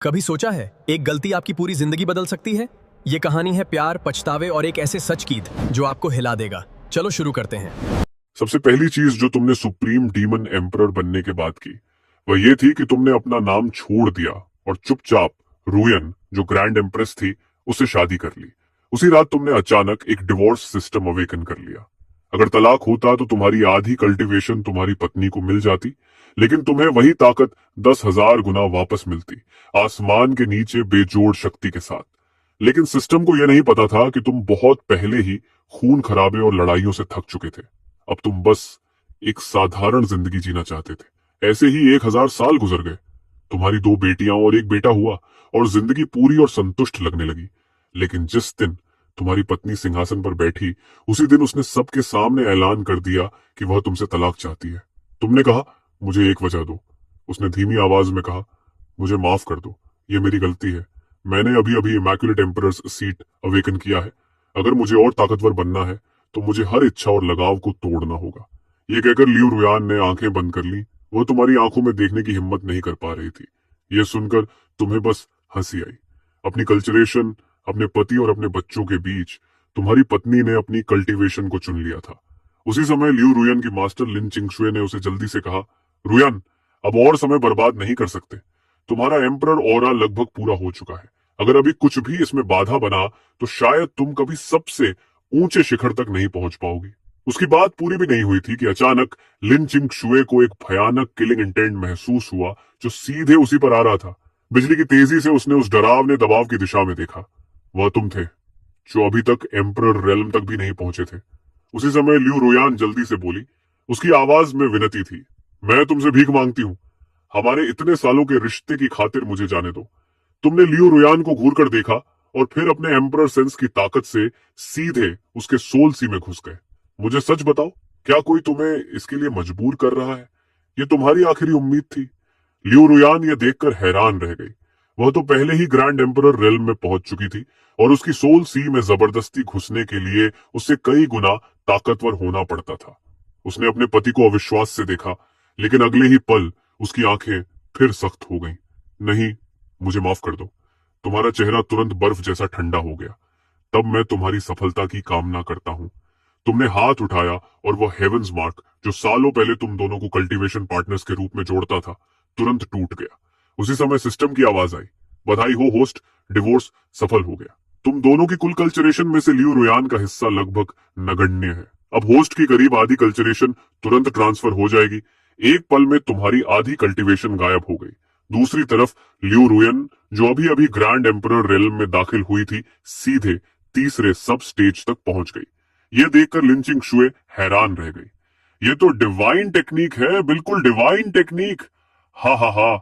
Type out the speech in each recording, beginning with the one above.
कभी सोचा है एक गलती आपकी पूरी जिंदगी बदल सकती है। ये कहानी है प्यार, पछतावे और एक ऐसे सच की जो आपको हिला देगा। चलो शुरू करते हैं। सबसे पहली चीज जो तुमने सुप्रीम डीमन एम्परर बनने के बाद की वह ये थी कि तुमने अपना नाम छोड़ दिया और चुपचाप रुयन जो ग्रैंड एम्प्रेस थी उससे शादी कर ली। उसी रात तुमने अचानक एक डिवोर्स सिस्टम अवेकन कर लिया। अगर तलाक होता तो तुम्हारी आधी कल्टीवेशन तुम्हारी पत्नी को मिल जाती, लेकिन तुम्हें वही ताकत 10,000 गुना वापस मिलती, आसमान के नीचे बेजोड़ शक्ति के साथ। लेकिन सिस्टम को यह नहीं पता था कि तुम बहुत पहले ही खून खराबे और लड़ाइयों से थक चुके थे। अब तुम बस एक साधारण जिंदगी जीना चाहते थे। ऐसे ही 1,000 साल गुजर गए। तुम्हारी 2 बेटियां और एक बेटा हुआ और जिंदगी पूरी और संतुष्ट लगने लगी। लेकिन जिस दिन तुम्हारी पत्नी सिंहासन पर बैठी, उसी दिन उसने सबके सामने ऐलान कर दिया कि वह तुमसे तलाक चाहती है। तुमने कहा, मुझे एक वजह दो। उसने धीमी आवाज में कहा, मुझे माफ कर दो, ये मेरी गलती है। मैंने अभी अभी इमैक्युलेट एम्परर्स सीट अवेकन किया है। अगर मुझे और ताकतवर बनना है तो मुझे हर इच्छा और लगाव को तोड़ना होगा। ये कहकर लियू रुयान ने आंखें बंद कर ली। वह तुम्हारी आंखों में देखने की हिम्मत नहीं कर पा रही थी। यह सुनकर तुम्हें बस हंसी आई। अपनी कल्चरेशन, अपने पति और अपने बच्चों के बीच तुम्हारी पत्नी ने अपनी कल्टीवेशन को चुन लिया था। उसी समय लियू रुयन की मास्टर लिन चिंगशुए ने उसे जल्दी से कहा, रुयन, अब और समय बर्बाद नहीं कर सकते। तुम्हारा एम्परर ऑरा लगभग पूरा हो चुका है। अगर अभी कुछ भी इसमें बाधा बना तो शायद तुम कभी सबसे ऊंचे शिखर तक नहीं पहुंच पाओगी। उसकी बात पूरी भी नहीं हुई थी कि अचानक लिन चिंगशुए को एक भयानक किलिंग इंटेंट महसूस हुआ जो सीधे उसी पर आ रहा था। बिजली की तेजी से उसने उस डरावने दबाव की दिशा में देखा। वह तुम थे जो अभी तक एम्परर रेल्म तक भी नहीं पहुंचे थे। उसी समय लियू रुयान जल्दी से बोली। उसकी आवाज में विनती थी, मैं तुमसे भीख मांगती हूँ। हमारे इतने सालों के रिश्ते की खातिर मुझे जाने दो। तुमने लियू रुयान को घूर कर देखा और फिर अपने एम्परर सेंस की ताकत से सीधे उसके सोल सी में घुस गए। मुझे सच बताओ, क्या कोई तुम्हें इसके लिए मजबूर कर रहा है? ये तुम्हारी आखिरी उम्मीद थी। लियू रुयान ये देखकर हैरान रह गई। वह तो पहले ही ग्रैंड एम्परर रेल्म में पहुंच चुकी थी और उसकी सोल सी में जबरदस्ती घुसने के लिए उससे कई गुना ताकतवर होना पड़ता था। उसने अपने पति को अविश्वास से देखा, लेकिन अगले ही पल उसकी आंखें फिर सख्त हो गईं। नहीं, मुझे माफ कर दो। तुम्हारा चेहरा तुरंत बर्फ जैसा ठंडा हो गया। तब मैं तुम्हारी सफलता की कामना करता हूं। तुमने हाथ उठाया और वह हेवंस मार्क जो सालों पहले तुम दोनों को कल्टीवेशन पार्टनर्स के रूप में जोड़ता था, तुरंत टूट गया। उसी समय सिस्टम की आवाज आई, बधाई हो होस्ट, डिवोर्स सफल हो गया। तुम दोनों की कुल कल्चरेशन में से लियू रुयान का हिस्सा लगभग नगण्य है। अब होस्ट की करीब आधी कल्चरेशन तुरंत ट्रांसफर हो जाएगी। एक पल में तुम्हारी आधी कल्टीवेशन गायब हो गई। दूसरी तरफ लियू रुयन जो अभी अभी ग्रैंड एम्परर रेल्म में दाखिल हुई थी, सीधे तीसरे सब स्टेज तक पहुंच गई। यह देखकर लिन चिंगशुए हैरान रह गई। ये तो डिवाइन टेक्निक है, बिल्कुल डिवाइन टेक्निक। हा हा हा।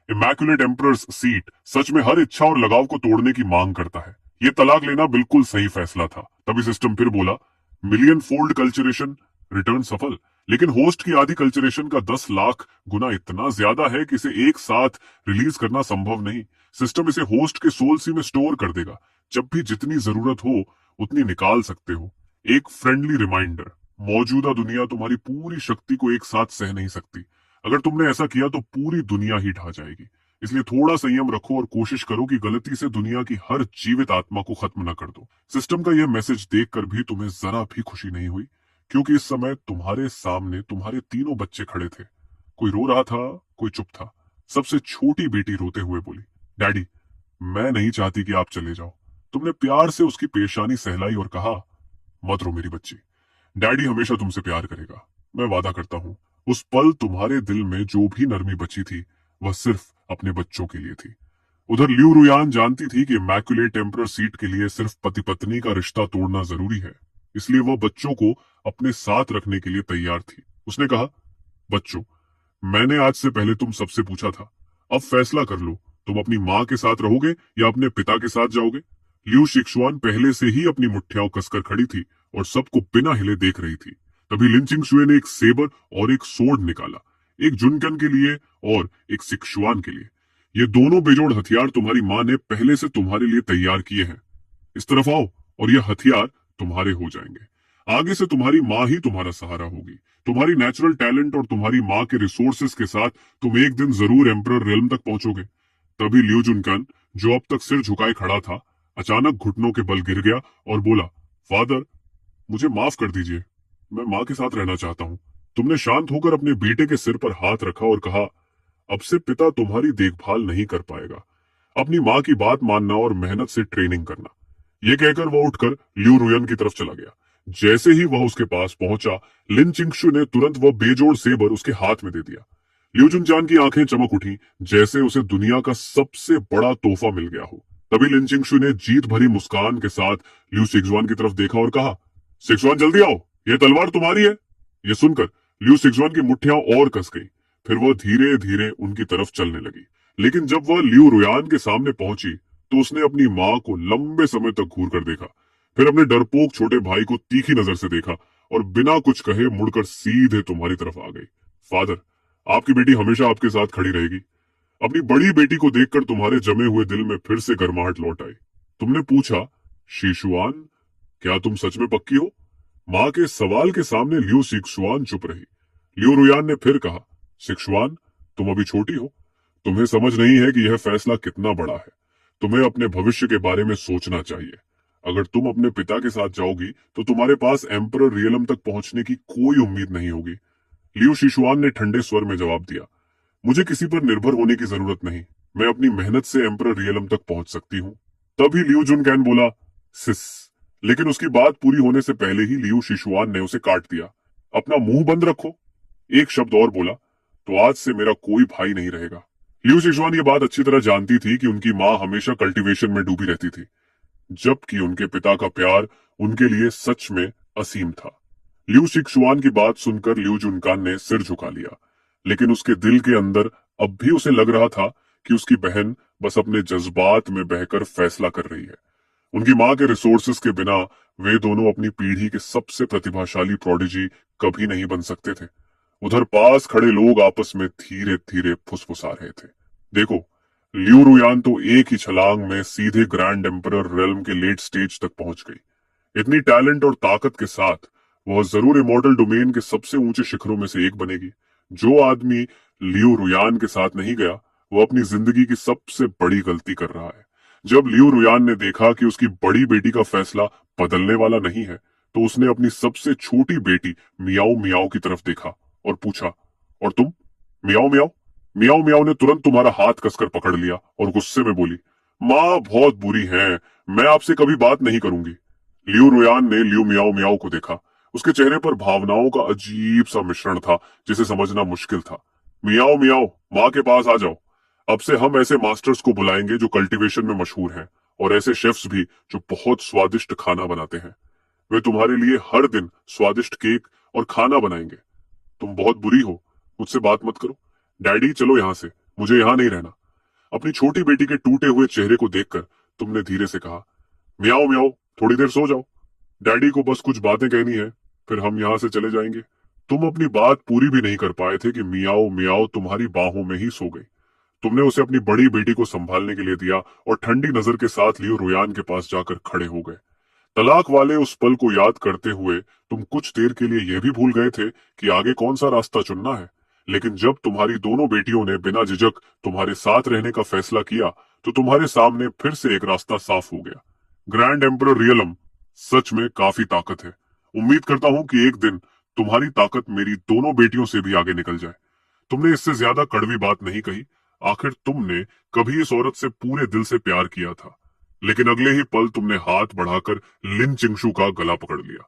इमैक्युलेट एम्परर्स सीट सच में हर इच्छा और लगाव को तोड़ने की मांग करता है। ये तलाक लेना बिल्कुल सही फैसला था। तभी सिस्टम फिर बोला, मिलियन फोल्ड कल्चरेशन, रिटर्न सफल। लेकिन होस्ट की आधी कल्चरेशन का 10 लाख गुना इतना ज्यादा है कि इसे एक साथ रिलीज करना संभव नहीं। सिस्टम इसे होस्ट के सोल सी में स्टोर कर देगा। जब भी जितनी जरूरत हो उतनी निकाल सकते हो। एक फ्रेंडली रिमाइंडर, मौजूदा दुनिया तुम्हारी पूरी शक्ति को एक साथ सह नहीं सकती। अगर तुमने ऐसा किया तो पूरी दुनिया ही ढह जाएगी। इसलिए थोड़ा संयम रखो और कोशिश करो कि गलती से दुनिया की हर जीवित आत्मा को खत्म न कर दो। सिस्टम का यह मैसेज देखकर भी तुम्हें जरा भी खुशी नहीं हुई, क्योंकि इस समय तुम्हारे सामने तुम्हारे तीनों बच्चे खड़े थे। कोई रो रहा था, कोई चुप था। सबसे छोटी बेटी रोते हुए बोली, डैडी, मैं नहीं चाहती कि आप चले जाओ। तुमने प्यार से उसकी पेशानी सहलाई और कहा, मत रो मेरी बच्ची, डैडी हमेशा तुमसे प्यार करेगा। मैं वादा करता हूं। उस पल तुम्हारे दिल में जो भी नरमी बची थी वह सिर्फ अपने बच्चों के लिए थी। उधर लियू रुयान जानती थी कि इमैक्युलेट एम्परर सीट के लिए सिर्फ पति पत्नी का रिश्ता तोड़ना जरूरी है, इसलिए वह बच्चों को अपने साथ रखने के लिए तैयार थी। उसने कहा, बच्चों, मैंने आज से पहले तुम सबसे पूछा था, अब फैसला कर लो, तुम अपनी माँ के साथ रहोगे या अपने पिता के साथ जाओगे। लियू शिक्सुआन पहले से ही अपनी मुठ्ठियां कसकर खड़ी थी और सबको बिना हिले देख रही थी। तभी लिन चिंगशुए ने एक सेबर और एक सोर्ड निकाला, एक जुनकन के लिए और एक सिक्सुआन के लिए। ये दोनों बेजोड़ हथियार तुम्हारी माँ ने पहले से तुम्हारे लिए तैयार किए हैं। इस तरफ आओ और ये हथियार तुम्हारे हो जाएंगे। आगे से तुम्हारी माँ ही तुम्हारा सहारा होगी। तुम्हारी नेचुरल टैलेंट और तुम्हारी माँ के रिसोर्सेस के साथ तुम एक दिन जरूर एम्परर रेल्म तक पहुंचोगे। तभी लिू जुनकान, जो अब तक सिर झुकाए खड़ा था, अचानक घुटनों के बल गिर गया और बोला, फादर, मुझे माफ कर दीजिए, मैं माँ के साथ रहना चाहता हूँ। तुमने शांत होकर अपने बेटे के सिर पर हाथ रखा और कहा, अब से पिता तुम्हारी देखभाल नहीं कर पाएगा। अपनी माँ की बात मानना और मेहनत से ट्रेनिंग करना। ये कहकर वह उठकर लिू रुयन की तरफ चला गया। जैसे ही वह उसके पास पहुंचा, लिन चिंगशु ने तुरंत वह बेजोड़ सेबर उसके हाथ में दे दिया। लिू जुनचान की आंखें चमक उठी, जैसे उसे दुनिया का सबसे बड़ा तोहफा मिल गया हो। तभी लिन चिंगशु ने जीत भरी मुस्कान के साथ लिू सिक्सवान की तरफ देखा और कहा, सिक्सवान जल्दी आओ, यह तलवार तुम्हारी है। यह सुनकर लिू सिक्सवान की मुट्ठियां और कस गई। फिर वह धीरे धीरे उनकी तरफ चलने लगी। लेकिन जब वह लिू रुयान के सामने पहुंची तो उसने अपनी माँ को लंबे समय तक घूर कर देखा, फिर अपने डरपोक छोटे भाई को तीखी नजर से देखा और बिना कुछ कहे मुड़कर सीधे तुम्हारी तरफ आ गई। फादर, आपकी बेटी हमेशा आपके साथ खड़ी रहेगी। अपनी बड़ी बेटी को देखकर तुम्हारे जमे हुए दिल में फिर से गर्माहट लौट आई। तुमने पूछा, शीशुआन, क्या तुम सच में पक्की हो? माँ के सवाल के सामने लिू सिक्सुआन चुप रही। लिू रुयान ने फिर कहा, सिक्सुआन, तुम अभी छोटी हो, तुम्हें समझ नहीं है कि यह फैसला कितना बड़ा है। तुम्हें अपने भविष्य के बारे में सोचना चाहिए। अगर तुम अपने पिता के साथ जाओगी तो तुम्हारे पास एम्परर रियलम तक पहुंचने की कोई उम्मीद नहीं होगी। लिू शिशुआन ने ठंडे स्वर में जवाब दिया, मुझे किसी पर निर्भर होने की जरूरत नहीं, मैं अपनी मेहनत से एम्परर रियलम तक पहुंच सकती हूँ। तभी लिू जुनकैन बोला, सिस। लेकिन उसकी बात पूरी होने से पहले ही लिू शिशुआन ने उसे काट दिया। अपना मुंह बंद रखो। एक शब्द और बोला तो आज से मेरा कोई भाई नहीं रहेगा। लिू शिशुआन ये बात अच्छी तरह जानती थी कि उनकी माँ हमेशा कल्टीवेशन में डूबी रहती थी, जबकि उनके पिता का प्यार उनके लिए सच में असीम था। लिू शिशुआन की बात सुनकर लिू जुनकान ने सिर झुका लिया, लेकिन उसके दिल के अंदर अब भी उसे लग रहा था कि उसकी बहन बस अपने जज्बात में बहकर फैसला कर रही है। उनकी माँ के रिसोर्सेस के बिना वे दोनों अपनी पीढ़ी के सबसे प्रतिभाशाली प्रोडिजी कभी नहीं बन सकते थे। उधर पास खड़े लोग आपस में धीरे धीरे फुसफुसा रहे थे। देखो, लिू रुयान तो एक ही छलांग में सीधे ग्रैंड एम्परर रेल्म के लेट स्टेज तक पहुंच गई। इतनी टैलेंट और ताकत के साथ वह जरूर इमॉर्टल डोमेन के सबसे ऊंचे शिखरों में से एक बनेगी। जो आदमी लिू रुयान के साथ नहीं गया, वो अपनी जिंदगी की सबसे बड़ी गलती कर रहा है। जब लिू रुयान ने देखा कि उसकी बड़ी बेटी का फैसला बदलने वाला नहीं है, तो उसने अपनी सबसे छोटी बेटी मियाओ मियाओ की तरफ देखा और पूछा, और तुम? मियाओ मियाओ? मियाओ मियाओ ने तुरंत तुम्हारा हाथ कसकर पकड़ लिया और गुस्से में बोली, माँ बहुत बुरी है, मैं आपसे कभी बात नहीं करूंगी। लिू रुयान ने लिू मियाओ मियाओ को देखा। उसके चेहरे पर भावनाओं का अजीब सा मिश्रण था जिसे समझना मुश्किल था। मियाओ मियाओ, माँ के पास आ जाओ। अब से हम ऐसे मास्टर्स को बुलाएंगे जो कल्टीवेशन में मशहूर हैं, और ऐसे शेफ्स भी जो बहुत स्वादिष्ट खाना बनाते हैं। वे तुम्हारे लिए हर दिन स्वादिष्ट केक और खाना बनाएंगे। तुम बहुत बुरी हो, मुझसे बात मत करो। डैडी, चलो यहाँ से, मुझे यहाँ नहीं रहना। अपनी छोटी बेटी के टूटे हुए चेहरे को देखकर तुमने धीरे से कहा, मियाओ मियाओ, थोड़ी देर सो जाओ। डैडी को बस कुछ बातें कहनी है, फिर हम यहाँ से चले जाएंगे। तुम अपनी बात पूरी भी नहीं कर पाए थे कि मियाओ मियाओ तुम्हारी बाहों में ही सो गई। तुमने उसे अपनी बड़ी बेटी को संभालने के लिए दिया और ठंडी नजर के साथ लियो रुयान के पास जाकर खड़े हो गए। तलाक वाले उस पल को याद करते हुए तुम कुछ देर के लिए यह भी भूल गए थे कि आगे कौन सा रास्ता चुनना है। लेकिन जब तुम्हारी दोनों बेटियों ने बिना झिझक तुम्हारे साथ रहने का फैसला किया, तो तुम्हारे सामने फिर से एक रास्ता साफ हो गया। ग्रैंड एम्परर रियलम सच में काफी ताकत है। उम्मीद करता हूं कि एक दिन तुम्हारी ताकत मेरी दोनों बेटियों से भी आगे निकल जाए। तुमने इससे ज्यादा कड़वी बात नहीं कही। आखिर तुमने कभी इस औरत से पूरे दिल से प्यार किया था, लेकिन अगले ही पल तुमने हाथ बढ़ाकर लिन चिंगशु का गला पकड़ लिया।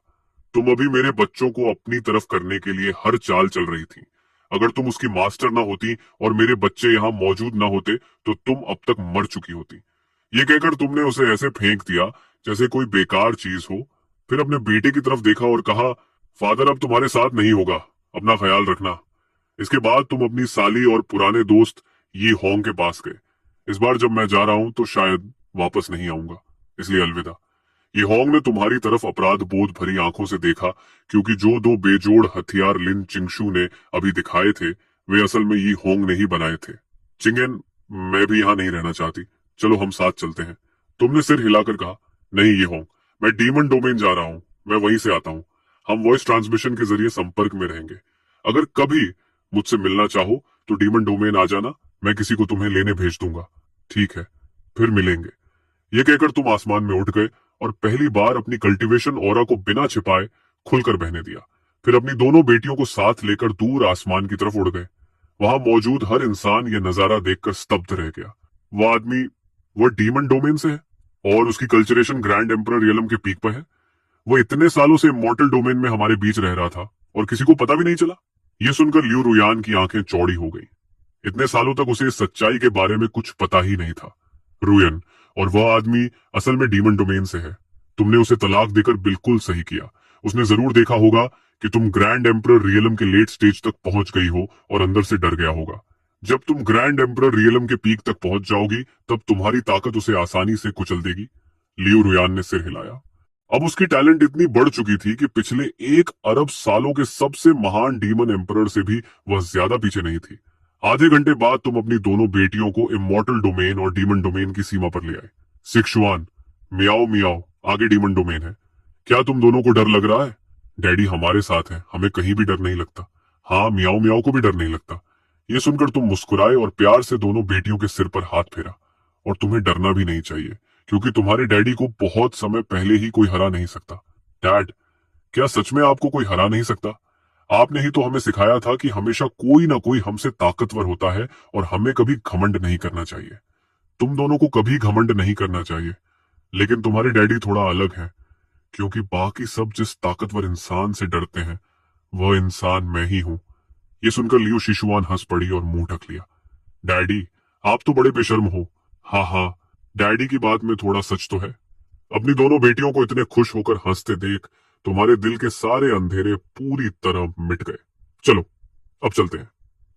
तुम अभी मेरे बच्चों को अपनी तरफ करने के लिए हर चाल चल रही थी। अगर तुम उसकी मास्टर ना होती और मेरे बच्चे यहाँ मौजूद ना होते, तो तुम अब तक मर चुकी होती। ये कहकर तुमने उसे ऐसे फेंक दिया जैसे कोई बेकार चीज हो। फिर अपने बेटे की तरफ देखा और कहा, फादर अब तुम्हारे साथ नहीं होगा, अपना ख्याल रखना। इसके बाद तुम अपनी साली और पुराने दोस्त ये होंग के पास गए। इस बार जब मैं जा रहा हूं तो शायद वापस नहीं आऊंगा, इसलिए अलविदा। ये होंग ने तुम्हारी तरफ अपराध बोध भरी आंखों से देखा, क्योंकि जो दो बेजोड़ हथियार लिन चिंगशु ने अभी दिखाए थे, वे असल में ये होंग ने ही बनाए थे। चिंगेन, मैं भी यहाँ नहीं रहना चाहती, चलो हम साथ चलते हैं। तुमने सिर हिलाकर कहा, नहीं ये होंग, मैं डीमन डोमेन जा रहा हूँ, मैं वहीं से आता हूँ। हम वॉइस ट्रांसमिशन के जरिए संपर्क में रहेंगे। अगर कभी मुझसे मिलना चाहो तो डीमन डोमेन आ जाना, मैं किसी को तुम्हें लेने भेज दूंगा। ठीक है, फिर मिलेंगे। ये कहकर तुम आसमान में उठ गए और पहली बार अपनी कल्टीवेशन ऑरा को बिना छिपाए खुलकर बहने दिया। फिर अपनी दोनों बेटियों को साथ लेकर दूर आसमान की तरफ उड़ गए। वहां मौजूद हर इंसान ये नजारा देखकर स्तब्ध रह गया। वो आदमी, वो डीमन डोमेन से है और उसकी कल्चरेशन ग्रैंड एम्परर रियलम के पीक पर है। वो इतने सालों से इमॉर्टल डोमेन में हमारे बीच रह रहा था और किसी को पता भी नहीं चला। ये सुनकर लियू रुयान की आंखें चौड़ी हो गई। इतने सालों तक उसे इस सच्चाई के बारे में कुछ पता ही नहीं था। रुयन, और वह आदमी असल में डीमन डोमेन से है। तुमने उसे तलाक देकर बिल्कुल सही किया। उसने जरूर देखा होगा कि तुम ग्रैंड एम्परर रियलम के लेट स्टेज तक पहुंच गई हो और अंदर से डर गया होगा। जब तुम ग्रैंड एम्परर रियलम के पीक तक पहुंच जाओगी तब तुम्हारी ताकत उसे आसानी से कुचल देगी। लियू रुयान ने सिर हिलाया। अब उसकी टैलेंट इतनी बढ़ चुकी थी कि पिछले 1 अरब सालों के सबसे महान डीमन एम्परर से भी वह ज्यादा पीछे नहीं थी। आधे घंटे बाद तुम अपनी दोनों बेटियों को इमॉर्टल डोमेन और डीमन डोमेन की सीमा पर ले आए। सिक्सुआन, मियाओ मियाओ आगे डीमन डोमेन है। क्या तुम दोनों को डर लग रहा है? डैडी हमारे साथ है, हमें कहीं भी डर नहीं लगता। हाँ, मियाओ मियाओ को भी डर नहीं लगता। ये सुनकर तुम मुस्कुराए और प्यार से दोनों बेटियों के सिर पर हाथ फेरा। और तुम्हें डरना भी नहीं चाहिए, क्योंकि तुम्हारे डैडी को बहुत समय पहले ही कोई हरा नहीं सकता। डैड, क्या सच में आपको कोई हरा नहीं सकता? आपने ही तो हमें सिखाया था कि हमेशा कोई ना कोई हमसे ताकतवर होता है और हमें कभी घमंड नहीं करना चाहिए। तुम दोनों को कभी घमंड नहीं करना चाहिए। लेकिन तुम्हारे डैडी थोड़ा अलग हैं, क्योंकि बाकी सब जिस ताकतवर इंसान से डरते हैं वह इंसान मैं ही हूं। ये सुनकर लियो शिशुआन हंस पड़ी और मुंह ढक लिया। डैडी, आप तो बड़े बेशर्म हो। हाँ हाँ, डैडी की बात में थोड़ा सच तो है। अपनी दोनों बेटियों को इतने खुश होकर हंसते देख तुम्हारे दिल के सारे अंधेरे पूरी तरह मिट गए। चलो अब चलते हैं।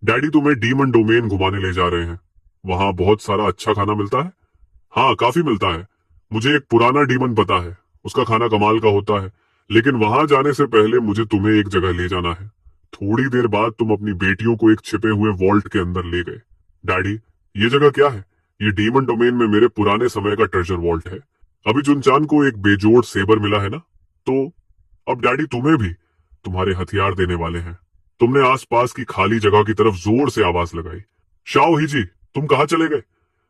डैडी तुम्हें डीमन डोमेन घुमाने ले जा रहे हैं। वहां बहुत सारा अच्छा खाना मिलता है। हाँ, काफी मिलता है। मुझे एक पुराना डीमन पता है, उसका खाना कमाल का होता है। लेकिन वहां जाने से पहले मुझे तुम्हें एक जगह ले जाना है। थोड़ी देर बाद तुम अपनी बेटियों को एक छिपे हुए वॉल्ट के अंदर ले गए। डैडी, ये जगह क्या है? ये डीमन डोमेन में मेरे पुराने समय का ट्रेजर वॉल्ट है। अभी जुनचान को एक बेजोड़ सेबर मिला है ना, तो अब डैडी तुम्हें भी तुम्हारे हथियार देने वाले हैं। तुमने आसपास की खाली जगह की तरफ जोर से आवाज लगाई। शाओ ही जी, तुम कहाँ चले गए?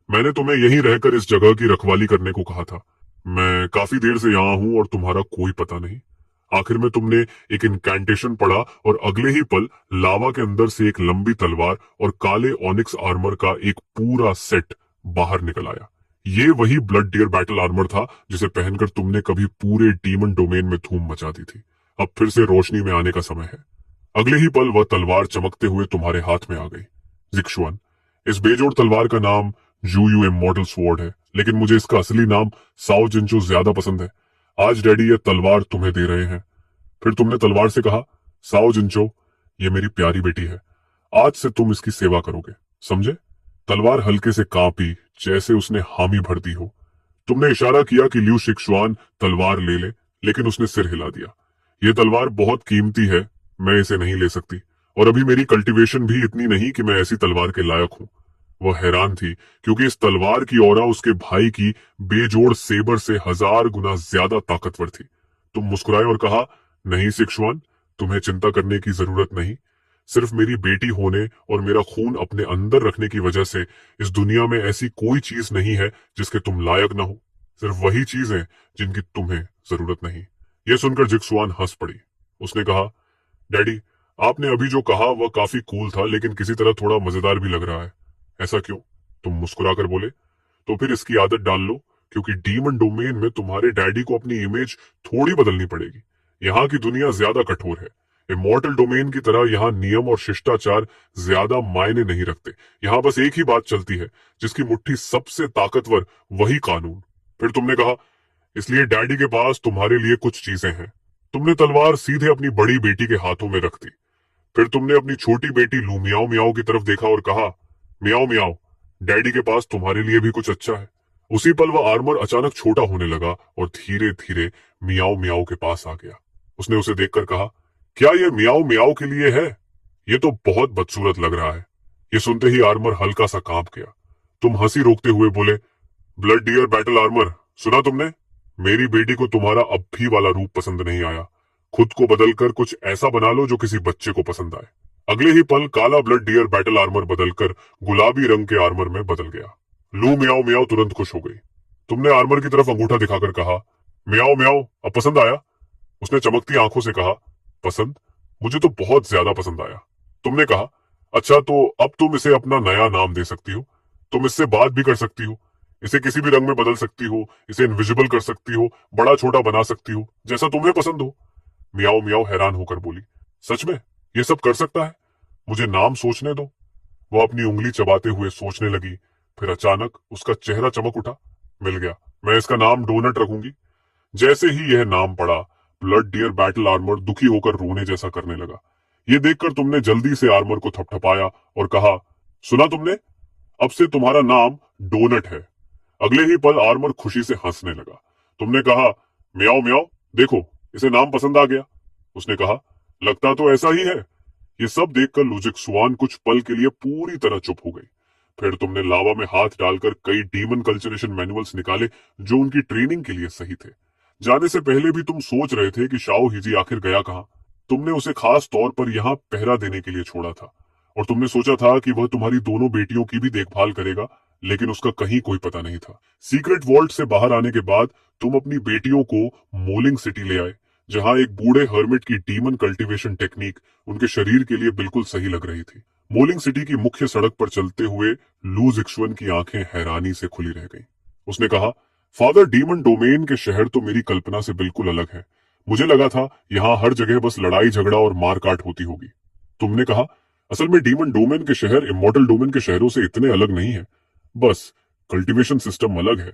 मैंने तुम्हें यहीं रहकर इस जगह की रखवाली करने को कहा था। मैं काफी देर से यहाँ हूँ और तुम्हारा कोई पता नहीं। आखिर में तुमने एक इनकैंटेशन पढ़ा और अगले ही पल लावा के अंदर से एक लंबी तलवार और काले ऑनिक्स आर्मर का एक पूरा सेट बाहर निकल आया। ये वही ब्लड डियर बैटल आर्मर था जिसे पहनकर तुमने कभी पूरे डीमन डोमेन में धूम मचा दी थी। अब फिर से रोशनी में आने का समय है। अगले ही पल वह तलवार चमकते हुए तुम्हारे हाथ में आ गई। जिक्शुआन, इस बेजोड़ तलवार का नाम जूयू इमॉर्टल स्वॉर्ड है, लेकिन मुझे इसका असली नाम साओ जिंचो ज्यादा पसंद है। आज डैडी ये तलवार तुम्हें दे रहे हैं। फिर तुमने तलवार से कहा, साओ जिंचो, ये मेरी प्यारी बेटी है। आज से तुम इसकी सेवा करोगे, समझे? तलवार हल्के से कांपी, जैसे उसने हामी भर दी हो। तुमने इशारा किया कि लियू शिक्सुआन तलवार ले ले, लेकिन उसने सिर हिला दिया। यह तलवार बहुत कीमती है, मैं इसे नहीं ले सकती, और अभी मेरी कल्टीवेशन भी इतनी नहीं कि मैं ऐसी तलवार के लायक हूं। वह हैरान थी, क्योंकि इस तलवार की औरा उसके भाई की बेजोड़ सेबर से 1000 गुना ज्यादा ताकतवर थी। तुम मुस्कुराए और कहा, नहीं शिक्सुआन, तुम्हें चिंता करने की जरूरत नहीं। सिर्फ मेरी बेटी होने और मेरा खून अपने अंदर रखने की वजह से इस दुनिया में ऐसी कोई चीज नहीं है जिसके तुम लायक ना हो। सिर्फ वही चीज है जिनकी तुम्हें जरूरत नहीं। यह सुनकर जिक्सुआन हंस पड़ी। उसने कहा, डैडी, आपने अभी जो कहा वह काफी कूल था, लेकिन किसी तरह थोड़ा मजेदार भी लग रहा है। ऐसा क्यों? तुम मुस्कुराकर बोले। तो फिर इसकी आदत डाल लो, क्योंकि डीमन डोमेन में तुम्हारे डैडी को अपनी इमेज थोड़ी बदलनी पड़ेगी। यहाँ की दुनिया ज्यादा कठोर है। इमॉर्टल डोमेन की तरह यहाँ नियम और शिष्टाचार ज्यादा मायने नहीं रखते। यहाँ बस एक ही बात चलती है, जिसकी मुट्ठी सबसे ताकतवर वही कानून। फिर तुमने कहा, इसलिए डैडी के पास तुम्हारे लिए कुछ चीजें हैं। तुमने तलवार सीधे अपनी बड़ी बेटी के हाथों में रख दी। फिर तुमने अपनी छोटी बेटी लू मियाओ मियाओ की तरफ देखा और कहा, मियाओ मियाओ, डैडी के पास तुम्हारे लिए भी कुछ अच्छा है। उसी पल वह आर्मर अचानक छोटा होने लगा और धीरे धीरे मियाओ मियाओ के पास आ गया। उसने उसे देखकर कहा, क्या ये मियाओ मियाओ के लिए है? ये तो बहुत बदसूरत लग रहा है। ये सुनते ही आर्मर हल्का सा कांप गया। तुम हंसी रोकते हुए बोले, ब्लड डियर बैटल आर्मर, सुना तुमने? मेरी बेटी को तुम्हारा अब भी वाला रूप पसंद नहीं आया। खुद को बदलकर कुछ ऐसा बना लो जो किसी बच्चे को पसंद आए। अगले ही पल काला ब्लड डियर बैटल आर्मर बदलकर गुलाबी रंग के आर्मर में बदल गया। लू म्याओ म्याओ तुरंत खुश हो गई। तुमने आर्मर की तरफ अंगूठा दिखाकर कहा, म्याओ म्याओ, अब पसंद आया? उसने चमकती आंखों से कहा, पसंद? मुझे तो बहुत ज्यादा पसंद आया। तुमने कहा, अच्छा तो अब तुम इसे अपना नया नाम दे सकती हो। तुम इससे बात भी कर सकती हो, इसे किसी भी रंग में बदल सकती हो, इसे इनविजिबल कर सकती हो, बड़ा छोटा बना सकती हो, जैसा तुम्हें पसंद हो। मियाओ मियाओ हैरान होकर बोली, सच में ये सब कर सकता है? मुझे नाम सोचने दो। वो अपनी उंगली चबाते हुए सोचने लगी। फिर अचानक उसका चेहरा चमक उठा। मिल गया, मैं इसका नाम डोनट रखूंगी। जैसे ही यह नाम पड़ा, ब्लड डियर बैटल आर्मर दुखी होकर रोने जैसा करने लगा। ये देखकर तुमने जल्दी से आर्मर को थपथपाया और कहा, सुना तुमने, अब से तुम्हारा नाम डोनट है। अगले ही पल आर्मर खुशी से हंसने लगा। तुमने कहा, म्याओ म्याओ, देखो इसे नाम पसंद आ गया। उसने कहा, लगता तो ऐसा ही है। ये सब देखकर लुजिक स्वान कुछ पल के लिए पूरी तरह चुप हो गई। फिर तुमने लावा में हाथ डालकर कई डीमन कल्चरेशन मैनुअल्स निकाले जो उनकी ट्रेनिंग के लिए सही थे। जाने से पहले भी तुम सोच रहे थे कि शाओ हिजी आखिर गया कहां। तुमने उसे खास तौर पर यहाँ पहरा देने के लिए छोड़ा था और तुमने सोचा था कि वह तुम्हारी दोनों बेटियों की भी देखभाल करेगा, लेकिन उसका कहीं कोई पता नहीं था। सीक्रेट वॉल्ट से बाहर आने के बाद तुम अपनी बेटियों को मोलिंग सिटी ले आए, जहां एक बूढ़े हर्मिट की डीमन कल्टीवेशन टेक्निक उनके शरीर के लिए बिल्कुल सही लग रही थी। मोलिंग सिटी की मुख्य सड़क पर चलते हुए लू जिक्सुअन की आंखें हैरानी से खुली रह गईं। उसने कहा, फादर, डीमन डोमेन के शहर तो मेरी कल्पना से बिल्कुल अलग है। मुझे लगा था यहाँ हर जगह बस लड़ाई झगड़ा और मारकाट होती होगी। तुमने कहा, असल में डीमन डोमेन के शहर इमॉर्टल डोमेन के शहरों से इतने अलग नहीं है, बस कल्टीवेशन सिस्टम अलग है।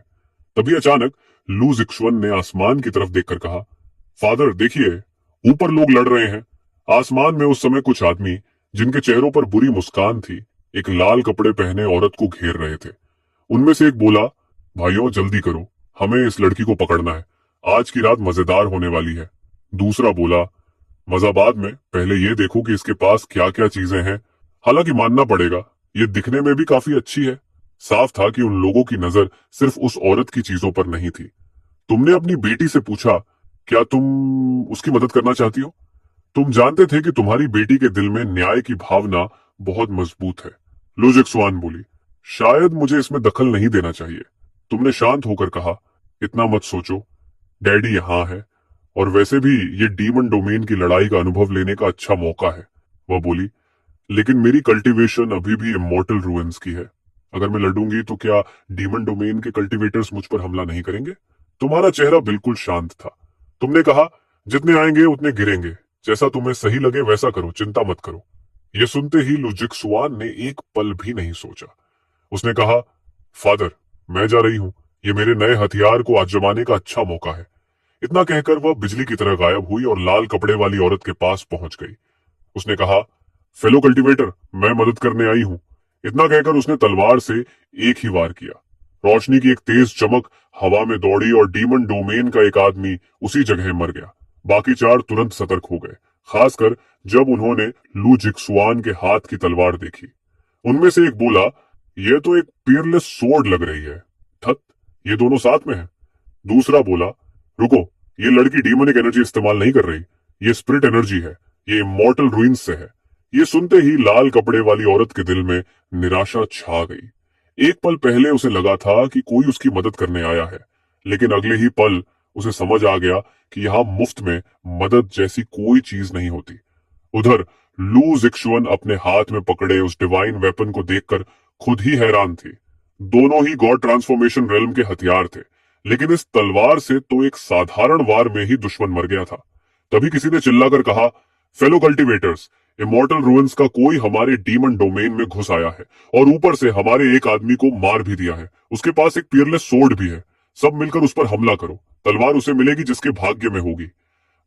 तभी अचानक लू जिक्सुअन ने आसमान की तरफ देखकर कहा, फादर देखिए, ऊपर लोग लड़ रहे हैं। आसमान में उस समय कुछ आदमी, जिनके चेहरों पर बुरी मुस्कान थी, एक लाल कपड़े पहने औरत को घेर रहे थे। उनमें से एक बोला, भाइयों जल्दी करो, हमें इस लड़की को पकड़ना है, आज की रात मजेदार होने वाली है। दूसरा बोला, मजा बाद में, पहले ये देखो कि इसके पास क्या क्या चीजें हैं। हालांकि मानना पड़ेगा, ये दिखने में भी काफी अच्छी है। साफ था कि उन लोगों की नजर सिर्फ उस औरत की चीजों पर नहीं थी। तुमने अपनी बेटी से पूछा, क्या तुम उसकी मदद करना चाहती हो? तुम जानते थे कि तुम्हारी बेटी के दिल में न्याय की भावना बहुत मजबूत है। लुजिक स्वान बोली, शायद मुझे इसमें दखल नहीं देना चाहिए। तुमने शांत होकर कहा, इतना मत सोचो, डैडी यहाँ है, और वैसे भी ये डीमन डोमेन की लड़ाई का अनुभव लेने का अच्छा मौका है। वह बोली, लेकिन मेरी कल्टीवेशन अभी भी इमॉर्टल रूइंस की है। अगर मैं लड़ूंगी तो क्या डीमन डोमेन के कल्टीवेटर्स मुझ पर हमला नहीं करेंगे? तुम्हारा चेहरा बिल्कुल शांत था। तुमने कहा, जितने आएंगे उतने गिरेंगे, जैसा तुम्हें सही लगे वैसा करो, चिंता मत करो। यह सुनते ही लुजिक स्वान ने एक पल भी नहीं सोचा। उसने कहा, फादर मैं जा रही हूं, ये मेरे नए हथियार को आजमाने का अच्छा मौका है। इतना कहकर वह बिजली की तरह गायब हुई और लाल कपड़े वाली औरत के पास पहुंच गई। उसने कहा, फेलो कल्टीवेटर, मैं मदद करने आई हूं। इतना कहकर उसने तलवार से एक ही वार किया। रोशनी की एक तेज चमक हवा में दौड़ी और डीमन डोमेन का एक आदमी उसी जगह मर गया। बाकी चार तुरंत सतर्क हो गए, खासकर जब उन्होंने लू जिक्सुआन के हाथ की तलवार देखी। उनमें से एक बोला, यह तो एक पीयरलेस सोर्ड लग रही है। धत, ये दोनों साथ में है। दूसरा बोला, रुको, ये लड़की डीमनिक एनर्जी इस्तेमाल नहीं कर रही, ये स्पिरिट एनर्जी है, ये इमॉर्टल रूइंस से है। ये सुनते ही लाल कपड़े वाली औरत के दिल में निराशा छा गई। एक पल पहले उसे लगा था कि कोई उसकी मदद करने आया है, लेकिन अगले ही पल उसे समझ आ गया कि यहां मुफ्त में मदद जैसी कोई चीज नहीं होती। उधर लू जिक्सुअन अपने हाथ में पकड़े उस डिवाइन वेपन को देखकर खुद ही हैरान थी। दोनों ही गॉड ट्रांसफॉर्मेशन रेल्म के हथियार थे, लेकिन इस तलवार से तो एक साधारण वार में ही दुश्मन मर गया था। तभी किसी ने चिल्लाकर कहा, फेलो कल्टीवेटर्स, इमॉर्टल रूइंस का कोई हमारे डीमन डोमेन में घुस आया है और ऊपर से हमारे एक आदमी को मार भी दिया है। उसके पास एक पीयरलेस सोर्ड भी है। सब मिलकर उस पर हमला करो, तलवार उसे मिलेगी जिसके भाग्य में होगी।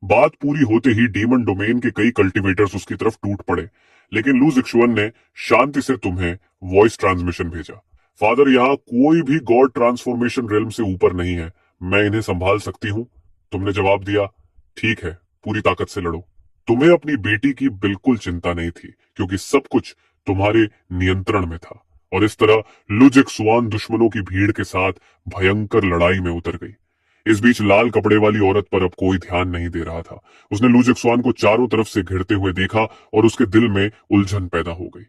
बात पूरी होते ही डीमन डोमेन के कई कल्टीवेटर्स उसकी तरफ टूट पड़े, लेकिन लू जिक्सुअन ने शांति से तुम्हें वॉइस ट्रांसमिशन भेजा। फादर, यहाँ कोई भी गॉड ट्रांसफॉर्मेशन रेल्म से ऊपर नहीं है, मैं इन्हें संभाल सकती हूँ। तुमने जवाब दिया, ठीक है, पूरी ताकत से लड़ो। तुम्हें अपनी बेटी की बिल्कुल चिंता नहीं थी, क्योंकि सब कुछ तुम्हारे नियंत्रण में था। और इस तरह लू जिक्सुआन दुश्मनों की भीड़ के साथ भयंकर लड़ाई में उतर गई। इस बीच लाल कपड़े वाली औरत पर अब कोई ध्यान नहीं दे रहा था। उसने लू जिक्सुआन को चारों तरफ से घिरते हुए देखा और उसके दिल में उलझन पैदा हो गई।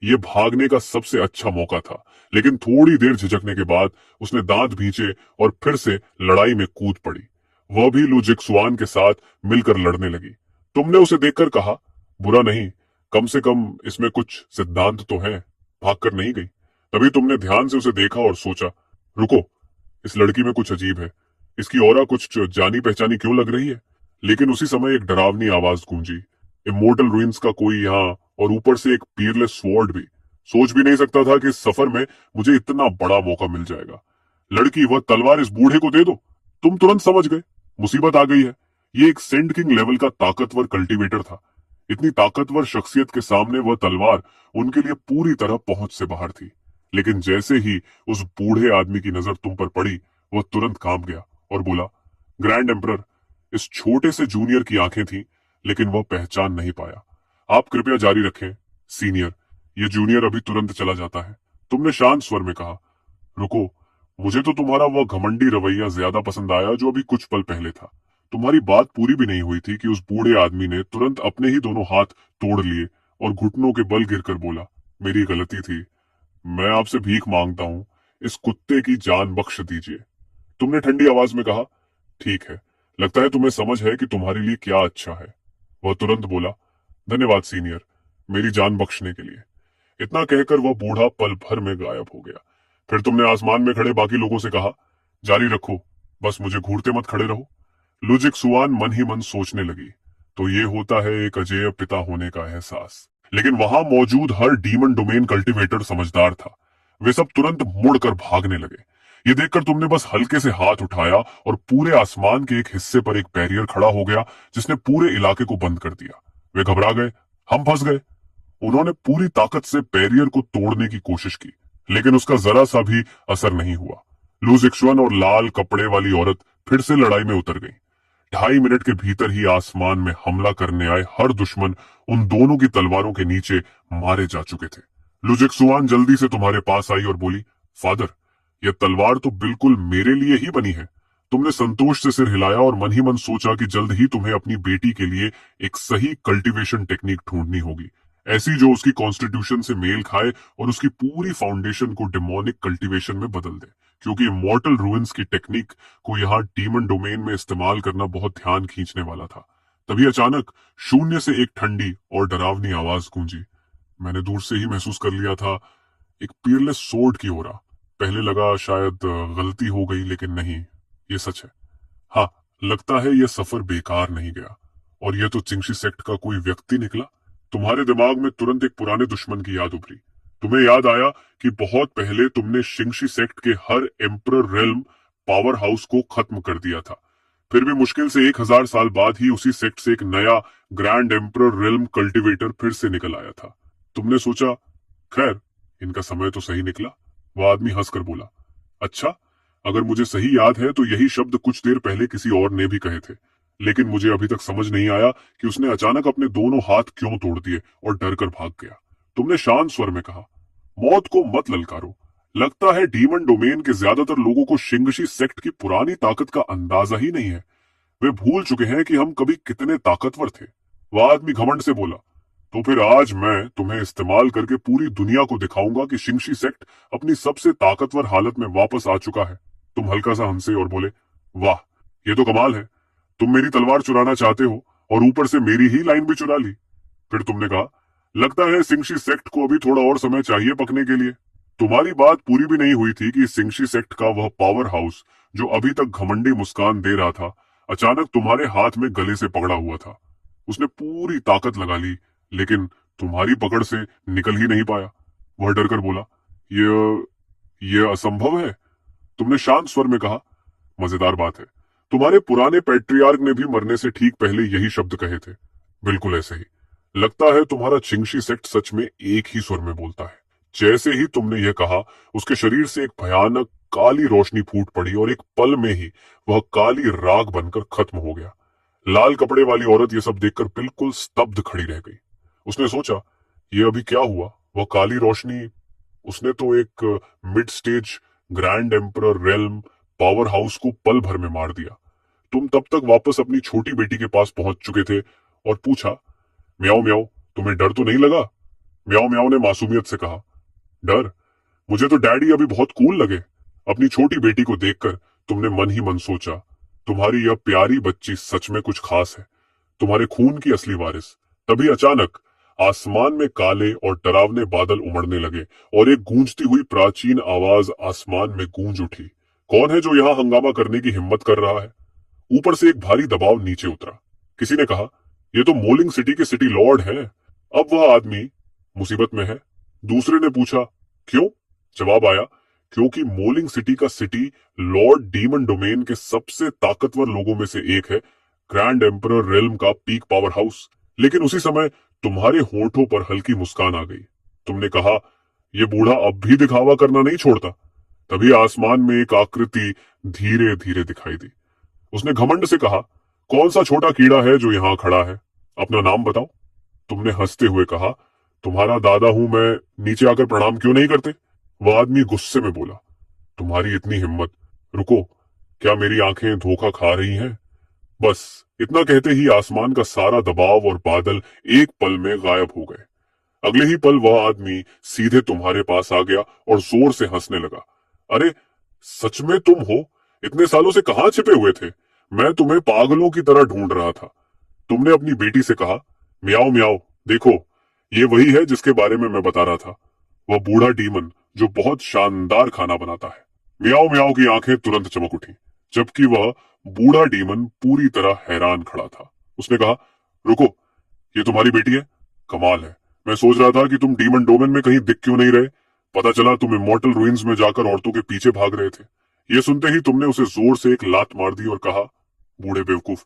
ये भागने का सबसे अच्छा मौका था, लेकिन थोड़ी देर झिझकने के बाद उसने दांत भींचे और फिर से लड़ाई में कूद पड़ी। वह भी लू जिक्सुआन के साथ मिलकर लड़ने लगी। तुमने उसे देखकर कहा, बुरा नहीं, कम से कम इसमें कुछ सिद्धांत तो है, भागकर नहीं गई। तभी तुमने ध्यान से उसे देखा और सोचा, रुको, इस लड़की में कुछ अजीब है, इसकी ऑरा कुछ जानी पहचानी क्यों लग रही है। लेकिन उसी समय एक डरावनी आवाज गूंजी, इमोर्टल रूइंस का कोई यहाँ, और ऊपर से एक पीयरलेस स्वॉर्ड भी। सोच भी नहीं सकता था कि इस सफर में मुझे इतना बड़ा मौका मिल जाएगा। लड़की, वह तलवार इस बूढ़े को दे दो। तुम तुरंत समझ गए, मुसीबत आ गई है। ये एक सेंड किंग लेवल का ताकतवर कल्टीवेटर था। इतनी ताकतवर शख्सियत के सामने वह तलवार उनके लिए पूरी तरह पहुंच से बाहर थी। लेकिन जैसे ही उस बूढ़े आदमी की नजर तुम पर पड़ी, वह तुरंत कांप गया और बोला, ग्रैंड एम्परर। इस छोटे से जूनियर की आंखें थीं, लेकिन वह पहचान नहीं पाया। आप कृपया जारी रखें सीनियर, ये जूनियर अभी तुरंत चला जाता है। तुमने शांत स्वर में कहा, रुको, मुझे तो तुम्हारा वह घमंडी रवैया ज्यादा पसंद आया जो अभी कुछ पल पहले था। तुम्हारी बात पूरी भी नहीं हुई थी कि उस बूढ़े आदमी ने तुरंत अपने ही दोनों हाथ तोड़ लिए और घुटनों के बल गिरकर बोला, मेरी गलती थी, मैं आपसे भीख मांगता हूं, इस कुत्ते की जान बख्श दीजिए। तुमने ठंडी आवाज में कहा, ठीक है, लगता है तुम्हें समझ है कि तुम्हारे लिए क्या अच्छा है। वह तुरंत बोला, धन्यवाद सीनियर, मेरी जान बख्शने के लिए। इतना कहकर वह बूढ़ा पल भर में गायब हो गया। फिर तुमने आसमान में खड़े बाकी लोगों से कहा, जारी रखो, बस मुझे घूरते मत खड़े रहो। लू जिक्सुआन मन ही मन सोचने लगी, तो ये होता है एक अजेय पिता होने का एहसास। लेकिन वहां मौजूद हर डीमन डोमेन कल्टीवेटर समझदार था। वे सब तुरंत मुड़कर भागने लगे। ये देखकर तुमने बस हल्के से हाथ उठाया और पूरे आसमान के एक हिस्से पर एक बैरियर खड़ा हो गया, जिसने पूरे इलाके को बंद कर दिया। वे घबरा गए, हम फंस गए। उन्होंने पूरी ताकत से बैरियर को तोड़ने की कोशिश की, लेकिन उसका जरा सा भी असर नहीं हुआ। लू जिक्सुआन और लाल कपड़े वाली औरत फिर से लड़ाई में उतर गई। 2.5 मिनट के भीतर ही आसमान में हमला करने आए हर दुश्मन उन दोनों की तलवारों के नीचे मारे जा चुके थे। लू जिक्सुआन जल्दी से तुम्हारे पास आई और बोली, फादर, यह तलवार तो बिल्कुल मेरे लिए ही बनी है। तुमने संतोष से सिर हिलाया और मन ही मन सोचा कि जल्द ही तुम्हें अपनी बेटी के लिए एक सही कल्टीवेशन टेक्निक ढूंढनी होगी, ऐसी जो उसकी कॉन्स्टिट्यूशन से मेल खाए और उसकी पूरी फाउंडेशन को डेमोनिक कल्टीवेशन में बदल दे। क्योंकि इमॉर्टल रूइंस की टेक्निक को यहाँ डीमन डोमेन में इस्तेमाल करना बहुत ध्यान खींचने वाला था। तभी अचानक शून्य से एक ठंडी और डरावनी आवाज गूंजी। मैंने दूर से ही महसूस कर लिया था, एक पीयरलेस सोर्ड की ओर। पहले लगा शायद गलती हो गई, लेकिन नहीं, ये सच है। हाँ, लगता है यह सफर बेकार नहीं गया, और यह तो चिंगशी सेक्ट का कोई व्यक्ति निकला। तुम्हारे दिमाग में तुरंत एक पुराने दुश्मन की याद उभरी। तुम्हें याद आया कि बहुत पहले तुमने शिंगशी सेक्ट के हर एम्परर रेल्म पावर हाउस को खत्म कर दिया था। फिर भी मुश्किल से 1000 साल बाद ही उसी सेक्ट से एक नया ग्रैंड एम्परर रेल्म कल्टीवेटर फिर से निकल आया था। तुमने सोचा, खैर, इनका समय तो सही निकला। वह आदमी हंसकर बोला, अच्छा, अगर मुझे सही याद है तो यही शब्द कुछ देर पहले किसी और ने भी कहे थे, लेकिन मुझे अभी तक समझ नहीं आया कि उसने अचानक अपने दोनों हाथ क्यों तोड़ दिए और डर कर भाग गया। तुमने शांत स्वर में कहा, मौत को मत ललकारो। लगता है डीमन डोमेन के ज्यादातर लोगों को शिंगशी सेक्ट की पुरानी ताकत का अंदाजा ही नहीं है। वे भूल चुके हैं कि हम कभी कितने ताकतवर थे। वह आदमी घमंड से बोला, तो फिर आज मैं तुम्हें इस्तेमाल करके पूरी दुनिया को दिखाऊंगा कि शिंगशी सेक्ट अपनी सबसे ताकतवर हालत में वापस आ चुका है। तुम हल्का सा हंसे और बोले, वाह, ये तो कमाल है। तुम मेरी तलवार चुराना चाहते हो और ऊपर से मेरी ही लाइन भी चुरा ली। फिर तुमने कहा, लगता है शिंगशी सेक्ट को अभी थोड़ा और समय चाहिए पकने के लिए। तुम्हारी बात पूरी भी नहीं हुई थी कि शिंगशी सेक्ट का वह पावर हाउस जो अभी तक घमंडी मुस्कान दे रहा था, अचानक तुम्हारे हाथ में गले से पकड़ा हुआ था। उसने पूरी ताकत लगा ली, लेकिन तुम्हारी पकड़ से निकल ही नहीं पाया। वह डरकर बोला, यह असंभव है। तुमने शांत स्वर में कहा, मजेदार बात है, तुम्हारे पुराने पैट्रियार्क ने भी मरने से ठीक पहले यही शब्द कहे थे। बिल्कुल ऐसे ही। लगता है तुम्हारा चिंगशी सेक्ट सच में एक ही स्वर में बोलता है। जैसे ही तुमने यह कहा, उसके शरीर से एक भयानक काली रोशनी फूट पड़ी और एक पल में ही वह काली राख बनकर खत्म हो गया। लाल कपड़े वाली औरत यह सब देखकर बिल्कुल स्तब्ध खड़ी रह गई। उसने सोचा, यह अभी क्या हुआ? वह काली रोशनी, उसने तो एक mid stage grand emperor realm power house को पल भर में मार दिया। तुम तब तक वापस अपनी छोटी बेटी के पास पहुंच चुके थे और पूछा, म्याओ म्याओ, तुम्हें डर तो नहीं लगा? म्याओ म्याओ ने मासूमियत से कहा, डर? मुझे तो डैडी अभी बहुत कूल लगे। अपनी छोटी बेटी को देखकर तुमने मन ही मन सोचा, तुम्हारी यह प्यारी बच्ची सच में कुछ खास है, तुम्हारे खून की असली वारिस। तभी अचानक आसमान में काले और डरावने बादल उमड़ने लगे और एक गूंजती हुई प्राचीन आवाज आसमान में गूंज उठी। कौन है जो यहां हंगामा करने की हिम्मत कर रहा है? ऊपर से एक भारी दबाव नीचे उतरा। किसी ने कहा, यह तो मोलिंग सिटी के सिटी लॉर्ड हैं। अब वह आदमी मुसीबत में है। दूसरे ने पूछा, क्यों? जवाब आया, क्योंकि मोलिंग सिटी का सिटी लॉर्ड डीमन डोमेन के सबसे ताकतवर लोगों में से एक है, ग्रैंड एम्परर रेल्म का पीक पावर हाउस। लेकिन उसी समय तुम्हारे होठों पर हल्की मुस्कान आ गई। तुमने कहा, यह बूढ़ा अब भी दिखावा करना नहीं छोड़ता। तभी आसमान में एक आकृति धीरे धीरे दिखाई दी। उसने घमंड से कहा, कौन सा छोटा कीड़ा है जो यहां खड़ा है? अपना नाम बताओ। तुमने हंसते हुए कहा, तुम्हारा दादा हूं मैं, नीचे आकर प्रणाम क्यों नहीं करते? वह आदमी गुस्से में बोला, तुम्हारी इतनी हिम्मत, रुको, क्या मेरी आंखें धोखा खा रही हैं? बस इतना कहते ही आसमान का सारा दबाव और बादल एक पल में गायब हो गए। अगले ही पल वह आदमी सीधे तुम्हारे पास आ गया और जोर से हंसने लगा। अरे, सच में तुम हो? इतने सालों से कहां छिपे हुए थे? मैं तुम्हें पागलों की तरह ढूंढ रहा था। तुमने अपनी बेटी से कहा, म्याओ म्याओ, देखो, ये वही है जिसके बारे में मैं बता रहा था, वह बूढ़ा डीमन जो बहुत शानदार खाना बनाता है। म्याओ म्याओ की आंखें तुरंत चमक उठी, जबकि वह बूढ़ा डीमन पूरी तरह हैरान खड़ा था। उसने कहा, रुको, ये तुम्हारी बेटी है? कमाल है। मैं सोच रहा था कि तुम डीमन डोमेन में कहीं दिख क्यों नहीं रहे। पता चला तुम इमॉर्टल रूइंस में जाकर औरतों के पीछे भाग रहे थे। ये सुनते ही तुमने उसे जोर से एक लात मार दी और कहा, बूढ़े बेवकूफ,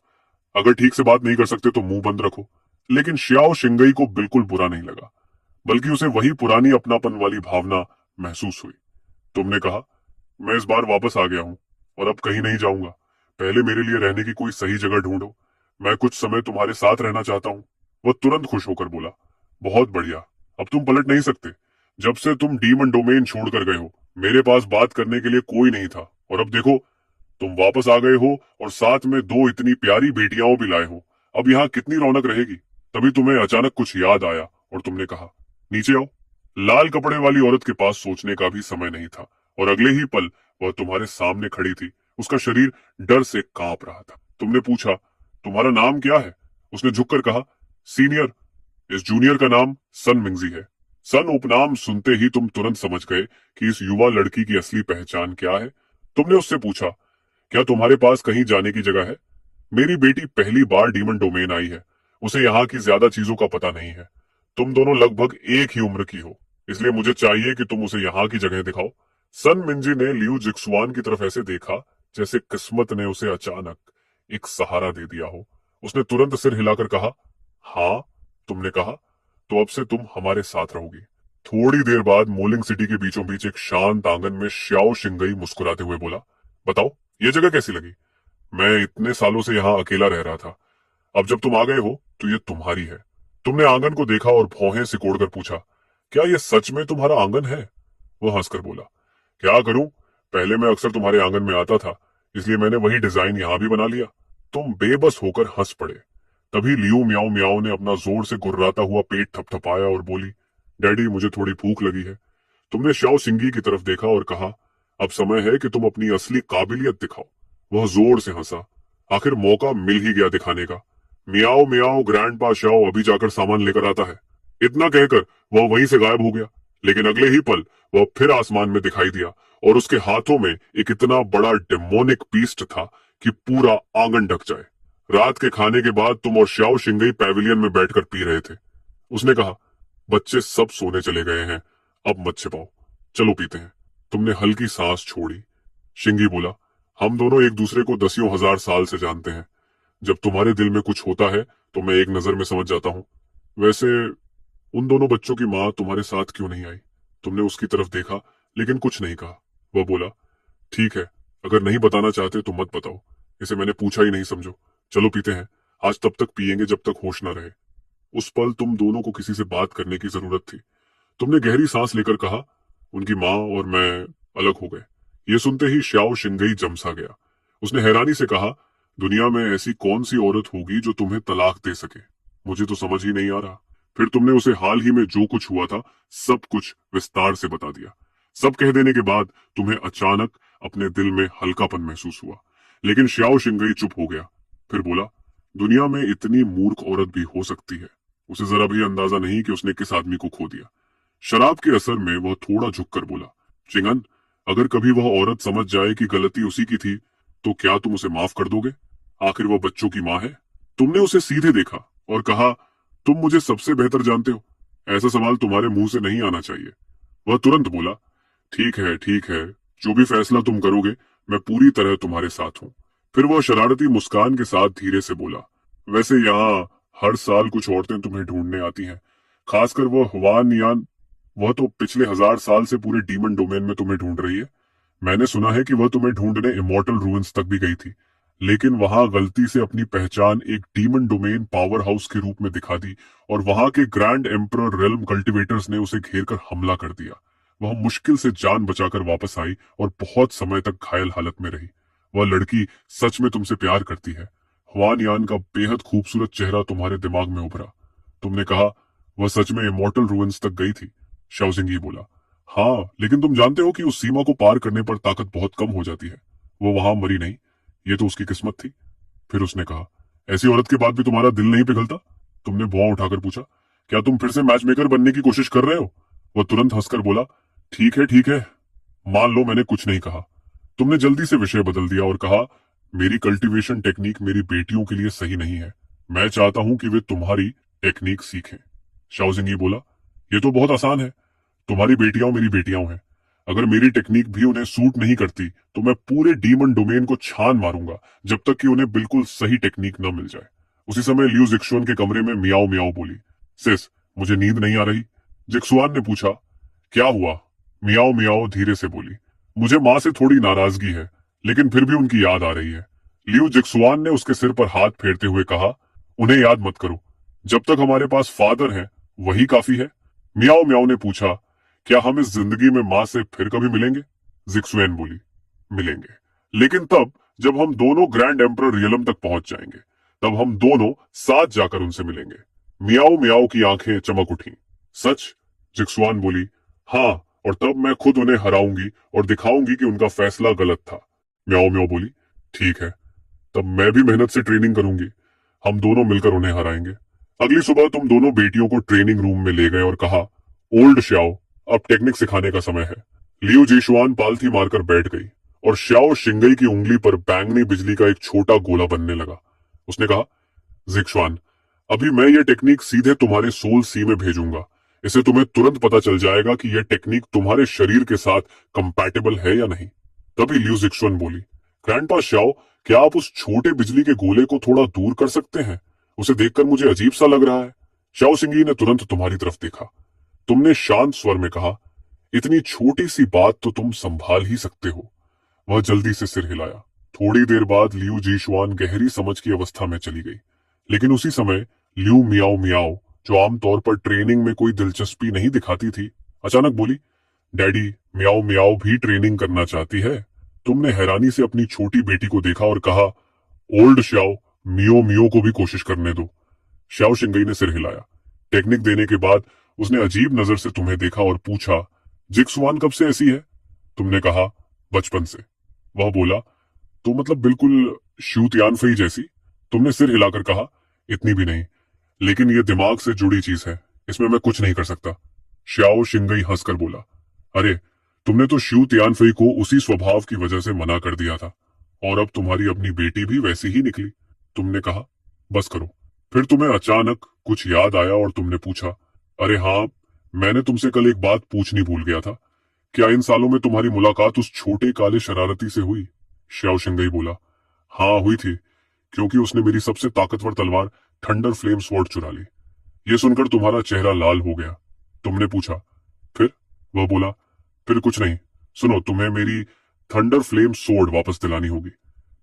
अगर ठीक से बात नहीं कर सकते तो मुंह बंद रखो। लेकिन श्याओ शिंगई को बिल्कुल बुरा नहीं लगा, बल्कि उसे वही पुरानी अपनापन वाली भावना महसूस हुई। तुमने कहा, मैं इस बार वापस आ गया हूं और अब कहीं नहीं जाऊंगा। पहले मेरे लिए रहने की कोई सही जगह ढूंढो। मैं कुछ समय तुम्हारे साथ रहना चाहता हूं। वह तुरंत खुश होकर बोला, बहुत बढ़िया, अब तुम पलट नहीं सकते। जब से तुम डीमन डोमेन छोड़कर गए हो, मेरे पास बात करने के लिए कोई नहीं था, और अब देखो, तुम वापस आ गए हो और साथ में दो इतनी प्यारी बेटियां भी लाए हो। अब यहाँ कितनी रौनक रहेगी। तभी तुम्हें अचानक कुछ याद आया और तुमने कहा, नीचे आओ। लाल कपड़े वाली औरत के पास सोचने का भी समय नहीं था और अगले ही पल वह तुम्हारे सामने खड़ी थी। उसका शरीर डर से कांप रहा था। तुमने पूछा, तुम्हारा नाम क्या है? उसने झुककर कहा, सीनियर। इस जूनियर का नाम सन मिंगजी है। सन उपनाम सुनते ही तुम तुरंत समझ गए कि इस युवा लड़की की असली पहचान क्या है। तुमने उससे पूछा, क्या तुम्हारे पास कहीं जाने की जगह है? मेरी बेटी पहली बार डीमन डोमेन आई है, उसे यहाँ की ज्यादा चीजों का पता नहीं है। तुम दोनों लगभग एक ही उम्र की हो, इसलिए मुझे चाहिए कि तुम उसे यहाँ की जगह दिखाओ। सन मिंजी ने लियू जिक्सुआन की तरफ ऐसे देखा जैसे किस्मत ने उसे अचानक एक सहारा दे दिया हो। उसने तुरंत सिर हिलाकर कहा, हाँ। तुमने कहा, तो अब से तुम हमारे साथ रहोगी। थोड़ी देर बाद मोलिंग सिटी के बीचों बीच एक शांत आंगन में श्याओ शिंगई मुस्कुराते हुए बोला, बताओ, ये जगह कैसी लगी? मैं इतने सालों से यहाँ अकेला रह रहा था, अब जब तुम आ गए हो तो ये तुम्हारी है। तुमने आंगन को देखा और भौहें सिकोड़कर पूछा, क्या ये सच में तुम्हारा आंगन है? वो हंसकर बोला, क्या करूं, पहले मैं अक्सर तुम्हारे आंगन में आता था, इसलिए मैंने वही डिजाइन यहां भी बना लिया। तुम बेबस होकर हंस पड़े। तभी लियू म्याओ म्याओ ने अपना जोर से गुर्राता हुआ पेट थपथपाया और बोली, डैडी, मुझे थोड़ी भूख लगी है। तुमने श्याओ शिंगी की तरफ देखा और कहा, अब समय है कि तुम अपनी असली काबिलियत दिखाओ। वह जोर से हंसा। आखिर मौका मिल ही गया दिखाने का। मियाओ मियाओ, ग्रैंडपा श्याओ अभी जाकर सामान लेकर आता है। इतना कहकर वह वहीं से गायब हो गया। लेकिन अगले ही पल वह फिर आसमान में दिखाई दिया और उसके हाथों में एक इतना बड़ा डेमोनिक बीस्ट था कि पूरा आंगन ढक जाए। रात के खाने के बाद तुम और श्याओ शिंगई पैविलियन में बैठकर पी रहे थे। उसने कहा, बच्चे सब सोने चले गए हैं, अब मत छिपाओ, चलो पीते हैं। तुमने हल्की सांस छोड़ी। शिंगी बोला, हम दोनों एक दूसरे को दसियों हजार साल से जानते हैं। जब तुम्हारे दिल में कुछ होता है तो मैं एक नजर में समझ जाता हूँ। वैसे उन दोनों बच्चों की माँ तुम्हारे साथ क्यों नहीं आई? तुमने उसकी तरफ देखा लेकिन कुछ नहीं कहा। वह बोला, ठीक है, अगर नहीं बताना चाहते तो मत बताओ, इसे मैंने पूछा ही नहीं समझो। चलो पीते हैं, आज तब तक पियेंगे जब तक होश न रहे। उस पल तुम दोनों को किसी से बात करने की जरूरत थी। तुमने गहरी सांस लेकर कहा, उनकी माँ और मैं अलग हो गए। ये सुनते ही श्याओ शिंगई जमसा गया। उसने हैरानी से कहा, दुनिया में ऐसी कौन सी औरत होगी जो तुम्हें तलाक दे सके? मुझे तो समझ ही नहीं आ रहा। फिर तुमने उसे हाल ही में जो कुछ हुआ था सब कुछ विस्तार से बता दिया। सब कह देने के बाद तुम्हें अचानक अपने दिल में हल्कापन महसूस हुआ। लेकिन श्याओ शिंगई चुप हो गया। फिर बोला, दुनिया में इतनी मूर्ख औरत भी हो सकती है। उसे जरा भी अंदाजा नहीं कि उसने किस आदमी को खो दिया। शराब के असर में वह थोड़ा झुककर बोला, चिंगन, अगर कभी वह औरत समझ जाए कि गलती उसी की थी तो क्या तुम उसे माफ कर दोगे? आखिर वह बच्चों की मां है। तुमने उसे सीधे देखा और कहा, तुम मुझे सबसे बेहतर जानते हो। ऐसा सवाल तुम्हारे मुंह से नहीं आना चाहिए। वह तुरंत बोला, ठीक है, जो भी फैसला तुम करोगे मैं पूरी तरह तुम्हारे साथ हूं। फिर वह शरारती मुस्कान के साथ धीरे से बोला, वैसे यहाँ हर साल कुछ औरतें तुम्हें ढूंढने आती हैं, खासकर वह हुआन यान। वह तो पिछले 1000 साल से पूरे डीमन डोमेन में तुम्हें ढूंढ रही है। मैंने सुना है कि वह तुम्हें ढूंढने इमॉर्टल रूइंस तक भी गई थी, लेकिन वहां गलती से अपनी पहचान एक डीमन डोमेन पावर हाउस के रूप में दिखा दी और वहां के ग्रैंड एम्परर रेल्म कल्टिवेटर्स ने उसे घेर कर हमला कर दिया। वह मुश्किल से जान बचाकर वापस आई और बहुत समय तक घायल हालत में रही। वह लड़की सच में तुमसे प्यार करती है। हुआन यान का बेहद खूबसूरत चेहरा तुम्हारे दिमाग में उभरा। तुमने कहा, वह सच में इमॉर्टल रूइंस तक गई थी। शाओजिंगी बोला, हाँ, लेकिन तुम जानते हो कि उस सीमा को पार करने पर ताकत बहुत कम हो जाती है। वो वहां मरी नहीं, ये तो उसकी किस्मत थी। फिर उसने कहा, ऐसी औरत के बाद भी तुम्हारा दिल नहीं पिघलता? तुमने भौं उठाकर पूछा, क्या तुम फिर से मैच मेकर बनने की कोशिश कर रहे हो? वह तुरंत हंसकर बोला, ठीक है, मान लो मैंने कुछ नहीं कहा। तुमने जल्दी से विषय बदल दिया और कहा, मेरी कल्टीवेशन टेक्निक मेरी बेटियों के लिए सही नहीं है। मैं चाहता हूं कि वे तुम्हारी टेक्निक सीखें। शाओजिंगी बोला, ये तो बहुत आसान है। तुम्हारी बेटियां मेरी बेटियां हैं। अगर मेरी टेक्निक भी उन्हें सूट नहीं करती तो मैं पूरे डीमन डोमेन को छान मारूंगा जब तक कि उन्हें बिल्कुल सही टेक्निक न मिल जाए। उसी समय लियू जिक्सुआन के कमरे में मियाओ मियाओ बोली, सिस, मुझे नींद नहीं आ रही। जिक्सुआन ने पूछा, क्या हुआ? मियाओ मियाओ धीरे से बोली, मुझे माँ से थोड़ी नाराजगी है, लेकिन फिर भी उनकी याद आ रही है। लियू जिक्सुआन ने उसके सिर पर हाथ फेरते हुए कहा, उन्हें याद मत करो। जब तक हमारे पास फादर है वही काफी है। मियाओ मियाओ ने पूछा, क्या हम इस जिंदगी में माँ से फिर कभी मिलेंगे? जिक्सुएन बोली, मिलेंगे, लेकिन तब जब हम दोनों ग्रैंड एम्परर रियलम तक पहुंच जाएंगे। तब हम दोनों साथ जाकर उनसे मिलेंगे। मियाओ मियाओ की आंखें चमक उठी। सच? जिक्सुआन बोली, हाँ, और तब मैं खुद उन्हें हराऊंगी और दिखाऊंगी कि उनका फैसला गलत था। म्याओ म्याओ बोली, ठीक है, तब मैं भी मेहनत से ट्रेनिंग करूंगी। हम दोनों मिलकर उन्हें हराएंगे। अगली सुबह तुम दोनों बेटियों को ट्रेनिंग रूम में ले गए और कहा, ओल्ड श्याओ, अब टेक्निक सिखाने का समय है। लियू जीशुआन पालथी मारकर बैठ गई और श्याओ शिंगई की उंगली पर बैंगनी बिजली का एक छोटा गोला बनने लगा। उसने कहा, जिक्सुआन, अभी मैं ये टेक्निक सीधे तुम्हारे सोल सी में भेजूंगा। इससे तुम्हें तुरंत पता चल जाएगा कि यह टेक्निक तुम्हारे शरीर के साथ कंपैटिबल है या नहीं। तभी लियू जिक्सुआन बोली, ग्रैंडपा श्याओ, क्या आप उस छोटे बिजली के गोले को थोड़ा दूर कर सकते हैं? उसे देखकर मुझे अजीब सा लग रहा है। श्याओ सिंगी ने तुरंत तुम्हारी तरफ देखा। तुमने शांत स्वर में कहा, इतनी छोटी सी बात तो तुम संभाल ही सकते हो। वह जल्दी से सिर हिलाया। थोड़ी देर बाद लियू जीशुआन गहरी समझ की अवस्था में चली गई। लेकिन उसी समय लियू मियाओ मियाओ, जो आमतौर पर ट्रेनिंग में कोई दिलचस्पी नहीं दिखाती थी, अचानक बोली, डैडी, मियाओ मियाओ भी ट्रेनिंग करना चाहती है। तुमने हैरानी से अपनी छोटी बेटी को देखा और कहा, ओल्ड श्याओ, मियो मियो को भी कोशिश करने दो। श्याओ शिंगई ने सिर हिलाया। टेक्निक देने के बाद उसने अजीब नजर से तुम्हें देखा और पूछा, जिक्सुआन कब से ऐसी है? तुमने कहा, बचपन से। वह बोला, तो मतलब बिल्कुल शू तियानफई जैसी? तुमने सिर हिलाकर कहा, इतनी भी नहीं, लेकिन यह दिमाग से जुड़ी चीज है, इसमें मैं कुछ नहीं कर सकता। श्याओ शिंगई हंसकर बोला, अरे, तुमने तो शू तियानफई को उसी स्वभाव की वजह से मना कर दिया था, और अब तुम्हारी अपनी बेटी भी वैसी ही निकली। तुमने कहा, बस करो। फिर तुम्हें अचानक कुछ याद आया और तुमने पूछा, अरे हाँ, मैंने तुमसे कल एक बात पूछनी भूल गया था। क्या इन सालों में तुम्हारी मुलाकात उस छोटे काले शरारती से हुई? श्याओ शिंगई बोला, हाँ हुई थी, क्योंकि उसने मेरी सबसे ताकतवर तलवार थंडर फ्लेम स्वॉर्ड चुरा ली। यह सुनकर तुम्हारा चेहरा लाल हो गया। तुमने पूछा, फिर? वह बोला, फिर कुछ नहीं। सुनो, तुम्हें मेरी थंडर फ्लेम सोर्ड वापस दिलानी होगी।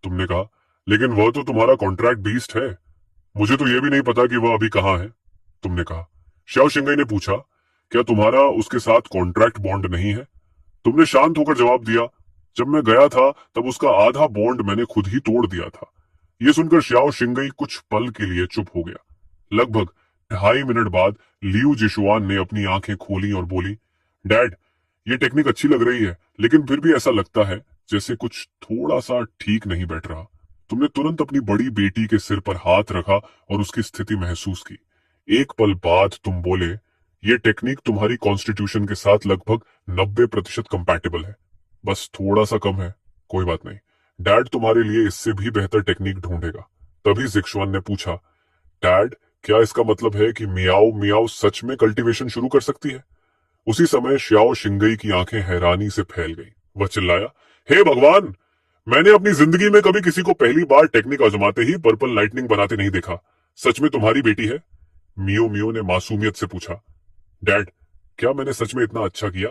तुमने कहा, लेकिन वह तो तुम्हारा कॉन्ट्रैक्ट बीस्ट है। मुझे तो यह भी नहीं पता कि वह अभी कहाँ है। तुमने कहा। श्याओ शिंगई ने पूछा, क्या तुम्हारा उसके साथ कॉन्ट्रैक्ट बॉन्ड नहीं है? तुमने शांत होकर जवाब दिया, जब मैं गया था तब उसका आधा बॉन्ड मैंने खुद ही तोड़ दिया था। यह सुनकर श्याओ शिंगई कुछ पल के लिए चुप हो गया। लगभग 2.5 मिनट बाद लियू जिशुआन ने अपनी आंखें खोली और बोली, डैड, ये टेक्निक अच्छी लग रही है, लेकिन फिर भी ऐसा लगता है जैसे कुछ थोड़ा सा ठीक नहीं बैठ रहा। तुमने तुरंत अपनी बड़ी बेटी के सिर पर हाथ रखा और उसकी स्थिति महसूस की। एक पल बाद तुम बोले, ये टेक्निक तुम्हारी कॉन्स्टिट्यूशन के साथ लगभग 90% कंपैटिबल है, बस थोड़ा सा कम है। कोई बात नहीं, डैड तुम्हारे लिए इससे भी बेहतर टेक्निक ढूंढेगा। तभी जिक्सुआन ने पूछा, डैड, क्या इसका मतलब है कि मियाओ मियाओ सच में कल्टीवेशन शुरू कर सकती है? उसी समय श्याओ शिंगई की आंखें हैरानी से फैल गईं। वह चिल्लाया, हे भगवान, मैंने अपनी जिंदगी में कभी किसी को पहली बार टेक्निक आजमाते ही पर्पल लाइटनिंग बनाते नहीं देखा। सच में तुम्हारी बेटी है? मियो मियो ने मासूमियत से पूछा। डैड, क्या मैंने सच में इतना अच्छा किया?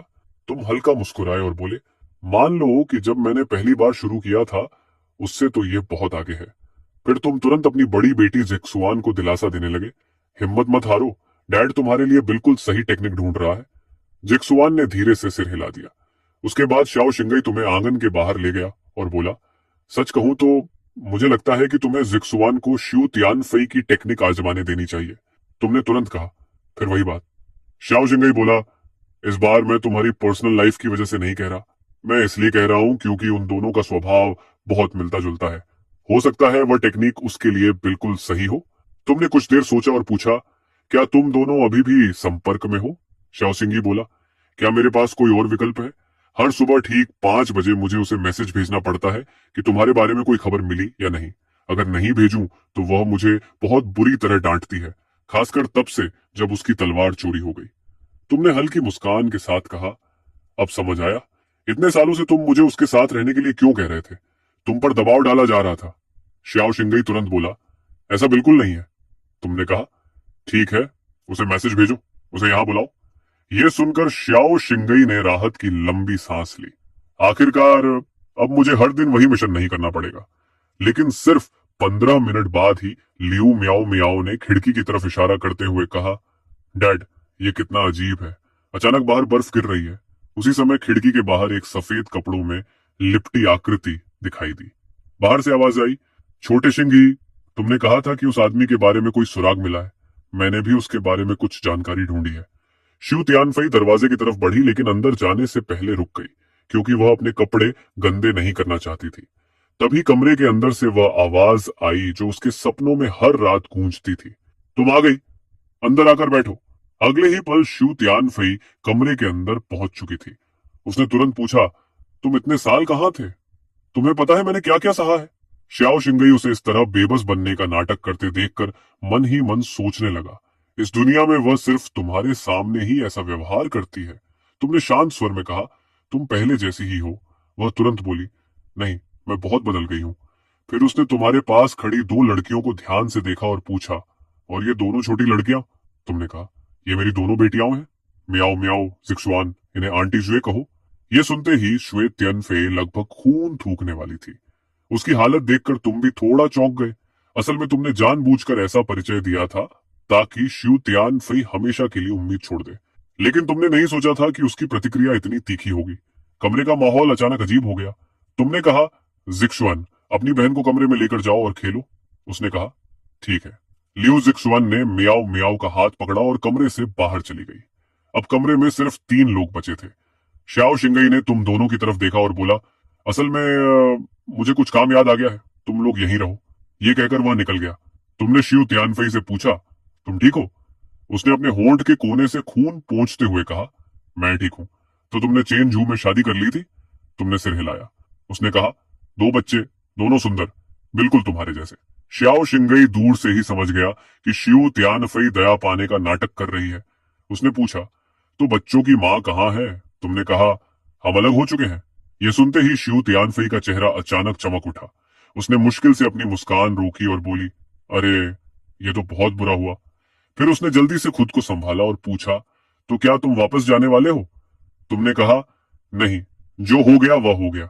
तुम हल्का मुस्कुराए और बोले, मान लो कि जब मैंने पहली बार शुरू किया था उससे तो ये बहुत आगे है। फिर तुम तुरंत अपनी बड़ी बेटी जिक्सुआन को दिलासा देने लगे, हिम्मत मत हारो, डैड तुम्हारे लिए बिल्कुल सही टेक्निक ढूंढ रहा है। जिक्सुआन ने धीरे से सिर हिला दिया। उसके बाद शाओ शिंगई तुम्हें आंगन के बाहर ले गया और बोला, सच कहूं तो मुझे लगता है कि तुम्हें जिक्सुआन को श्यू तियान फई की टेक्निक आजमाने देनी चाहिए। तुमने तुरंत कहा, फिर वही बात। शाओ शिंगई बोला, इस बार मैं तुम्हारी पर्सनल लाइफ की वजह से नहीं कह रहा, मैं इसलिए कह रहा हूं क्योंकि उन दोनों का स्वभाव बहुत मिलता जुलता है। हो सकता है वह टेक्निक उसके लिए बिल्कुल सही हो। तुमने कुछ देर सोचा और पूछा, क्या तुम दोनों अभी भी संपर्क में हो? शाओ शिंगी बोला, क्या मेरे पास कोई और विकल्प है? हर सुबह ठीक 5 बजे मुझे उसे मैसेज भेजना पड़ता है कि तुम्हारे बारे में कोई खबर मिली या नहीं। अगर नहीं भेजूं तो वह मुझे बहुत बुरी तरह डांटती है, खासकर तब से जब उसकी तलवार चोरी हो गई। तुमने हल्की मुस्कान के साथ कहा, अब समझ आया, इतने सालों से तुम मुझे उसके साथ रहने के लिए क्यों कह रहे थे? तुम पर दबाव डाला जा रहा था। श्याओ शिंगई तुरंत बोला, ऐसा बिल्कुल नहीं है। तुमने कहा, ठीक है, उसे मैसेज भेजो, उसे यहां बुलाओ। यह सुनकर श्याओ शिंगई ने राहत की लंबी सांस ली। आखिरकार अब मुझे हर दिन वही मिशन नहीं करना पड़ेगा। लेकिन सिर्फ 15 मिनट बाद ही लियू मियाओ मियाओ ने खिड़की की तरफ इशारा करते हुए कहा, डैड, ये कितना अजीब है, अचानक बाहर बर्फ गिर रही है। उसी समय खिड़की के बाहर एक सफेद कपड़ों में लिपटी आकृति दिखाई दी। बाहर से आवाज आई, छोटे शिंगी, तुमने कहा था कि उस आदमी के बारे में कोई सुराग मिला है। मैंने भी उसके बारे में कुछ जानकारी ढूंढी है। श्यू तियानफई दरवाजे की तरफ बढ़ी, लेकिन अंदर जाने से पहले रुक गई, क्योंकि वह अपने कपड़े गंदे नहीं करना चाहती थी। तभी कमरे के अंदर से वह आवाज आई जो उसके सपनों में हर रात गूंजती थी, तुम आ गई, अंदर आकर बैठो। अगले ही पल श्यू तियानफई कमरे के अंदर पहुंच चुकी थी। उसने तुरंत पूछा, तुम इतने साल कहां थे? तुम्हें पता है मैंने क्या क्या सहा है? श्याओ शिंगई उसे इस तरह बेबस बनने का नाटक करते देखकर मन ही मन सोचने लगा, इस दुनिया में वह सिर्फ तुम्हारे सामने ही ऐसा व्यवहार करती है। तुमने शांत स्वर में कहा, तुम पहले जैसी ही हो। वह तुरंत बोली, नहीं, मैं बहुत बदल गई हूं। फिर उसने तुम्हारे पास खड़ी 2 लड़कियों को ध्यान से देखा और पूछा, और ये दोनों छोटी लड़कियां? तुमने कहा, ये मेरी दोनों बेटियां हैं, मियाओ मियाओ जिक्सुआन, इन्हें आंटी जुए कहो। ये सुनते ही श्वेत तियनफे लगभग खून थूकने वाली थी। उसकी हालत देखकर तुम भी थोड़ा चौंक गए। असल में तुमने जानबूझकर ऐसा परिचय दिया था ताकि श्यू तियानफई हमेशा के लिए उम्मीद छोड़ दे। लेकिन तुमने नहीं सोचा था कि उसकी प्रतिक्रिया इतनी तीखी होगी। कमरे का माहौल अचानक अजीब हो गया। तुमने कहा, जिक्सुआन, अपनी बहन को कमरे में लेकर जाओ और खेलो। उसने कहा, ठीक है। लियू जिक्सुआन ने मियाओ मियाओ का हाथ पकड़ा और कमरे से बाहर चली गई। अब कमरे में सिर्फ 3 लोग बचे थे। श्याओ शिंगई ने तुम दोनों की तरफ देखा और बोला, असल में मुझे कुछ काम याद आ गया है, तुम लोग यहीं रहो। ये कहकर वह निकल गया। तुमने श्यू तियानफई से पूछा, तुम ठीक हो? उसने अपने होंठ के कोने से खून पोंछते हुए कहा, मैं ठीक हूं। तो तुमने चेन जू में शादी कर ली थी? तुमने सिर हिलाया। उसने कहा, 2 बच्चे, दोनों सुंदर, बिल्कुल तुम्हारे जैसे। श्याओ शिंगई दूर से ही समझ गया कि श्यू तियानफई दया पाने का नाटक कर रही है। उसने पूछा, तो बच्चों की मां कहाँ है? तुमने कहा, हम अलग हो चुके हैं। यह सुनते ही श्यू तियानफई का चेहरा अचानक चमक उठा। उसने मुश्किल से अपनी मुस्कान रोकी और बोली, अरे, ये तो बहुत बुरा हुआ। फिर उसने जल्दी से खुद को संभाला और पूछा, तो क्या तुम वापस जाने वाले हो? तुमने कहा, नहीं, जो हो गया वह हो गया।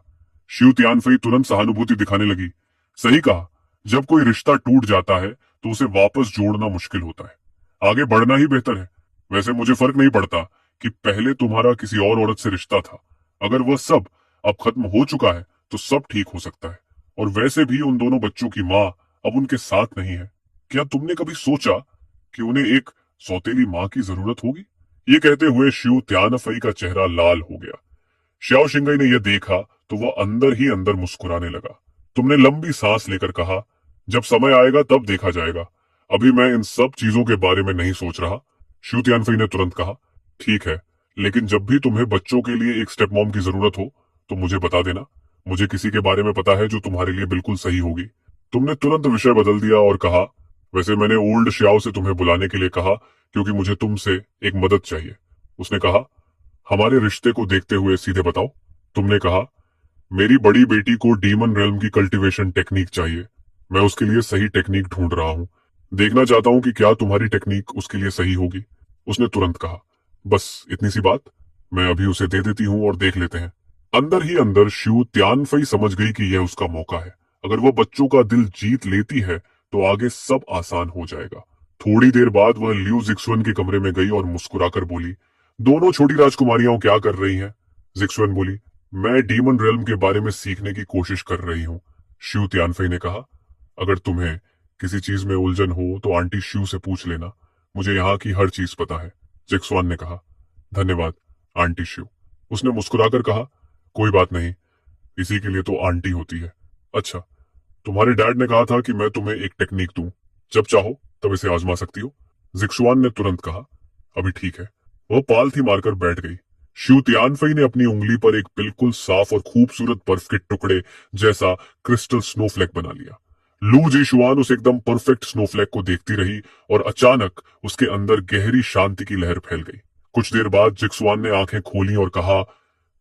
श्यू तियानफई तुरंत सहानुभूति दिखाने लगी। सही कहा, जब कोई रिश्ता टूट जाता है तो उसे वापस जोड़ना मुश्किल होता है, आगे बढ़ना ही बेहतर है। वैसे मुझे फर्क नहीं पड़ता कि पहले तुम्हारा किसी और औरत से रिश्ता था। अगर वह सब अब खत्म हो चुका है तो सब ठीक हो सकता है। और वैसे भी उन दोनों बच्चों की मां अब उनके साथ नहीं है। क्या तुमने कभी सोचा कि उन्हें एक सौतेली माँ की जरूरत होगी। ये कहते हुए शिव त्यानफई का चेहरा लाल हो गया। श्याओ शिंगई ने यह देखा तो वह अंदर ही अंदर मुस्कुराने लगा। तुमने लंबी सांस लेकर कहा, जब समय आएगा तब देखा जाएगा, अभी मैं इन सब चीजों के बारे में नहीं सोच रहा। शिव त्यानफई ने तुरंत कहा, ठीक है, लेकिन जब भी तुम्हें बच्चों के लिए एक स्टेप मॉम की जरूरत हो तो मुझे बता देना। मुझे किसी के बारे में पता है जो तुम्हारे लिए बिल्कुल सही होगी। तुमने तुरंत विषय बदल दिया और कहा, वैसे मैंने ओल्ड श्याओ से तुम्हें बुलाने के लिए कहा क्योंकि मुझे तुमसे एक मदद चाहिए। उसने कहा, हमारे रिश्ते को देखते हुए सीधे बताओ। तुमने कहा, मेरी बड़ी बेटी को डीमन रेल्म की कल्टीवेशन टेक्निक चाहिए। मैं उसके लिए सही टेक्निक ढूंढ रहा हूं। देखना चाहता हूं कि क्या तुम्हारी टेक्निक उसके लिए सही होगी। उसने तुरंत कहा, बस इतनी सी बात, मैं अभी उसे दे देती हूं और देख लेते हैं। अंदर ही अंदर शिव त्यानफई समझ गई कि यह उसका मौका है। अगर वह बच्चों का दिल जीत लेती है तो आगे सब आसान हो जाएगा। थोड़ी देर बाद वह लियू जिक्सुअन के कमरे में गई और मुस्कुराकर बोली, दोनों छोटी राजकुमारियां क्या कर रही हैं? जिक्सुअन बोली, मैं डीमन रेल्म के बारे में सीखने की कोशिश कर रही हूँ। शिव त्यानफई ने कहा, अगर तुम्हें किसी चीज में उलझन हो तो आंटी शिव से पूछ लेना, मुझे यहाँ की हर चीज पता है। जिक्सुआन ने कहा, धन्यवाद आंटी शिव। उसने मुस्कुराकर कहा, कोई बात नहीं, इसी के लिए तो आंटी होती है। अच्छा, तुम्हारे डैड ने कहा था कि मैं तुम्हें एक टेक्निक दूं, जब चाहो तब इसे आजमा सकती हो। जिक्सुआन ने तुरंत कहा, अभी ठीक है। वह पालथी मारकर बैठ गई। शिव त्यानफई ने अपनी उंगली पर एक बिल्कुल साफ और खूबसूरत बर्फ के टुकड़े जैसा क्रिस्टल स्नोफ्लेक बना लिया। लू जीशुआन उस एकदम परफेक्ट स्नोफ्लेक को देखती रही और अचानक उसके अंदर गहरी शांति की लहर फैल गई। कुछ देर बाद जिक्सुआन ने आंखें खोली और कहा,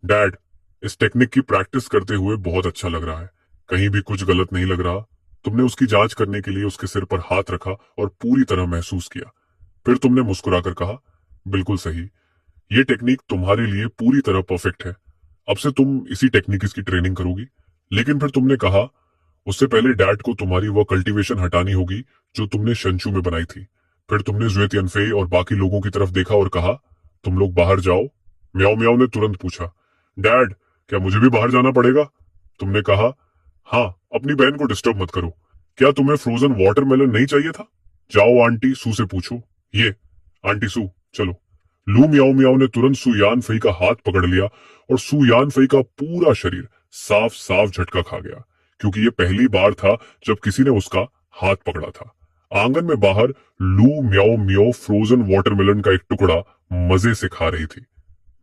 डैड, इस टेक्निक की प्रैक्टिस करते हुए बहुत अच्छा लग रहा है। कहीं भी कुछ गलत नहीं लग रहा। तुमने उसकी जांच करने के लिए उसके सिर पर हाथ रखा और पूरी तरह महसूस किया। फिर तुमने मुस्कुराकर कहा, बिल्कुल सही, ये टेक्निक तुम्हारे लिए पूरी तरह परफेक्ट है। अब से तुम इसी टेक्निक की ट्रेनिंग करोगी। लेकिन फिर तुमने कहा, उससे पहले डैड को तुम्हारी वह कल्टीवेशन हटानी होगी जो तुमने शंचू में बनाई थी। फिर तुमने जुए तियनफे और बाकी लोगों की तरफ देखा और कहा, तुम लोग बाहर जाओ। म्याओ म्याओ ने तुरंत पूछा, डैड, क्या मुझे भी बाहर जाना पड़ेगा? तुमने कहा, हाँ, अपनी बहन को डिस्टर्ब मत करो। क्या तुम्हें फ्रोजन वाटरमेलन नहीं चाहिए था? जाओ आंटी सू से पूछो। ये आंटी सू, चलो। लू म्याओ म्याओ ने तुरंत सू यानफई का हाथ पकड़ लिया और सू यानफई का पूरा शरीर साफ साफ झटका खा गया, क्योंकि ये पहली बार था जब किसी ने उसका हाथ पकड़ा था। आंगन में बाहर लू म्याओ म्याओ फ्रोजन वाटरमेलन का एक टुकड़ा मजे से खा रही थी।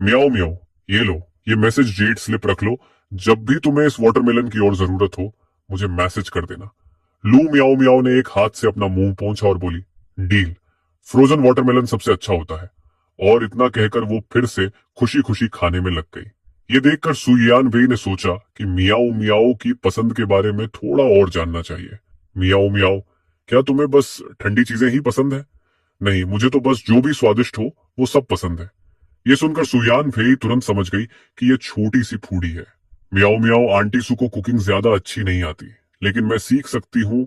म्याओ म्याओ, ये लो, ये मैसेज डेट स्लिप रख लो। जब भी तुम्हें इस वाटरमेलन की और जरूरत हो मुझे मैसेज कर देना। लू म्याओ म्याओ ने एक हाथ से अपना मुंह पोंछा और बोली, डील, फ्रोजन वाटरमेलन सबसे अच्छा होता है। और इतना कहकर वो फिर से खुशी खुशी खाने में लग गई। ये देखकर सुयान वेई ने सोचा कि मियाओ मियाओ की पसंद के बारे में थोड़ा और जानना चाहिए। मियाओ मियाओ, क्या तुम्हें बस ठंडी चीजें ही पसंद है? नहीं, मुझे तो बस जो भी स्वादिष्ट हो वो सब पसंद है। ये सुनकर सुयान वेई तुरंत समझ गई कि ये छोटी सी फूडी है। मियाओ मियाओ, आंटी सू को कुकिंग ज्यादा अच्छी नहीं आती, लेकिन मैं सीख सकती हूँ।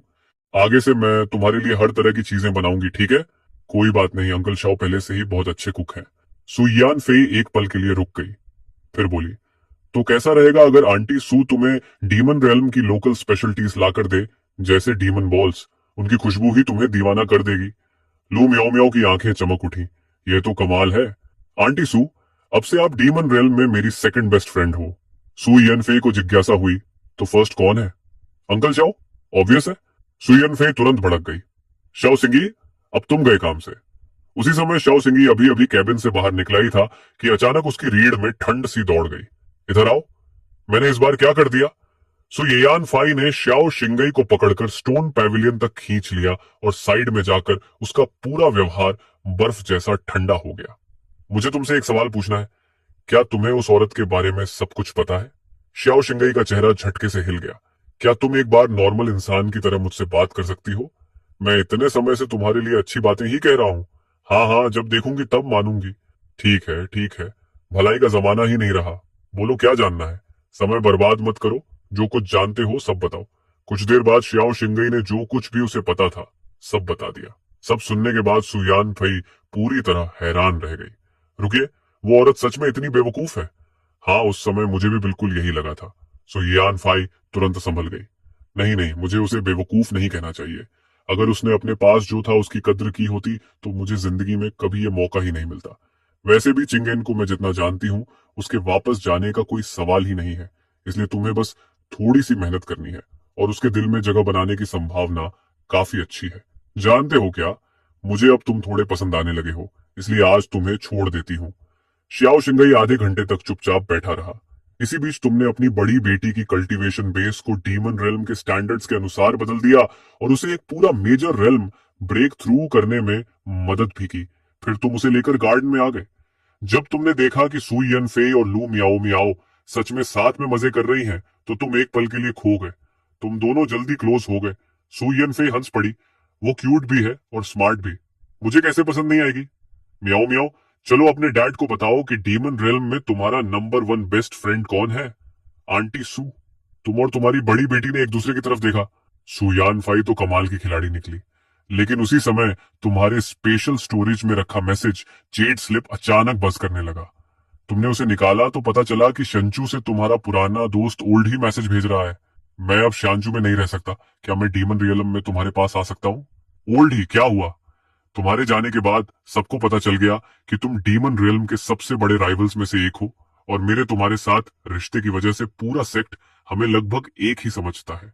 आगे से मैं तुम्हारे लिए हर तरह की चीजें बनाऊंगी, ठीक है? कोई बात नहीं, अंकल शाओ पहले से ही बहुत अच्छे कुक हैं। सुयान फेई एक पल के लिए रुक गई, फिर बोली, तो कैसा रहेगा अगर आंटी सू तुम्हें डीमन रेल्म की लोकल स्पेशलिटीज लाकर दे, जैसे डीमन बॉल्स? उनकी खुशबू ही तुम्हें दीवाना कर देगी। लू म्याओ म्याओ की आंखें चमक उठी। यह तो कमाल है। आंटी सू, अब से आप डीमन रेल्म में मेरी सेकंड बेस्ट फ्रेंड हो। सू यनफे को जिज्ञासा हुई, तो फर्स्ट कौन है? अंकल शाओ, ऑब्वियस है। सू यनफे तुरंत भड़क गई। शाओ सिंगी, अब तुम गए काम से। उसी समय शाओ सिंगी अभी अभी कैबिन से बाहर निकला ही था कि अचानक उसकी रीढ़ में ठंड सी दौड़ गई। इधर आओ, मैंने इस बार क्या कर दिया? सो येयान फाई ने शाओ शिंगई को पकड़कर स्टोन पैविलियन तक खींच लिया और साइड में जाकर उसका पूरा व्यवहार बर्फ जैसा ठंडा हो गया। मुझे तुमसे एक सवाल पूछना है, क्या तुम्हें उस औरत के बारे में सब कुछ पता है? शाओ शिंगई का चेहरा झटके से हिल गया। क्या तुम एक बार नॉर्मल इंसान की तरह मुझसे बात कर सकती हो? मैं इतने समय से तुम्हारे लिए अच्छी बातें ही कह रहा हूँ। हाँ हाँ, जब देखूंगी तब मानूंगी। ठीक है ठीक है, भलाई का जमाना ही नहीं रहा। बोलो क्या जानना है? समय बर्बाद मत करो, जो कुछ जानते हो सब बताओ। कुछ देर बाद शाओ शिंगई ने जो कुछ भी उसे पता था सब बता दिया। सब सुनने के बाद सुयान फई पूरी तरह हैरान रह गई। रुकिए, वो औरत सच में इतनी बेवकूफ है? हाँ, उस समय मुझे भी बिल्कुल यही लगा था। सुयान फाई तुरंत संभल गई। नहीं नहीं, मुझे उसे बेवकूफ नहीं कहना चाहिए। अगर उसने अपने पास जो था उसकी कद्र की होती तो मुझे जिंदगी में कभी ये मौका ही नहीं मिलता। वैसे भी चिंगेन को मैं जितना जानती हूँ उसके वापस जाने का कोई सवाल ही नहीं है, इसलिए तुम्हें बस थोड़ी सी मेहनत करनी है और उसके दिल में जगह बनाने की संभावना काफी अच्छी है। जानते हो क्या, मुझे अब तुम थोड़े पसंद आने लगे हो, इसलिए आज तुम्हें छोड़ देती हूँ। श्याओ शिंगई आधे घंटे तक चुपचाप बैठा रहा। इसी बीच तुमने अपनी बड़ी बेटी की कल्टीवेशन बेस को डीमन रेल्म के स्टैंडर्ड्स के अनुसार बदल दिया और उसे एक पूरा मेजर रेल्म ब्रेक थ्रू करने में मदद भी की। फिर तुम उसे लेकर गार्डन में आ गए। जब तुमने देखा कि सुई यन फे और लू मियाओ मियाओ सच में साथ में मजे कर रही हैं, तो तुम एक पल के लिए खो गए। तुम दोनों जल्दी क्लोज हो गए। सुई यन फे हंस पड़ी। वो क्यूट भी है और स्मार्ट भी। मुझे कैसे पसंद नहीं आएगी? मियाओ मियाओ, चलो अपने डैड को बताओ कि डीमन रेल्म में तुम्हारा नंबर 1 बेस्ट फ्रेंड कौन है। आंटी सू। तुम और तुम्हारी बड़ी बेटी ने एक दूसरे की तरफ देखा। सुयान फाई तो कमाल की खिलाड़ी निकली, लेकिन उसी समय तुम्हारे स्पेशल स्टोरेज में रखा मैसेज जेड स्लिप अचानक बज करने लगा। तुमने उसे निकाला तो पता चला कि शंचू से तुम्हारा पुराना दोस्त ओल्ड ही मैसेज भेज रहा है। मैं अब शांचू में नहीं रह सकता, क्या मैं डीमन रियलम में तुम्हारे पास आ सकता हूँ? ओल्ड ही क्या हुआ? तुम्हारे जाने के बाद सबको पता चल गया कि तुम डीमन रियल्म के सबसे बड़े राइवल्स में से एक हो और मेरे तुम्हारे साथ रिश्ते की वजह से पूरा सेक्ट हमें लगभग एक ही समझता है।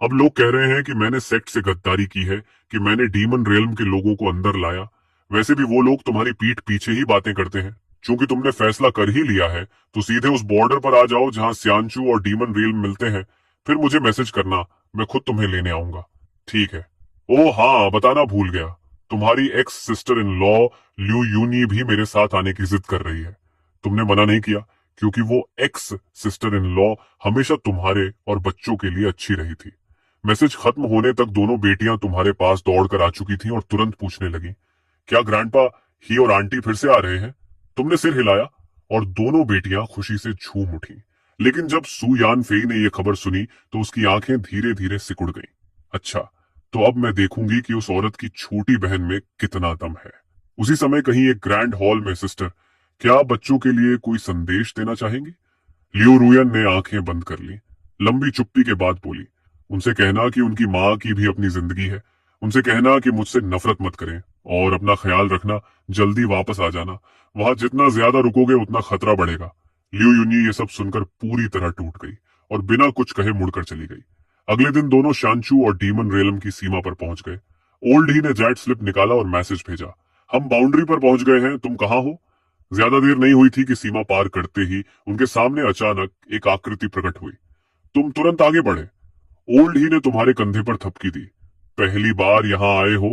अब लोग कह रहे हैं कि मैंने सेक्ट से गद्दारी की है, कि मैंने डीमन रियल्म के लोगों को अंदर लाया। वैसे भी वो लोग तुम्हारी पीठ पीछे ही बातें करते हैं। चूंकि तुमने फैसला कर ही लिया है तो सीधे उस बॉर्डर पर आ जाओ जहां सियांचू और डीमन रियल्म मिलते हैं। फिर मुझे मैसेज करना, मैं खुद तुम्हें लेने आऊंगा। ठीक है। ओ हाँ, बताना भूल गया, तुम्हारी ex sister in law Liu Yuni भी मेरे साथ आने की जिद कर रही है। तुमने मना नहीं किया क्योंकि वो एक्स सिस्टर इन लॉ हमेशा तुम्हारे और बच्चों के लिए अच्छी रही थी। मैसेज खत्म होने तक दोनों बेटियां तुम्हारे पास दौड़कर आ चुकी थीं और तुरंत पूछने लगी, क्या ग्रैंडपा ही और आंटी फिर से आ रहे हैं? तुमने सिर हिलाया और दोनों बेटियां खुशी से झूम उठी। लेकिन जब सू यान फेई ने यह खबर सुनी तो उसकी आंखें धीरे धीरे सिकुड़ गईं। अच्छा, तो अब मैं देखूंगी कि उस औरत की छोटी बहन में कितना दम है। उसी समय कहीं एक ग्रैंड हॉल में सिस्टर, क्या आप बच्चों के लिए कोई संदेश देना चाहेंगी? लियो रुयन ने आंखें बंद कर ली। लंबी चुप्पी के बाद बोली, उनसे कहना कि उनकी माँ की भी अपनी जिंदगी है। उनसे कहना कि मुझसे नफरत मत करें और अपना ख्याल रखना, जल्दी वापस आ जाना। वहां जितना ज्यादा रुकोगे उतना खतरा बढ़ेगा। लियो यूनी ये सब सुनकर पूरी तरह टूट गई और बिना कुछ कहे मुड़कर चली गई। अगले दिन दोनों शांचू और डीमन रेलम की सीमा पर पहुंच गए। ओल्ड ही ने जेट स्लिप निकाला और मैसेज भेजा, हम बाउंड्री पर पहुंच गए हैं, तुम कहाँ हो? ज्यादा देर नहीं हुई थी कि सीमा पार करते ही उनके सामने अचानक एक आकृति प्रकट हुई। तुम तुरंत आगे बढ़े। ओल्ड ही ने तुम्हारे कंधे पर थपकी दी। पहली बार यहाँ आए हो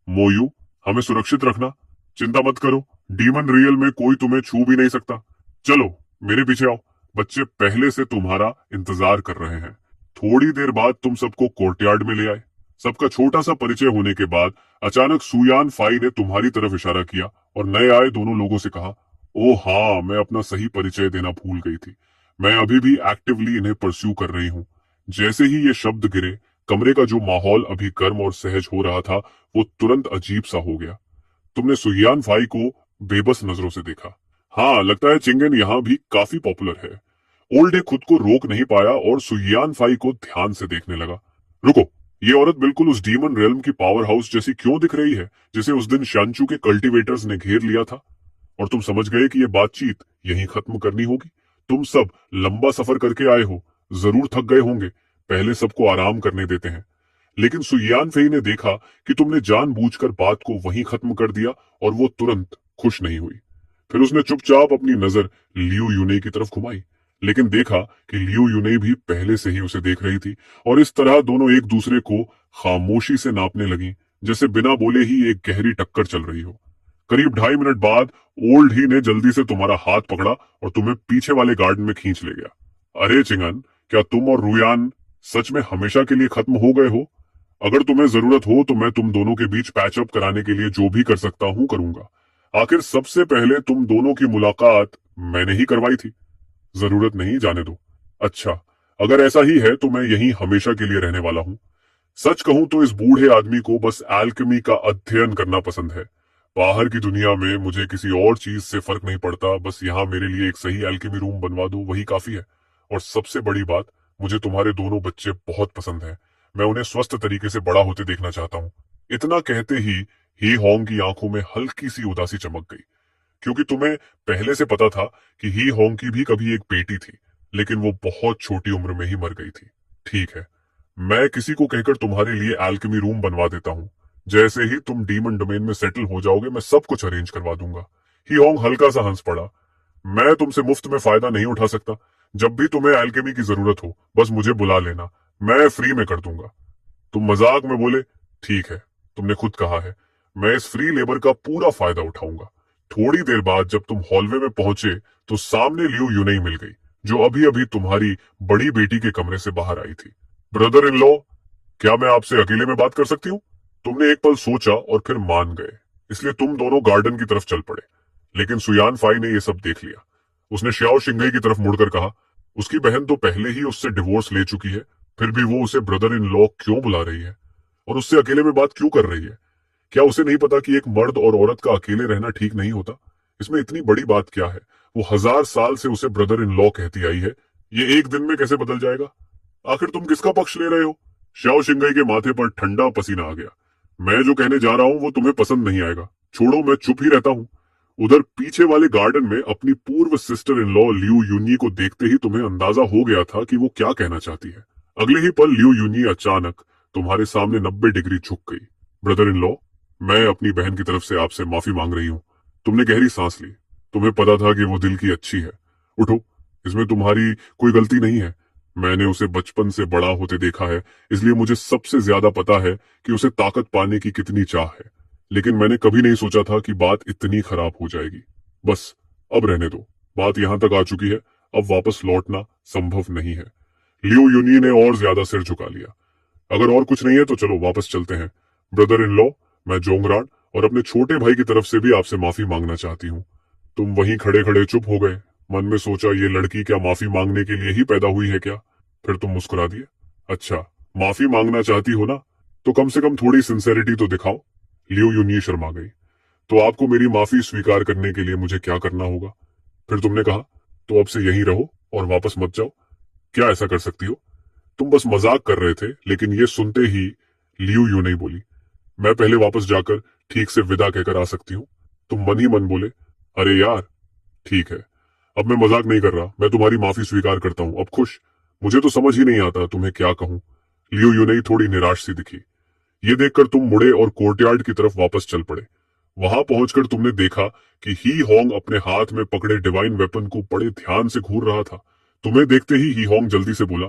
मोयू, हमें सुरक्षित रखना, चिंता मत करो, डीमन रियल में कोई तुम्हें छू भी नहीं सकता। चलो मेरे पीछे आओ, बच्चे पहले से तुम्हारा इंतजार कर रहे हैं। थोड़ी देर बाद तुम सबको कोर्टयार्ड में ले आए। सबका छोटा सा परिचय होने के बाद अचानक सुयान फाई ने तुम्हारी तरफ इशारा किया और नए आए दोनों लोगों से कहा, ओ हाँ, मैं अपना सही परिचय देना भूल गई थी। मैं अभी भी एक्टिवली इन्हें परस्यू कर रही हूँ। जैसे ही ये शब्द गिरे, कमरे का जो माहौल अभी गर्म और सहज हो रहा था वो तुरंत अजीब सा हो गया। तुमने सुयान फाई को बेबस नजरों से देखा। हाँ, लगता है चिंगन यहाँ भी काफी पॉपुलर है। ओल्डे खुद को रोक नहीं पाया और सुयान फाई को ध्यान से देखने लगा। रुको, ये औरत बिल्कुल उस डीमन रेल्म की पावर हाउस जैसी क्यों दिख रही है जिसे उस दिन शांचू के कल्टीवेटर्स ने घेर लिया था? और तुम समझ गए कि ये बातचीत यहीं खत्म करनी होगी। तुम सब लंबा सफर करके आए हो, जरूर थक गए होंगे, पहले सबको आराम करने देते हैं। लेकिन सुयान फेई ने देखा कि तुमने जानबूझकर बात को वहीं खत्म कर दिया और वो तुरंत खुश नहीं हुई। फिर उसने चुपचाप अपनी नजर लियू यूने की तरफ घुमाई, लेकिन देखा कि लियू यूने भी पहले से ही उसे देख रही थी और इस तरह दोनों एक दूसरे को खामोशी से नापने लगी, जैसे बिना बोले ही एक गहरी टक्कर चल रही हो। करीब 2.5 मिनट बाद ओल्ड ही ने जल्दी से तुम्हारा हाथ पकड़ा और तुम्हें पीछे वाले गार्डन में खींच ले गया। अरे चिंगन, क्या तुम और रुयान सच में हमेशा के लिए खत्म हो गए हो? अगर तुम्हें जरूरत हो तो मैं तुम दोनों के बीच पैचअप कराने के लिए जो भी कर सकता हूँ करूंगा। आखिर सबसे पहले तुम दोनों की मुलाकात मैंने ही करवाई थी। जरूरत नहीं, जाने दो। अच्छा, अगर ऐसा ही है तो मैं यहीं हमेशा के लिए रहने वाला हूँ। सच कहूं तो इस बूढ़े आदमी को बस एल्केमी का अध्ययन करना पसंद है। बाहर की दुनिया में मुझे किसी और चीज से फर्क नहीं पड़ता, बस यहाँ मेरे लिए एक सही एल्केमी रूम बनवा दो, वही काफी है। और सबसे बड़ी बात, मुझे तुम्हारे दोनों बच्चे बहुत पसंद है। मैं उन्हें स्वस्थ तरीके से बड़ा होते देखना चाहता हूँ। इतना कहते ही होंग की आंखों में हल्की सी उदासी चमक गई, क्योंकि तुम्हें पहले से पता था कि ही होंग की भी कभी एक बेटी थी, लेकिन वो बहुत छोटी उम्र में ही मर गई थी। ठीक है, मैं किसी को कहकर तुम्हारे लिए एल्केमी रूम बनवा देता हूँ। जैसे ही तुम डीमन डोमेन में सेटल हो जाओगे, मैं सब कुछ अरेंज करवा दूंगा। ही होंग हल्का सा हंस पड़ा। मैं तुमसे मुफ्त में फायदा नहीं उठा सकता। जब भी तुम्हें एल्केमी की जरूरत हो, बस मुझे बुला लेना, मैं फ्री में कर दूंगा। तुम मजाक में बोले, ठीक है, तुमने खुद कहा है, मैं इस फ्री लेबर का पूरा फायदा उठाऊंगा। थोड़ी देर बाद जब तुम हॉलवे में पहुंचे तो सामने लियू यूनई मिल गई, जो अभी अभी तुम्हारी बड़ी बेटी के कमरे से बाहर आई थी। ब्रदर इन लॉ, क्या मैं आपसे अकेले में बात कर सकती हूँ? तुमने एक पल सोचा और फिर मान गए, इसलिए तुम दोनों गार्डन की तरफ चल पड़े। लेकिन सुयान फाई ने यह सब देख लिया। उसने श्याओ शिंगई की तरफ मुड़कर कहा, उसकी बहन तो पहले ही उससे डिवोर्स ले चुकी है, फिर भी वो उसे ब्रदर इन लॉ क्यों बुला रही है और उससे अकेले में बात क्यों कर रही है? क्या उसे नहीं पता कि एक मर्द और औरत का अकेले रहना ठीक नहीं होता? इसमें इतनी बड़ी बात क्या है? वो 1000 साल से उसे ब्रदर इन लॉ कहती आई है, ये एक दिन में कैसे बदल जाएगा? आखिर तुम किसका पक्ष ले रहे हो? श्याओ शिंगई के माथे पर ठंडा पसीना आ गया। मैं जो कहने जा रहा हूं वो तुम्हें पसंद नहीं आएगा। छोड़ो, मैं चुप ही रहता हूं। उधर पीछे वाले गार्डन में अपनी पूर्व sister in law Liu Yuni को देखते ही तुम्हें अंदाजा हो गया था कि वो क्या कहना चाहती है। अगले ही पल लियू यूनी अचानक तुम्हारे सामने 90 डिग्री झुक गई। ब्रदर इन लॉ, मैं अपनी बहन की तरफ से आपसे माफी मांग रही हूँ। तुमने गहरी सांस ली। तुम्हें पता था कि वो दिल की अच्छी है। उठो, इसमें तुम्हारी कोई गलती नहीं है। मैंने उसे बचपन से बड़ा होते देखा है, इसलिए मुझे सबसे ज्यादा पता है कि उसे ताकत पाने की कितनी चाह है। लेकिन मैंने कभी नहीं सोचा था कि बात इतनी खराब हो जाएगी। बस अब रहने दो, बात यहां तक आ चुकी है, अब वापस लौटना संभव नहीं है। लियू यूनी ने और ज्यादा सिर झुका लिया। अगर और कुछ नहीं है तो चलो वापस चलते हैं। ब्रदर इन लॉ, मैं जोंगरान और अपने छोटे भाई की तरफ से भी आपसे माफी मांगना चाहती हूँ। तुम वहीं खड़े खड़े चुप हो गए। मन में सोचा, ये लड़की क्या माफी मांगने के लिए ही पैदा हुई है क्या? फिर तुम मुस्कुरा दिए। अच्छा, माफी मांगना चाहती हो ना, तो कम से कम थोड़ी सिंसेरिटी तो दिखाओ। लियू यूनी शर्मा गई। तो आपको मेरी माफी स्वीकार करने के लिए मुझे क्या करना होगा? फिर तुमने कहा, तो अब से यहीं रहो और वापस मत जाओ। क्या ऐसा कर सकती हो? तुम बस मजाक कर रहे थे। लेकिन ये सुनते ही लियू यूं नहीं बोली, मैं पहले वापस जाकर ठीक से विदा कहकर आ सकती हूँ। तुम मन ही मन बोले, अरे यार ठीक है, अब मैं मजाक नहीं कर रहा, मैं तुम्हारी माफी स्वीकार करता हूँ, अब खुश? मुझे तो समझ ही नहीं आता तुम्हें क्या कहूं। लियू यूनई थोड़ी निराश सी दिखी। ये देखकर तुम मुड़े और कोर्टयार्ड की तरफ वापस चल पड़े। वहां पहुंचकर तुमने देखा कि ही होंग अपने हाथ में पकड़े डिवाइन वेपन को बड़े ध्यान से घूर रहा था। तुम्हें देखते ही होंग जल्दी से बोला,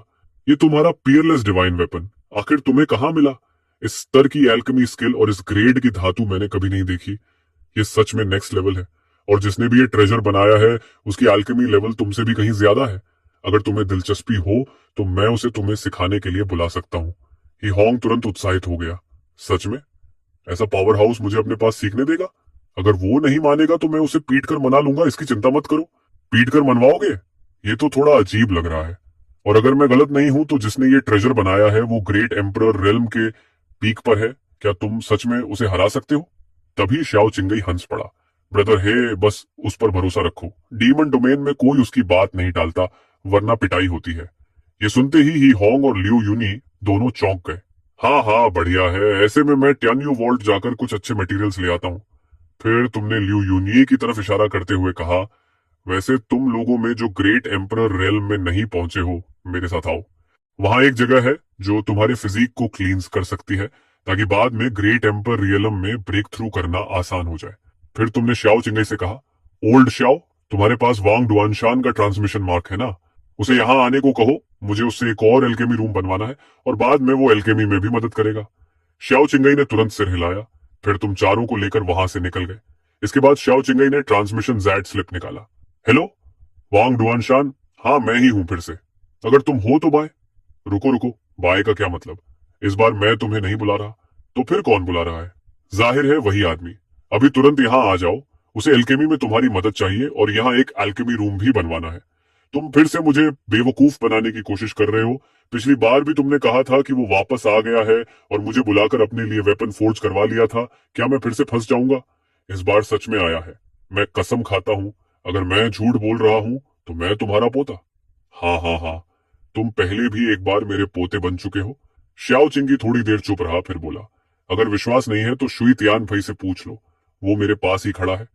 ये तुम्हारा पियरलेस डिवाइन वेपन आखिर तुम्हें कहाँ मिला? इस स्तर की एल्केमी स्किल और इस ग्रेड की धातु मैंने कभी नहीं देखी। ये सच में नेक्स्ट लेवल है, और जिसने भी ये ट्रेजर बनाया है उसकी एल्केमी लेवल तुमसे भी कहीं ज्यादा है। अगर तुम्हें दिलचस्पी हो तो मैं उसे तुम्हें सिखाने के लिए बुला सकता हूँ। ही होंग तुरंत उत्साहित हो गया। सच में? ऐसा पावर हाउस मुझे अपने पास सीखने देगा? अगर वो नहीं मानेगा तो मैं उसे पीट कर मना लूंगा, इसकी चिंता मत करो। पीट कर मनवाओगे? ये तो थोड़ा अजीब लग रहा है। और अगर मैं गलत नहीं हूं तो जिसने ये ट्रेजर बनाया है वो ग्रेट एम्परर रेल्म के पीक पर है। क्या तुम सच में उसे हरा सकते हो? तभी श्याओ चिंगई हंस पड़ा। ब्रदर हे, बस उस पर भरोसा रखो। डीमन डोमेन में कोई उसकी बात नहीं टालता, वरना पिटाई होती है। ये सुनते ही होंग और लियू यूनी दोनों चौंक गए। हाँ हाँ, बढ़िया है, ऐसे में मैं ट्यान्यू वॉल्ट जाकर कुछ अच्छे मटेरियल्स ले आता हूँ। फिर तुमने लियू यूनी की तरफ इशारा करते हुए कहा, वैसे तुम लोगों में जो ग्रेट एम्परर रेल्म में नहीं पहुंचे हो, मेरे साथ आओ। वहां एक जगह है जो तुम्हारे फिजिक को क्लींस कर सकती है, ताकि बाद में ग्रेट एम्पर रियलम में ब्रेक थ्रू करना आसान हो जाए। फिर तुमने श्याओ चिंगई से कहा, ओल्ड श्याओ, तुम्हारे पास वांग डुआनशान का ट्रांसमिशन मार्क है ना? उसे यहाँ आने को कहो, मुझे उससे एक और एल्केमी रूम बनवाना है और बाद में वो एल्केमी में भी मदद करेगा। श्याओ चिंगई ने तुरंत सिर हिलाया। फिर तुम चारों को लेकर वहां से निकल गए। इसके बाद श्याओ चिंगई ने ट्रांसमिशन जैड स्लिप निकाला। हेलो वांग डुआनशान, हाँ मैं ही हूं फिर से। अगर तुम हो तो बाय। रुको रुको, बाय का क्या मतलब? इस बार मैं तुम्हें नहीं बुला रहा, तो फिर कौन बुला रहा है? जाहिर है वही आदमी। अभी तुरंत यहाँ आ जाओ, उसे एल्केमी में तुम्हारी मदद चाहिए और यहाँ एक एल्केमी रूम भी बनवाना है। तुम फिर से मुझे बेवकूफ बनाने की कोशिश कर रहे हो। पिछली बार भी तुमने कहा था कि वो वापस आ गया है और मुझे बुलाकर अपने लिए वेपन फोर्ज करवा लिया था। क्या मैं फिर से फंस जाऊंगा? इस बार सच में आया है। मैं कसम खाता हूं, अगर मैं झूठ बोल रहा हूं तो मैं तुम्हारा पोता। हाँ हाँ हाँ, तुम पहले भी एक बार मेरे पोते बन चुके हो, श्याओ चिंगी थोड़ी देर चुप रहा, फिर बोला, अगर विश्वास नहीं है तो शुई तियान फई से पूछ लो, वो मेरे पास ही खड़ा है।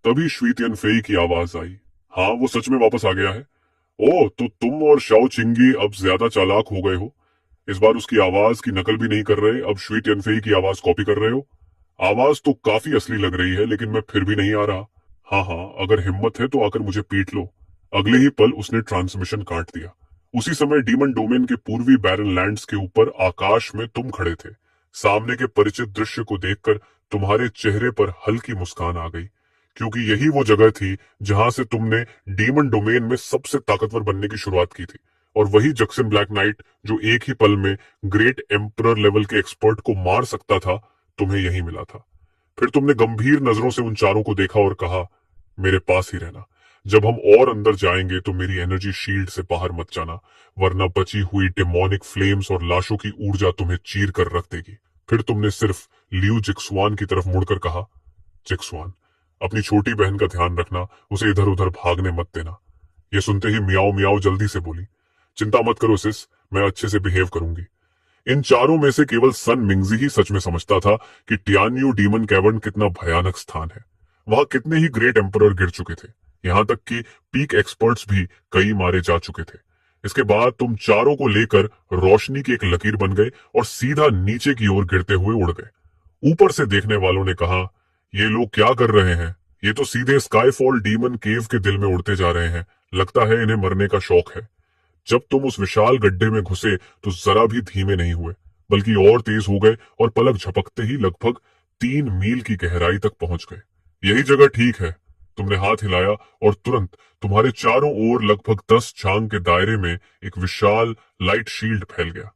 तभी शुई तियान फई की आवाज आई, हाँ वो सच में वापस आ गया है। ओ, तो तुम और श्याओ चिंगी अब ज्यादा चालाक हो गए हो। इस बार उसकी आवाज की नकल भी नहीं कर रहे, अब शुई तियान फई की आवाज कॉपी कर रहे हो। आवाज तो काफी असली लग रही है, लेकिन मैं फिर भी नहीं आ रहा। हाँ हाँ, अगर हिम्मत है तो आकर मुझे पीट लो। अगले ही पल उसने ट्रांसमिशन काट दिया। उसी समय डीमन डोमेन के पूर्वी बैरन लैंड्स के ऊपर आकाश में तुम खड़े थे। सामने के परिचित दृश्य को देखकर तुम्हारे चेहरे पर हल्की मुस्कान आ गई, क्योंकि यही वो जगह थी जहां से तुमने डीमन डोमेन में सबसे ताकतवर बनने की शुरुआत की थी। और वही जक्सन ब्लैक नाइट जो एक ही पल में ग्रेट एम्परर लेवल के एक्सपर्ट को मार सकता था, तुम्हें यही मिला था। फिर तुमने गंभीर नजरों से उन चारों को देखा और कहा, मेरे पास ही रहना। जब हम और अंदर जाएंगे तो मेरी एनर्जी शील्ड से बाहर मत जाना, वरना बची हुई डेमोनिक फ्लेम्स और लाशों की ऊर्जा तुम्हें चीर कर रख देगी। फिर तुमने सिर्फ लियू जिक्सवान की तरफ मुड़कर कहा, जिक्सवान, अपनी छोटी बहन का ध्यान रखना, उसे इधर उधर भागने मत देना। ये सुनते ही मियाओ मियाओ जल्दी से बोली, चिंता मत करो सिस, मैं अच्छे से बिहेव करूंगी। इन चारों में से केवल सन मिंगजी ही सच में समझता था कि टियान्यू डीमन कैवर्न कितना भयानक स्थान है। वहां कितने ही ग्रेट एम्परर गिर चुके थे, यहां तक कि पीक एक्सपर्ट्स भी कई मारे जा चुके थे। इसके बाद तुम चारों को लेकर रोशनी की एक लकीर बन गए और सीधा नीचे की ओर गिरते हुए उड़ गए। ऊपर से देखने वालों ने कहा, ये लोग क्या कर रहे हैं? ये तो सीधे स्काईफॉल डीमन केव के दिल में उड़ते जा रहे हैं। लगता है इन्हें मरने का शौक है। जब तुम उस विशाल गड्ढे में घुसे तो जरा भी धीमे नहीं हुए, बल्कि और तेज हो गए और पलक झपकते ही लगभग 3 मील की गहराई तक पहुंच गए। यही जगह ठीक है। तुमने हाथ हिलाया और तुरंत तुम्हारे चारों ओर लगभग 10 झांग के दायरे में एक विशाल लाइट शील्ड फैल गया।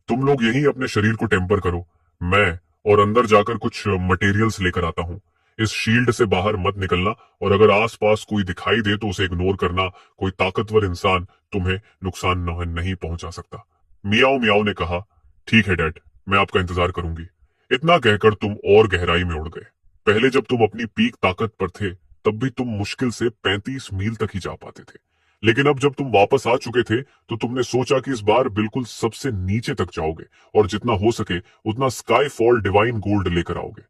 तुम लोग यहीं अपने शरीर को टेम्पर करो, मैं और अंदर जाकर कुछ मटेरियल्स लेकर आता हूं। इस शील्ड से बाहर मत निकलना, और अगर आसपास कोई दिखाई दे तो उसे इग्नोर करना। कोई ताकतवर इंसान तुम्हें नुकसान नहीं पहुंचा सकता। मियाओ मियाओ ने कहा, ठीक है डैड, मैं आपका इंतजार करूंगी। इतना कहकर तुम और गहराई में उड़ गए। पहले जब तुम अपनी पीक ताकत पर थे तब भी तुम मुश्किल से 35 मील तक ही जा पाते थे, लेकिन अब जब तुम वापस आ चुके थे तो तुमने सोचा कि इस बार बिल्कुल सबसे नीचे तक जाओगे और जितना हो सके उतना स्काई फॉल डिवाइन गोल्ड लेकर आओगे।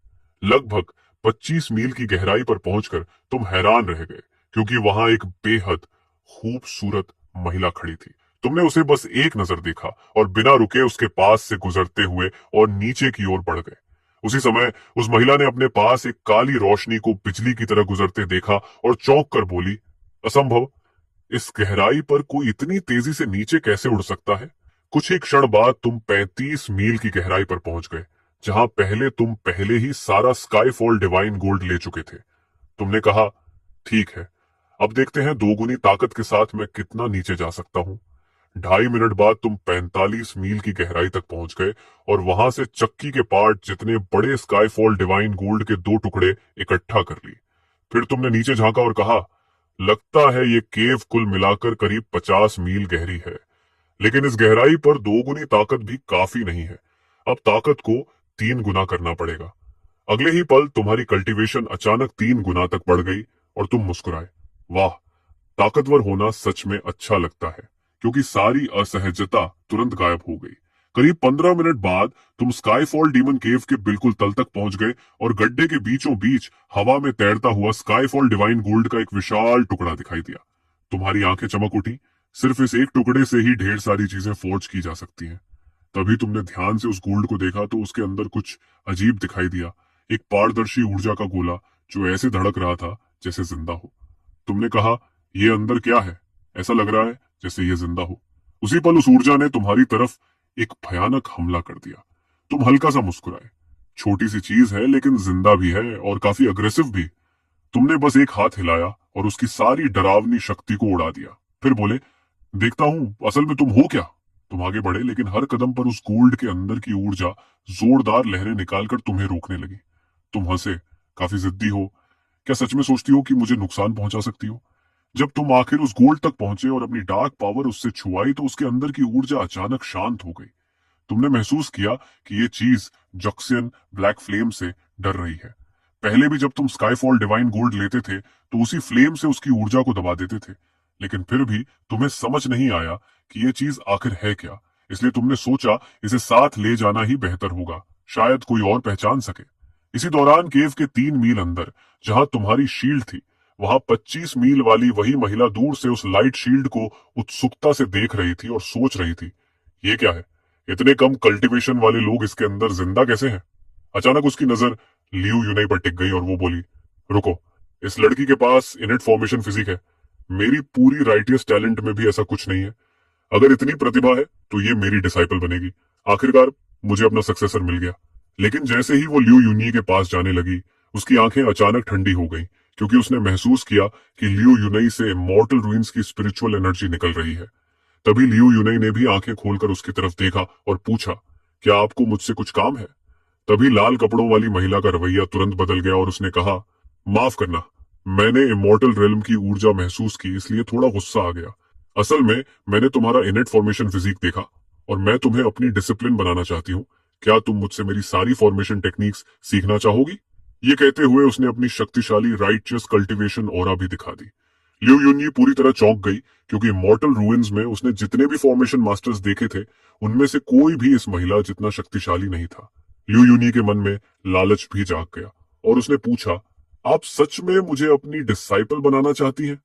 लगभग 25 मील की गहराई पर पहुंचकर तुम हैरान रह गए, क्योंकि वहां एक बेहद खूबसूरत महिला खड़ी थी। तुमने उसे बस एक नजर देखा और बिना रुके उसके पास से गुजरते हुए और नीचे की ओर बढ़ गए। उसी समय उस महिला ने अपने पास एक काली रोशनी को बिजली की तरह गुजरते देखा और चौंक कर बोली, असंभव, इस गहराई पर कोई इतनी तेजी से नीचे कैसे उड़ सकता है? कुछ ही क्षण बाद तुम 35 मील की गहराई पर पहुंच गए, जहां तुम पहले ही सारा स्काईफॉल डिवाइन गोल्ड ले चुके थे। तुमने कहा, ठीक है, अब देखते हैं दोगुनी ताकत के साथ मैं कितना नीचे जा सकता हूं। 2.5 मिनट बाद तुम 45 मील की गहराई तक पहुंच गए और वहां से चक्की के पार्ट जितने बड़े स्काईफॉल डिवाइन गोल्ड के 2 टुकड़े इकट्ठा कर लिए। फिर तुमने नीचे झांका और कहा, लगता है ये केव कुल मिलाकर करीब 50 मील गहरी है, लेकिन इस गहराई पर दोगुनी ताकत भी काफी नहीं है। अब ताकत को 3 गुना करना पड़ेगा। अगले ही पल तुम्हारी कल्टीवेशन अचानक 3 गुना तक बढ़ गई और तुम मुस्कुराए। वाह, ताकतवर होना सच में अच्छा लगता है, क्योंकि सारी असहजता तुरंत गायब हो गई। करीब 15 मिनट बाद तुम स्काईफॉल डीमन केव के बिल्कुल तल तक पहुंच गए और गड्ढे के बीचों बीच हवा में तैरता हुआ स्काईफॉल डिवाइन गोल्ड का एक विशाल टुकड़ा दिखाई दिया। तुम्हारी आंखें चमक उठी। सिर्फ इस एक टुकड़े से ही ढेर सारी चीजें फोर्ज की जा सकती हैं। तभी तुमने ध्यान से उस गोल्ड को देखा तो उसके अंदर कुछ अजीब दिखाई दिया, एक पारदर्शी ऊर्जा का गोला जो ऐसे धड़क रहा था जैसे जिंदा हो। तुमने कहा, ये अंदर क्या है? ऐसा लग रहा है जैसे ये जिंदा हो। उसी पल उस ऊर्जा ने तुम्हारी तरफ एक भयानक हमला कर दिया। तुम हल्का सा मुस्कुराए। छोटी सी चीज है, लेकिन जिंदा भी है और काफी अग्रेसिव भी। तुमने बस एक हाथ हिलाया और उसकी सारी डरावनी शक्ति को उड़ा दिया। फिर बोले, देखता हूं असल में तुम हो क्या। तुम आगे बढ़े, लेकिन हर कदम पर उस गोल्ड के अंदर की ऊर्जा जोरदार लहरें निकालकर तुम्हें रोकने लगी। तुम हंसे, काफी जिद्दी हो। क्या सच में सोचती हो कि मुझे नुकसान पहुंचा सकती हो? जब तुम आखिर उस गोल्ड तक पहुंचे और अपनी डार्क पावर उससे छुआई तो उसके अंदर की ऊर्जा अचानक शांत हो गई। तुमने महसूस किया कि ये चीज जक्सियन ब्लैक फ्लेम से डर रही है। पहले भी जब तुम स्काईफॉल डिवाइन गोल्ड लेते थे तो उसी फ्लेम से उसकी ऊर्जा को दबा देते थे, लेकिन फिर भी तुम्हें समझ नहीं आया कि ये चीज आखिर है क्या। इसलिए तुमने सोचा इसे साथ ले जाना ही बेहतर होगा, शायद कोई और पहचान सके। इसी दौरान केव के 3 मील अंदर जहां तुम्हारी शील्ड थी, वहां 25 मील वाली वही महिला दूर से उस लाइट शील्ड को उत्सुकता से देख रही थी और सोच रही थी, ये क्या है, इतने कम कल्टीवेशन वाले लोग इसके अंदर जिंदा कैसे हैं? अचानक उसकी नजर लियू यूनाई पर टिक गई और वो बोली, रुको, इस लड़की के पास इनेट फॉर्मेशन फिजिक है। मेरी पूरी राइटियस टैलेंट में भी ऐसा कुछ नहीं है। अगर इतनी प्रतिभा है तो ये मेरी डिसाइपल बनेगी। आखिरकार मुझे अपना सक्सेसर मिल गया। लेकिन जैसे ही वो लियू यूनी के पास जाने लगी, उसकी आंखें अचानक ठंडी हो गईं, क्योंकि उसने महसूस किया कि लियू यूनई से इमॉर्टल रूइंस की स्पिरिचुअल एनर्जी निकल रही है। तभी लियू यूनई ने भी आंखें खोलकर उसकी तरफ देखा और पूछा, क्या आपको मुझसे कुछ काम है? तभी लाल कपड़ों वाली महिला का रवैया तुरंत बदल गया और उसने कहा, माफ करना, मैंने इमॉर्टल रेल्म की ऊर्जा महसूस की, इसलिए थोड़ा गुस्सा आ गया। असल में मैंने तुम्हारा इनेट फॉर्मेशन फिजिक देखा और मैं तुम्हें अपनी डिसिप्लिन बनाना चाहती हूँ। क्या तुम मुझसे मेरी सारी फॉर्मेशन टेक्निक्स सीखना चाहोगी? ये कहते हुए उसने अपनी शक्तिशाली राइटियस कल्टीवेशन ऑरा भी दिखा दी। लियू यूनी पूरी तरह चौंक गई, क्योंकि इमॉर्टल रूइंस में उसने जितने भी फॉर्मेशन मास्टर्स देखे थे, उनमें से कोई भी इस महिला जितना शक्तिशाली नहीं था। लियू यूनी के मन में लालच भी जाग गया और उसने पूछा, आप सच में मुझे अपनी डिसाइपल बनाना चाहती हैं?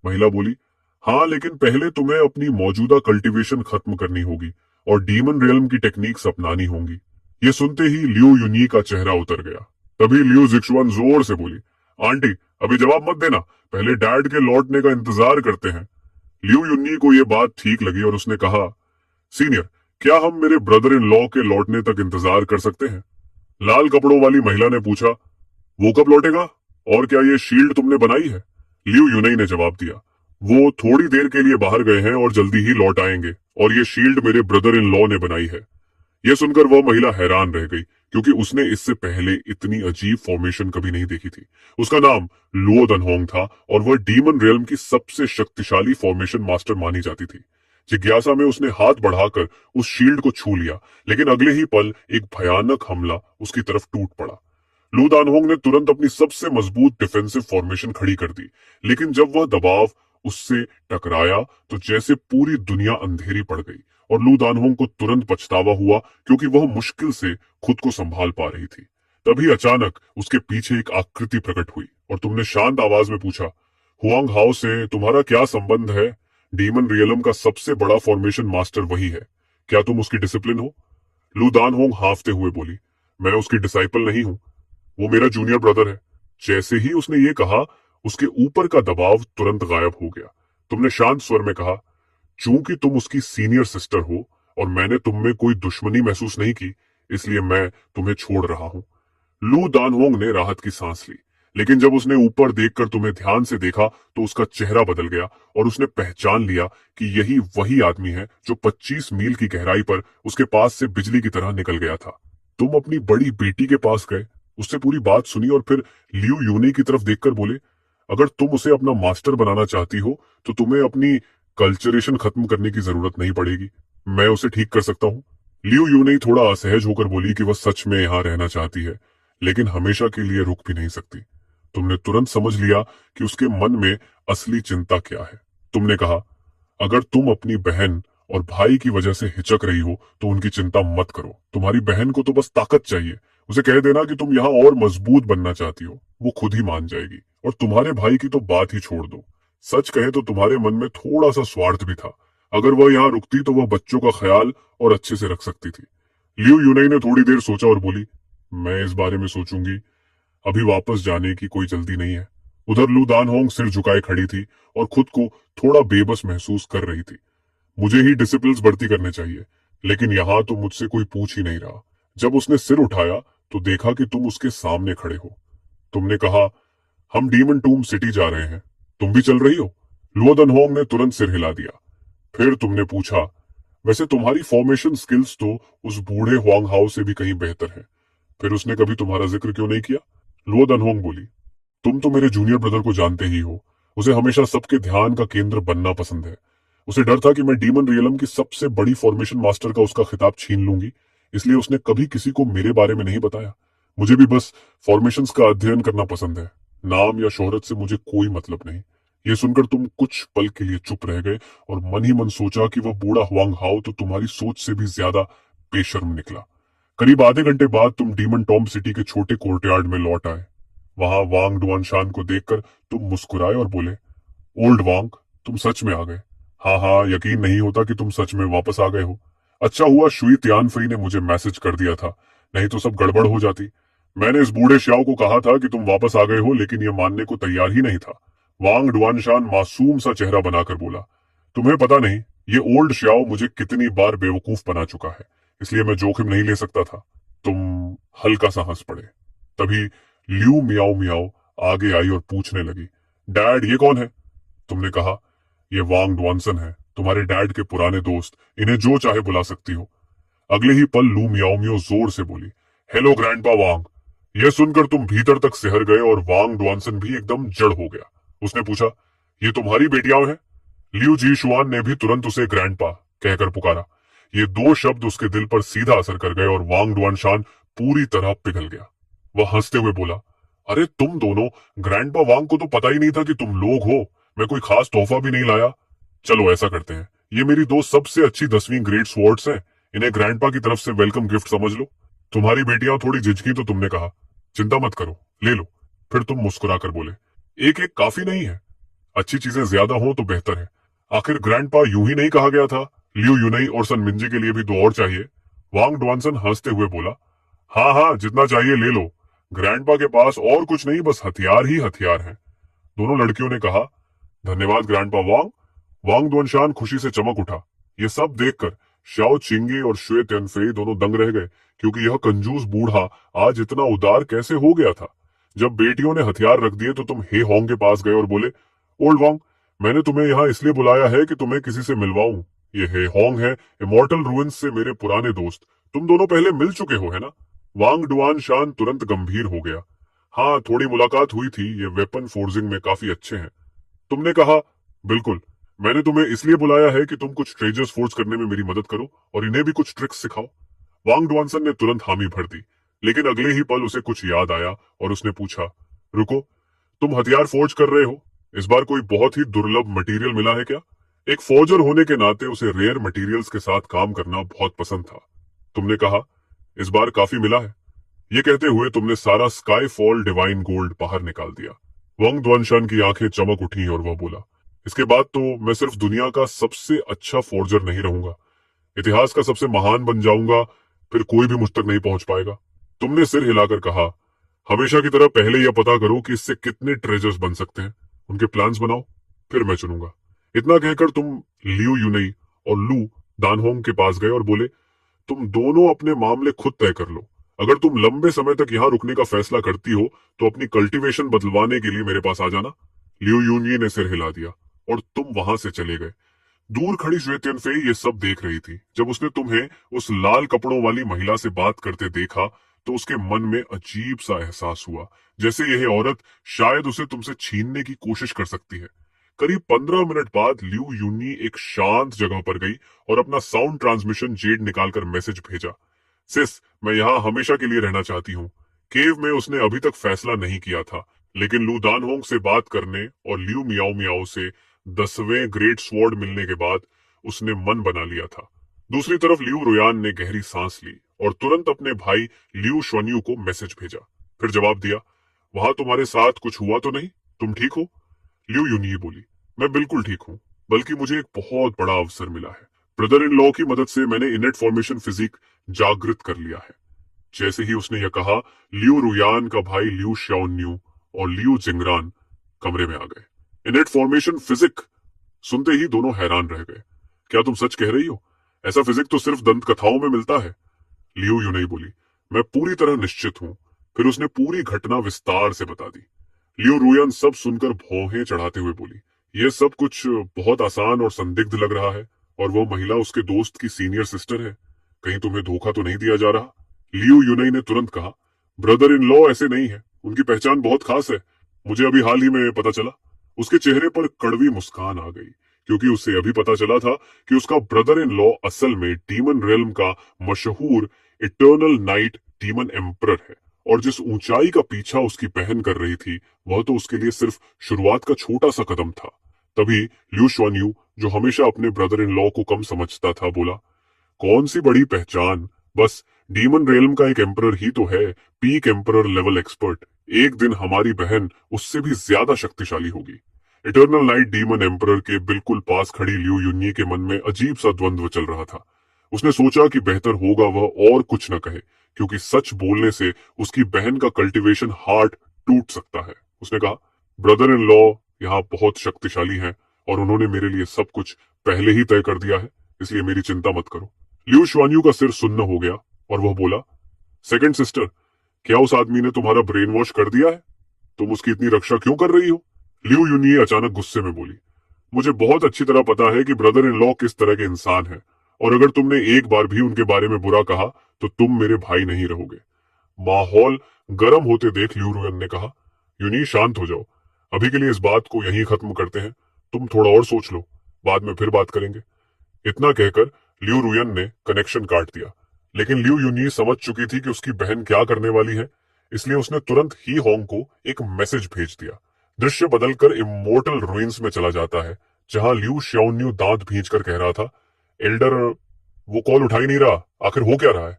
महिला बोली, हाँ, लेकिन पहले तुम्हें अपनी मौजूदा कल्टीवेशन खत्म करनी होगी और डीमन रियल्म की टेक्निक्स अपनानी होंगी। ये सुनते ही लियू यूनी का चेहरा उतर गया। तभी लियू जिक्सुआन जोर से बोली, आंटी, अभी जवाब मत देना, पहले डैड के लौटने का इंतजार करते हैं। लियू यूनी को यह बात ठीक लगी और उसने कहा, सीनियर, क्या हम मेरे ब्रदर इन लॉ के लौटने तक इंतजार कर सकते हैं? लाल कपड़ों वाली महिला ने पूछा, वो कब लौटेगा और क्या ये शील्ड तुमने बनाई है? लियू यूनई ने जवाब दिया, वो थोड़ी देर के लिए बाहर गए हैं और जल्दी ही लौट आएंगे और ये शील्ड मेरे ब्रदर इन लॉ ने बनाई है। यह सुनकर वह महिला हैरान रह गई, क्योंकि उसने इससे पहले इतनी अजीब फॉर्मेशन कभी नहीं देखी थी। उसका नाम लुओ दनहोंग था और वह डीमन रियल्म की सबसे शक्तिशाली फॉर्मेशन मास्टर मानी जाती थी। जिज्ञासा में उसने हाथ बढ़ाकर उस शील्ड को छू लिया, लेकिन अगले ही पल एक भयानक हमला उसकी तरफ टूट पड़ा। लू दानहोंग ने तुरंत अपनी सबसे मजबूत डिफेंसिव फॉर्मेशन खड़ी कर दी, लेकिन जब वह दबाव उससे टकराया तो जैसे पूरी दुनिया अंधेरी पड़ गई और लू दानहोंग को तुरंत पछतावा हुआ, क्योंकि वह मुश्किल से खुद को संभाल पा रही थी। तभी अचानक उसके पीछे एक आकृति प्रकट हुई और तुमने शांत आवाज में पूछा, हुआंग हाओ से तुम्हारा क्या संबंध है? डीमन रियलम का सबसे बड़ा फॉर्मेशन मास्टर वही है, क्या तुम उसकी डिसिप्लिन हो? लू दानहोंग हाफते हुए बोली, मैं उसकी डिसाइपल नहीं हूं, वो मेरा जूनियर ब्रदर है। जैसे ही उसने ये कहा, उसके ऊपर का दबाव तुरंत गायब हो गया। तुमने शांत स्वर में कहा, चूंकि तुम उसकी सीनियर सिस्टर हो और मैंने तुम में कोई दुश्मनी महसूस नहीं की, इसलिए मैं तुम्हें छोड़ रहा हूं। लू दानहोंग ने राहत की सांस ली, लेकिन जब उसने ऊपर देखकर तुम्हें ध्यान से देखा तो उसका चेहरा बदल गया और उसने पहचान लिया कि यही वही आदमी है जो 25 मील की गहराई पर उसके पास से बिजली की तरह निकल गया था। तुम अपनी बड़ी बेटी के पास गए, उससे पूरी बात सुनी और फिर लियू यूनी की तरफ देखकर बोले, अगर तुम उसे अपना मास्टर बनाना चाहती हो तो तुम्हें अपनी कल्चरेशन खत्म करने की जरूरत नहीं पड़ेगी, मैं उसे ठीक कर सकता हूँ। लियू यूनी थोड़ा असहज होकर बोली कि वह सच में यहाँ रहना चाहती है, लेकिन हमेशा के लिए रुक भी नहीं सकती। तुमने तुरंत समझ लिया कि उसके मन में असली चिंता क्या है। तुमने कहा, अगर तुम अपनी बहन और भाई की वजह से हिचक रही हो तो उनकी चिंता मत करो। तुम्हारी बहन को तो बस ताकत चाहिए, उसे कह देना कि तुम यहाँ और मजबूत बनना चाहती हो, वो खुद ही मान जाएगी। और तुम्हारे भाई की तो बात ही छोड़ दो, सच कहे तो तुम्हारे मन में थोड़ा सा स्वार्थ भी था। अगर वह यहाँ रुकती तो वह बच्चों का ख्याल और अच्छे से रख सकती थी। लियू यूनई ने थोड़ी देर सोचा और बोली, मैं इस बारे में सोचूंगी, अभी वापस जाने की कोई जल्दी नहीं है। उधर लू दानहोंग सिर झुकाए खड़ी थी और खुद को थोड़ा बेबस महसूस कर रही थी। मुझे ही डिसिप्लिन्स बढ़ती करने चाहिए, लेकिन यहाँ तो मुझसे कोई पूछ ही नहीं रहा। जब उसने सिर उठाया तो देखा कि तुम उसके सामने खड़े हो। तुमने कहा, हम डीमन टूम सिटी जा रहे हैं, तुम भी चल रही हो? लुओ दानहोंग ने तुरंत सिर हिला दिया। फिर तुमने पूछा, वैसे तुम्हारी फॉर्मेशन स्किल्स तो उस बूढ़े हुआंग हाओ से भी कहीं बेहतर है, फिर उसने कभी तुम्हारा जिक्र क्यों नहीं किया? लुओ दानहोंग बोली, तुम तो मेरे जूनियर ब्रदर को जानते ही हो, उसे हमेशा सबके ध्यान का केंद्र बनना पसंद है। उसे डर था कि मैं डीमन रियलम की सबसे बड़ी फॉर्मेशन मास्टर का उसका खिताब छीन लूंगी, इसलिए उसने कभी किसी को मेरे बारे में नहीं बताया। मुझे भी बस फॉर्मेशंस का अध्ययन करना पसंद है, नाम या शोहरत से मुझे कोई मतलब नहीं। ये सुनकर तुम कुछ पल के लिए चुप रह गए और मन ही मन सोचा कि वह बूढ़ा हुआंग हाओ तो तुम्हारी सोच से भी ज्यादा बेशर्म निकला। करीब आधे घंटे बाद तुम डीमन टॉम सिटी के छोटे कोर्टयार्ड में लौट आए। वहां वांग डुआनशान को देखकर तुम मुस्कुराए और बोले, ओल्ड वांग, तुम सच में आ गए। हाँ हाँ, यकीन नहीं होता कि तुम सच में वापस आ गए हो। अच्छा हुआ शुई तियानफई ने मुझे मैसेज कर दिया था, नहीं तो सब गड़बड़ हो जाती। मैंने इस बूढ़े श्याओ को कहा था कि तुम वापस आ गए हो, लेकिन यह मानने को तैयार ही नहीं था। वांग डुआनशान मासूम सा चेहरा बनाकर बोला, तुम्हें पता नहीं ये ओल्ड श्याओ मुझे कितनी बार बेवकूफ बना चुका है, इसलिए मैं जोखिम नहीं ले सकता था। तुम हल्का सा हंस पड़े। तभी ल्यू मियाओ मियाओ आगे आई और पूछने लगी, डैड ये कौन है? तुमने कहा, ये वांग डुआनसन है, तुम्हारे डैड के पुराने दोस्त, इन्हें जो चाहे बुला सकती हो। अगले ही पल लू मियाओ मियाओ जोर से बोली, हेलो ग्रैंडपा वांग। यह सुनकर तुम भीतर तक सिहर गए और वांग डुआनसन भी एकदम जड़ हो गया। उसने पूछा, ये तुम्हारी बेटियां हैं? लियू जी शुआन ने भी तुरंत उसे ग्रैंडपा कहकर पुकारा। ये दो शब्द उसके दिल पर सीधा असर कर गए और वांग डुआनशान पूरी तरह पिघल गया। वह हंसते हुए बोला, अरे तुम दोनों, ग्रैंडपा वांग को तो पता ही नहीं था कि तुम लोग हो। मैं कोई खास तोहफा भी नहीं लाया। चलो ऐसा करते हैं, ये मेरी दो सबसे अच्छी 10वीं ग्रेड स्वॉर्ड्स हैं, इन्हें ग्रैंडपा की तरफ से वेलकम गिफ्ट समझ लो। तुम्हारी बेटियां थोड़ी झिझकी तो तुमने कहा, चिंता मत करो, ले लो। फिर तुम मुस्कुराकर बोले, एक एक काफी नहीं है, अच्छी चीजें ज्यादा हो तो बेहतर है। आखिर ग्रैंडपा यूं ही नहीं कहा गया था, लियू यूनई और सन मिंजी के लिए भी दो और चाहिए। वांग डुआनसन हंसते हुए बोला, हाँ हाँ, जितना चाहिए ले लो। ग्रैंडपा के पास और कुछ नहीं, बस हथियार ही हथियार हैं। दोनों लड़कियों ने कहा, धन्यवाद ग्रैंडपा वांग। वांग डुआनशान खुशी से चमक उठा। ये सब देखकर शाओ चिंगे और श्वे तियानफेई दोनों दंग रह गए, क्योंकि यह कंजूस बूढ़ा आज इतना उदार कैसे हो गया था। जब बेटियों ने हथियार रख दिए तो तुम हे होंग के पास गए और बोले, ओल्ड वांग, मैंने तुम्हें यहाँ इसलिए बुलाया है कि तुम्हें किसी से मिलवाऊं। ये हे होंग है, इमॉर्टल रूइंस से मेरे पुराने दोस्त। तुम दोनों पहले मिल चुके हो, है ना? वांग डुआनशान तुरंत गंभीर हो गया। हाँ, थोड़ी मुलाकात हुई थी, ये वेपन फोर्जिंग में काफी अच्छे हैं। तुमने कहा, बिल्कुल, मैंने तुम्हें इसलिए बुलाया है कि तुम कुछ ट्रेजर्स फोर्ज करने में मेरी मदद करो और इन्हें भी कुछ ट्रिक्स सिखाओ। वांग डुआनसन ने तुरंत हामी भर दी, लेकिन अगले ही पल उसे कुछ याद आया और उसने पूछा, रुको, तुम हथियार फोर्ज कर रहे हो? इस बार कोई बहुत ही दुर्लभ मटेरियल मिला है क्या? एक फौजर होने के नाते उसे रेयर मटेरियल्स के साथ काम करना बहुत पसंद था। तुमने कहा, इस बार काफी मिला है। ये कहते हुए तुमने सारा स्काई फॉल डिवाइन गोल्ड बाहर निकाल दिया। वांग डुआनशान की आंखें चमक उठी और वह बोला, इसके बाद तो मैं सिर्फ दुनिया का सबसे अच्छा फोर्जर नहीं रहूंगा, इतिहास का सबसे महान बन जाऊंगा, फिर कोई भी मुझ तक नहीं पहुंच पाएगा। तुमने सिर हिलाकर कहा, हमेशा की तरह पहले यह पता करो कि इससे कितने ट्रेजर्स बन सकते हैं, उनके प्लान्स बनाओ, फिर मैं चुनूंगा। इतना कहकर तुम लियू यूनई और लू दानहोंग के पास गए और बोले, तुम दोनों अपने मामले खुद तय कर लो। अगर तुम लंबे समय तक यहाँ रुकने का फैसला करती हो तो अपनी कल्टीवेशन बदलवाने के लिए मेरे पास आ जाना। लियू यूनई ने सिर हिला दिया और तुम वहां से चले गए। दूर खड़ी श्वे तियानफेई ये सब देख रही थी। जब उसने तुम्हें उस लाल कपड़ों वाली महिला से बात करते देखा तो उसके मन में अजीब सा एहसास हुआ, जैसे यह औरत शायद उसे तुमसे छीनने की कोशिश कर सकती है। करीब 15 मिनट बाद लियू यूनी एक शांत जगह पर गई और अपना साउंड ट्रांसमिशन जेड निकालकर मैसेज भेजा, सिस, मैं यहाँ हमेशा के लिए रहना चाहती हूँ। केव में उसने अभी तक फैसला नहीं किया था, लेकिन लू दानहोंग से बात करने और लियू मियाओ मियाओ से 10वें ग्रेट स्वॉर्ड मिलने के बाद उसने मन बना लिया था। दूसरी तरफ लियू रुयान ने गहरी सांस ली और तुरंत अपने भाई लियू श्वन्यू को मैसेज भेजा। फिर जवाब दिया, वहां तुम्हारे साथ कुछ हुआ तो नहीं? तुम ठीक हो? लियू यूनी बोली, मैं बिल्कुल ठीक हूँ, बल्कि मुझे एक बहुत बड़ा अवसर मिला है। ब्रदर इन लॉ की मदद से मैंने इनेट फॉर्मेशन फिजिक जागृत कर लिया है। जैसे ही उसने यह कहा, लियू रुयान का भाई लियू श्याओन्यू और लियू जिंगरान कमरे में आ गए। इनेट फॉर्मेशन फिजिक सुनते ही दोनों हैरान रह गए। क्या तुम सच कह रही हो? ऐसा फिजिक तो सिर्फ दंत कथाओं में मिलता है। लियू यूनई बोली, मैं पूरी तरह निश्चित हूं। फिर उसने पूरी घटना विस्तार से बता दी। लियू रुयान सब सुनकर भौहें चढ़ाते हुए बोली, यह सब कुछ बहुत आसान और संदिग्ध लग रहा है, और वो महिला उसके दोस्त की सीनियर सिस्टर है। कहीं तुम्हें धोखा तो नहीं दिया जा रहा? लियू यूनई ने तुरंत कहा, ब्रदर इन लॉ ऐसे नहीं है, उनकी पहचान बहुत खास है, मुझे अभी हाल ही में पता चला। उसके चेहरे पर कड़वी मुस्कान आ गई, क्योंकि उसे अभी पता चला था कि उसका ब्रदर इन लॉ असल में डीमन रेल्म का मशहूर इटर्नल नाइट डीमन एम्परर है, और जिस ऊंचाई का पीछा उसकी बहन कर रही थी वह तो उसके लिए सिर्फ शुरुआत का छोटा सा कदम था। तभी लिu शुआनयू, जो हमेशा अपने ब्रदर इन लॉ को कम समझता था, बोला, कौन सी बड़ी पहचान, बस डीमन रेलम का एक एम्परर ही तो है, पीक एम्परर लेवल एक्सपर्ट। एक दिन हमारी बहन उससे भी ज्यादा शक्तिशाली होगी। इटर्नल नाइट डीमन एम्परर के बिल्कुल पास खड़ी लिu युन्यी के मन में अजीब सा द्वंद्व चल रहा था। उसने सोचा कि बेहतर होगा वह और कुछ न कहे, क्योंकि सच बोलने से उसकी बहन का कल्टीवेशन हार्ट टूट सकता है। उसने कहा, ब्रदर इन लॉ यहाँ बहुत शक्तिशाली हैं और उन्होंने मेरे लिए सब कुछ पहले ही तय कर दिया है, इसलिए मेरी चिंता मत करो। लिu शुआनयू का सिर सुन्न हो गया और वह बोला, सेकंड सिस्टर, क्या उस आदमी ने तुम्हारा ब्रेन वॉश कर दिया है? तुम उसकी इतनी रक्षा क्यों कर रही हो? लिu युन्यी अचानक गुस्से में बोली, मुझे बहुत अच्छी तरह पता है कि ब्रदर इन लॉ किस तरह के इंसान है, और अगर तुमने एक बार भी उनके बारे में बुरा कहा तो तुम मेरे भाई नहीं रहोगे। माहौल गर्म होते देख लिu रुयन ने कहा, युन्यी शांत हो जाओ, अभी के लिए इस बात को यहीं खत्म करते हैं, तुम थोड़ा और सोच लो, बाद में फिर बात करेंगे। इतना कहकर लिu रुयन ने कनेक्शन काट दिया, लेकिन लिu युन्यी समझ चुकी थी कि उसकी बहन क्या करने वाली है, इसलिए उसने तुरंत ही होंग को एक मैसेज भेज दिया। दृश्य बदलकर इमोर्टल रुइंस में चला जाता है, जहां लिu शुआनयू दांत भींचकर कह रहा था, एल्डर, वो कॉल उठा ही नहीं रहा, आखिर हो क्या रहा है?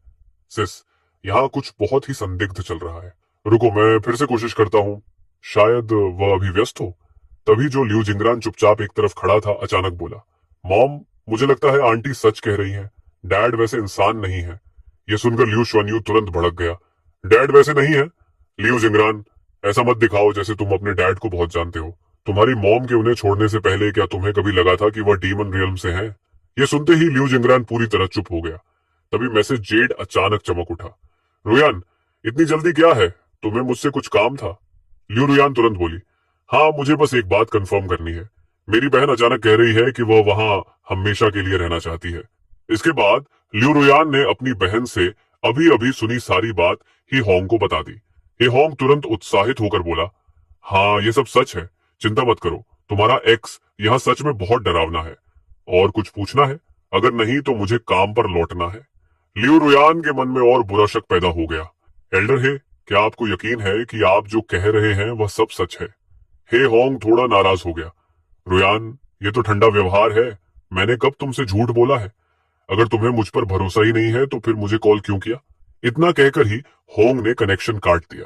सिस, यहाँ कुछ बहुत ही संदिग्ध चल रहा है, रुको मैं फिर से कोशिश करता हूँ, शायद वह अभी व्यस्त हो। तभी जो लिu जिंगरान चुपचाप एक तरफ खड़ा था अचानक बोला, मॉम, मुझे लगता है आंटी सच कह रही हैं, डैड वैसे इंसान नहीं है। यह सुनकर लिu शुआनयू तुरंत भड़क गया, डैड वैसे नहीं है? लिu जिंगरान, ऐसा मत दिखाओ जैसे तुम अपने डैड को बहुत जानते हो। तुम्हारी मॉम के उन्हें छोड़ने से पहले क्या तुम्हें कभी लगा था कि वह डीमन रियल्म से हैं? यह सुनते ही लिu जिंगरान पूरी तरह चुप हो गया। तभी मैसेज जेड अचानक चमक उठा, रुयान, इतनी जल्दी क्या है, तुम्हें मुझसे कुछ काम था? लिu रुयान तुरंत बोली, हाँ, मुझे बस एक बात कंफर्म करनी है, मेरी बहन अचानक कह रही है कि वह वहां हमेशा के लिए रहना चाहती है। इसके बाद लिu रुयान ने अपनी बहन से अभी अभी सुनी सारी बात ही होंग को बता दी। हे होंग तुरंत उत्साहित होकर बोला, हाँ, ये सब सच है, चिंता मत करो, तुम्हारा एक्स यहाँ सच में बहुत डरावना है। और कुछ पूछना है? अगर नहीं तो मुझे काम पर लौटना है। लिu रुयान के मन में और बुरा शक पैदा हो गया। एल्डर हे, क्या आपको यकीन है कि आप जो कह रहे हैं वह सब सच है? हे होंग थोड़ा नाराज हो गया, रुयान, ये तो ठंडा व्यवहार है, मैंने कब तुमसे झूठ बोला है? अगर तुम्हें मुझ पर भरोसा ही नहीं है तो फिर मुझे कॉल क्यों किया? इतना कहकर ही होंग ने कनेक्शन काट दिया।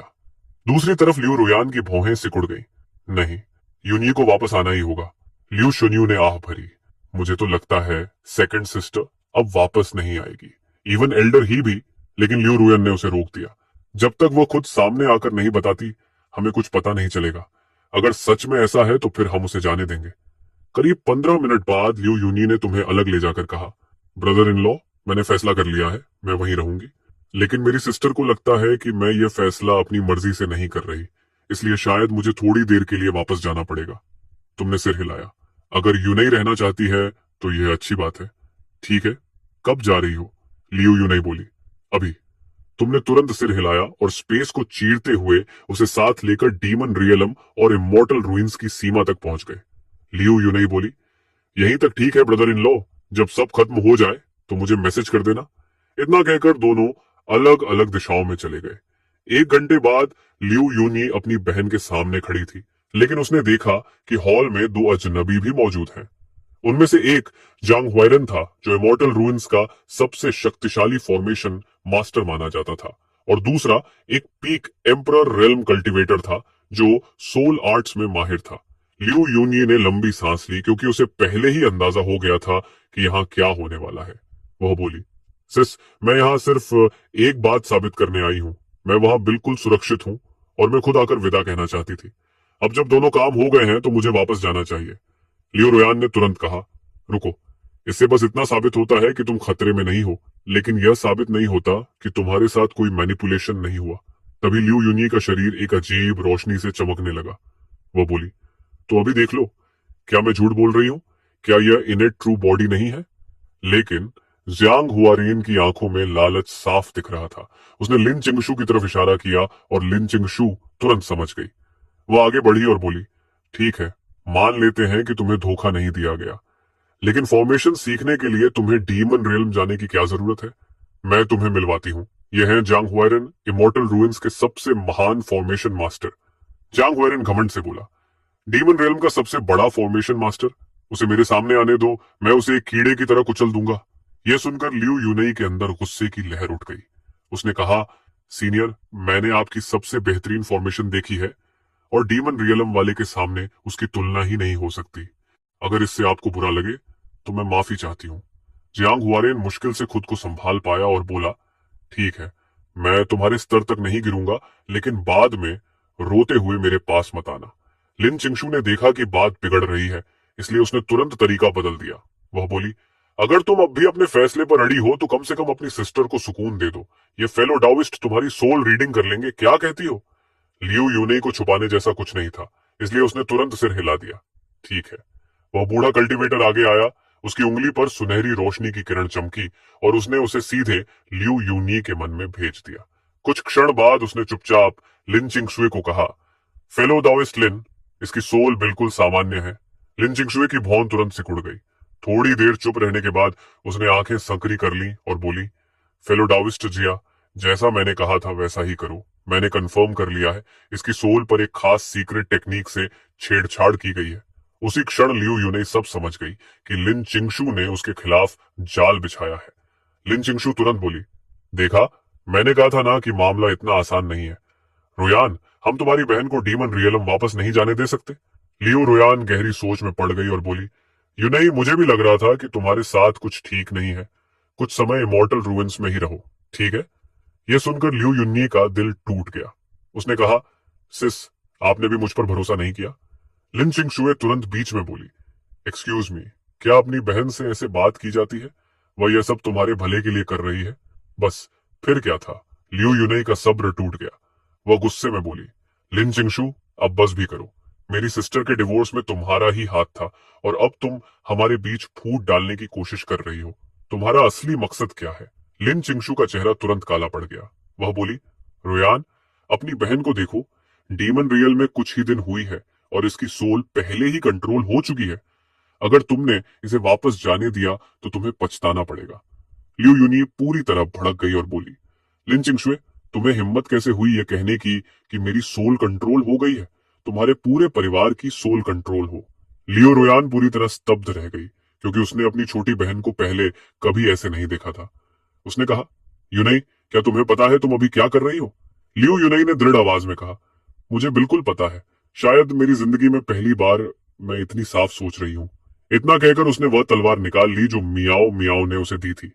दूसरी तरफ लिu रुयान की भौहें सिकुड़ गई। नहीं, युन्यी को वापस आना ही होगा। लिu शुआनयू ने आह भरी, मुझे तो लगता है सेकंड सिस्टर अब वापस नहीं आएगी, इवन एल्डर ही भी। लेकिन लिu रुयन ने उसे रोक दिया, जब तक वो खुद सामने आकर नहीं बताती हमें कुछ पता नहीं चलेगा। अगर सच में ऐसा है तो फिर हम उसे जाने देंगे। करीब 15 मिनट बाद लिu युन्यी ने तुम्हें अलग ले जाकर कहा, ब्रदर इन लॉ, मैंने फैसला कर लिया है, मैं वहीं रहूंगी, लेकिन मेरी सिस्टर को लगता है कि मैं ये फैसला अपनी मर्जी से नहीं कर रही, इसलिए शायद मुझे थोड़ी देर के लिए वापस जाना पड़ेगा। तुमने सिर हिलाया, अगर यूं नहीं रहना चाहती है तो यह अच्छी बात है। ठीक है, कब जा रही हो? लिu युन्यी बोली, अभी। तुमने तुरंत सिर हिलाया और स्पेस को चीरते हुए उसे साथ लेकर डीमन रियलम और इमोर्टल रुइंस की सीमा तक पहुंच गए। लिu युन्यी बोली, यहीं तक ठीक है ब्रदर इन लॉ, जब सब खत्म हो जाए तो मुझे मैसेज कर देना। इतना कहकर दोनों अलग अलग दिशाओं में चले गए। 1 घंटे बाद लिu युन्यी अपनी बहन के सामने खड़ी थी, लेकिन उसने देखा कि हॉल में 2 अजनबी भी मौजूद हैं। उनमें से एक जांग हुआयरन था, जो इमोर्टल रूइंस का सबसे शक्तिशाली फॉर्मेशन मास्टर माना जाता था, और दूसरा एक पीक एम्परर रेल्म कल्टीवेटर था जो सोल आर्ट्स में माहिर था। लिu युन्यी ने लंबी सांस ली, क्योंकि उसे पहले ही अंदाजा हो गया था कि यहाँ क्या होने वाला है। वह बोली, सिस, मैं यहाँ सिर्फ एक बात साबित करने आई हूँ, मैं वहां बिल्कुल सुरक्षित हूँ और मैं खुद आकर विदा कहना चाहती थी। अब जब दोनों काम हो गए हैं तो मुझे वापस जाना चाहिए। लिu रुयान ने तुरंत कहा, रुको, इससे बस इतना साबित होता है कि तुम खतरे में नहीं हो, लेकिन यह साबित नहीं होता कि तुम्हारे साथ कोई मैनिपुलेशन नहीं हुआ। तभी लिu युन्यी का शरीर एक अजीब रोशनी से चमकने लगा। वह बोली, तो अभी देख लो, क्या मैं झूठ बोल रही हूँ? क्या यह इनेट ट्रू बॉडी नहीं है? लेकिन जियांग हुआरेन की आंखों में लालच साफ दिख रहा था। उसने लिन चिंगशू की तरफ इशारा किया और लिन चिंगशू तुरंत समझ गई। वह आगे बढ़ी और बोली, ठीक है, मान लेते हैं कि तुम्हें धोखा नहीं दिया गया, लेकिन फॉर्मेशन सीखने के लिए तुम्हें डीमन रियल्म जाने की क्या जरूरत है? मैं तुम्हें मिलवाती हूँ। ये हैं जांग हुआयरन, इमॉर्टल रूइंस के सबसे महान फॉर्मेशन मास्टर। जांग हुआयरन घमंड से बोला, डीमन रेलम का सबसे बड़ा फॉर्मेशन मास्टर, उसे मेरे सामने आने दो, मैं उसे एक कीड़े की तरह कुचल दूंगा। यह सुनकर लियू यूनई के अंदर गुस्से की लहर उठ गई। उसने कहा, सीनियर, मैंने आपकी सबसे बेहतरीन फॉर्मेशन देखी है और डीमन रियलम वाले के सामने उसकी तुलना ही नहीं हो सकती। अगर इससे आपको बुरा लगे तो मैं माफी चाहती हूँ। जियांग हुआरेन मुश्किल से खुद को संभाल पाया और बोला, ठीक है, मैं तुम्हारे स्तर तक नहीं गिरूंगा, लेकिन बाद में रोते हुए मेरे पास मत आना। लिन चिंगशू ने देखा कि बात बिगड़ रही है, इसलिए उसने तुरंत तरीका बदल दिया। वह बोली, अगर तुम अब भी अपने फैसले पर अड़ी हो तो कम से कम अपनी सिस्टर को सुकून दे दो। ये फेलो डाओइस्ट तुम्हारी सोल रीडिंग कर लेंगे, क्या कहती हो? लियू यूने को छुपाने जैसा कुछ नहीं था, इसलिए उसने तुरंत सिर हिला दिया। ठीक है। वह बूढ़ा कल्टीवेटर आगे आया, उसकी उंगली पर सुनहरी रोशनी की किरण चमकी और उसने उसे सीधे लियू यूनी के मन में भेज दिया। कुछ क्षण बाद उसने चुपचाप लिन चिंगशुए को कहा, फेलो दाओइस्ट लिन, इसकी सोल बिल्कुल सामान्य है। लिन चिंगशुए की भौं तुरंत सिकुड़ गई। थोड़ी देर चुप रहने के बाद उसने आंखें संकरी कर ली और बोली, फेलो डाओइस्ट जिया, जैसा मैंने कहा था वैसा ही करो। मैंने कंफर्म कर लिया है, इसकी सोल पर एक खास सीक्रेट टेक्निक से छेड़छाड़ की गई है। उसी क्षण लियू यूने सब समझ गई कि लिन चिंगशू ने उसके खिलाफ जाल बिछाया है। लिन चिंगशू तुरंत बोली, देखा, मैंने कहा था ना कि मामला इतना आसान नहीं है। रोयान, हम तुम्हारी बहन को डीमन रियलम वापस नहीं जाने दे सकते। लियो रोयान गहरी सोच में पड़ गई और बोली, यूनई, मुझे भी लग रहा था कि तुम्हारे साथ कुछ ठीक नहीं है। कुछ समय इमॉर्टल रूइंस में ही रहो, ठीक है? यह सुनकर लियू यूनी का दिल टूट गया। उसने कहा, सिस, आपने भी मुझ पर भरोसा नहीं किया। लिन चिंगशुए तुरंत बीच में बोली, एक्सक्यूज मी, क्या अपनी बहन से ऐसे बात की जाती है? वह यह सब तुम्हारे भले के लिए कर रही है। बस, फिर क्या था? लियू यूनई का सब्र टूट गया। वह गुस्से में बोली, लिन चिंगशु, अब बस भी करो। मेरी सिस्टर के डिवोर्स में तुम्हारा ही हाथ था और अब तुम हमारे बीच फूट डालने की कोशिश कर रही हो। तुम्हारा असली मकसद क्या है? लिन चिंगशु का चेहरा तुरंत काला पड़ गया। वह बोली, रोयान, अपनी बहन को देखो, डीमन रियल में कुछ ही दिन हुई है और इसकी सोल पहले ही कंट्रोल हो चुकी है। अगर तुमने इसे वापस जाने दिया तो तुम्हें पछताना पड़ेगा। लियू यूनी पूरी तरह भड़क गई और बोली, लिन चिंगशुए, तुम्हें हिम्मत कैसे हुई यह कहने की कि मेरी सोल कंट्रोल हो गई है? तुम्हारे पूरे परिवार की सोल कंट्रोल हो। लियो रोयान पूरी तरह स्तब्ध रह गई, क्योंकि उसने अपनी छोटी बहन को पहले कभी ऐसे नहीं देखा था। उसने कहा, यूनई, क्या तुम्हें पता है तुम अभी क्या कर रही हो? लियो यूनई ने दृढ़ आवाज में कहा, मुझे बिल्कुल पता है। शायद मेरी जिंदगी में पहली बार मैं इतनी साफ सोच रही हूँ। इतना कहकर उसने वह तलवार निकाल ली जो मियाओ मियाओ ने उसे दी थी।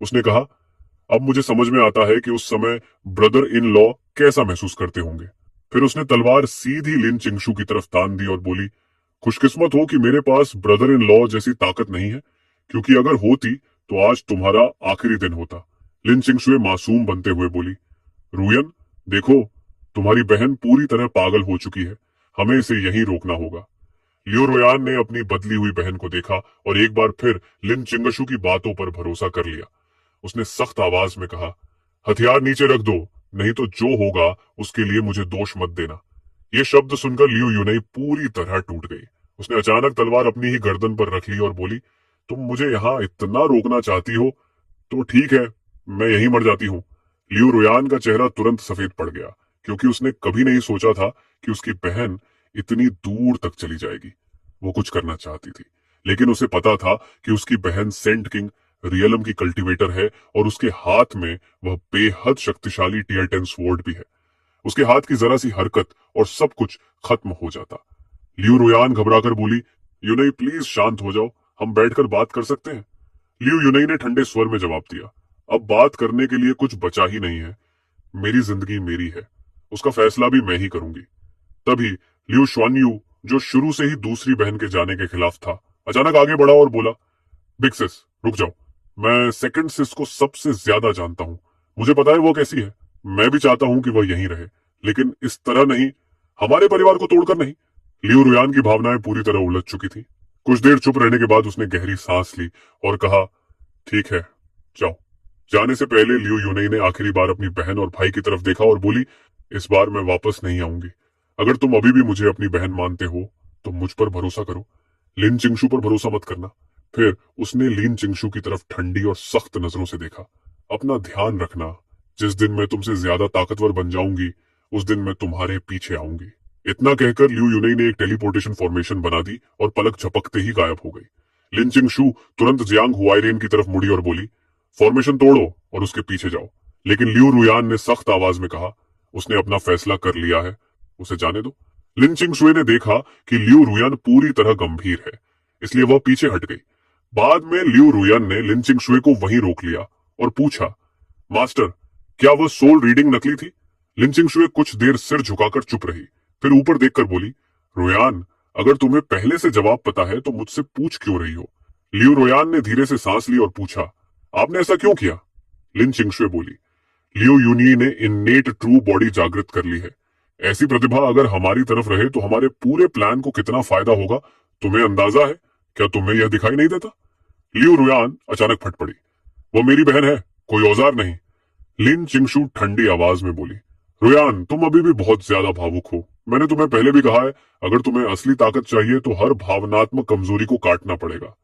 उसने कहा, अब मुझे समझ में आता है कि उस समय ब्रदर इन लॉ कैसा महसूस करते होंगे। फिर उसने तलवार सीधी लिन चिंगशु की तरफ तान दी और बोली, खुशकिस्मत हो कि मेरे पास ब्रदर इन लॉ जैसी ताकत नहीं है, क्योंकि अगर होती तो आज तुम्हारा आखिरी दिन होता। लिन चिंगशुए मासूम बनते हुए बोली, रूयन, देखो, तुम्हारी बहन पूरी तरह पागल हो चुकी है। हमें इसे यहीं रोकना होगा। लियो रोयान ने अपनी बदली हुई बहन को देखा और एक बार फिर लिन चिंगशु की बातों पर भरोसा कर लिया। उसने सख्त आवाज में कहा, हथियार नीचे रख दो, नहीं तो जो होगा उसके लिए मुझे दोष मत देना। ये शब्द सुनकर लियू यूनई पूरी तरह टूट गई। उसने अचानक तलवार अपनी ही गर्दन पर रख ली और बोली, तुम मुझे यहाँ इतना रोकना चाहती हो तो ठीक है, मैं यहीं मर जाती हूँ। लियू रोयान का चेहरा तुरंत सफेद पड़ गया, क्योंकि उसने कभी नहीं सोचा था कि उसकी बहन इतनी दूर तक चली जाएगी। वो कुछ करना चाहती थी, लेकिन उसे पता था कि उसकी बहन सेंट किंग रियलम की कल्टीवेटर है और उसके हाथ में वह बेहद शक्तिशाली टियर 10 स्वॉर्ड भी है। उसके हाथ की जरा सी हरकत और सब कुछ खत्म हो जाता। लियू रोयान घबराकर बोली, यूनई, प्लीज शांत हो जाओ, हम बैठकर बात कर सकते हैं। लियू यूनई ने ठंडे स्वर में जवाब दिया, अब बात करने के लिए कुछ बचा ही नहीं है। मेरी जिंदगी मेरी है, उसका फैसला भी मैं ही करूंगी। तभी लियू श्वानयू, जो शुरू से ही दूसरी बहन के जाने के खिलाफ था, अचानक आगे बढ़ा और बोला, बिग सिस, रुक जाओ। मैं सेकंड सिस को सबसे ज्यादा जानता हूं। मुझे पता है वो कैसी है। मैं भी चाहता हूं कि वह यहीं रहे, लेकिन इस तरह नहीं, हमारे परिवार को तोड़कर नहीं। लियू रुयान की भावनाएं पूरी तरह उलझ चुकी थी। कुछ देर चुप रहने के बाद उसने गहरी सांस ली और कहा, ठीक है, जाओ। जाने से पहले लियू यूनई ने आखिरी बार अपनी बहन और भाई की तरफ देखा और बोली, इस बार मैं वापस नहीं आऊंगी। अगर तुम अभी भी मुझे अपनी बहन मानते हो तो मुझ पर भरोसा करो, लिन चिंगशु पर भरोसा मत करना। फिर उसने लिन चिंगशु की तरफ ठंडी और सख्त नजरों से देखा। अपना ध्यान रखना, जिस दिन मैं तुमसे ज्यादा ताकतवर बन जाऊंगी उस दिन मैं तुम्हारे पीछे आऊंगी। इतना कहकर लिू यूनई ने एक टेलीपोर्टेशन फॉर्मेशन बना दी और पलक झपकते ही गायब हो गई। लिन चिंगशू तुरंत जियांग हुआइरेन की तरफ मुड़ी और बोली, फॉर्मेशन तोड़ो और उसके पीछे जाओ। लेकिन लिू रुयान ने सख्त आवाज में कहा, उसने अपना फैसला कर लिया है, उसे जाने दो। लिन चिंगशुए ने देखा कि लिू रुयान पूरी तरह गंभीर है, इसलिए वह पीछे हट गई। बाद में लिू रुयान ने लिन चिंगशुए को वहीं रोक लिया और पूछा, मास्टर, क्या वह सोल रीडिंग नकली थी? लिन चिंगशुए कुछ देर सिर झुकाकर चुप रही, फिर ऊपर देखकर बोली, रुयान, अगर तुम्हें पहले से जवाब पता है तो मुझसे पूछ क्यों रही हो? लिू रुयान ने धीरे से सांस ली और पूछा, आपने ऐसा क्यों किया? लिन चिंगशुए बोली, लियो यूनी ने इन्नेट ट्रू बॉडी जागृत कर ली है। ऐसी प्रतिभा अगर हमारी तरफ रहे तो हमारे पूरे प्लान को कितना फायदा होगा, तुम्हें अंदाजा है? क्या तुम्हें यह दिखाई नहीं देता? लियो रुयान अचानक फट पड़ी, वो मेरी बहन है, कोई औजार नहीं। लिन चिंगशू ठंडी आवाज में बोली, रुयान, तुम अभी भी बहुत ज्यादा भावुक हो। मैंने तुम्हें पहले भी कहा है, अगर तुम्हें असली ताकत चाहिए तो हर भावनात्मक कमजोरी को काटना पड़ेगा।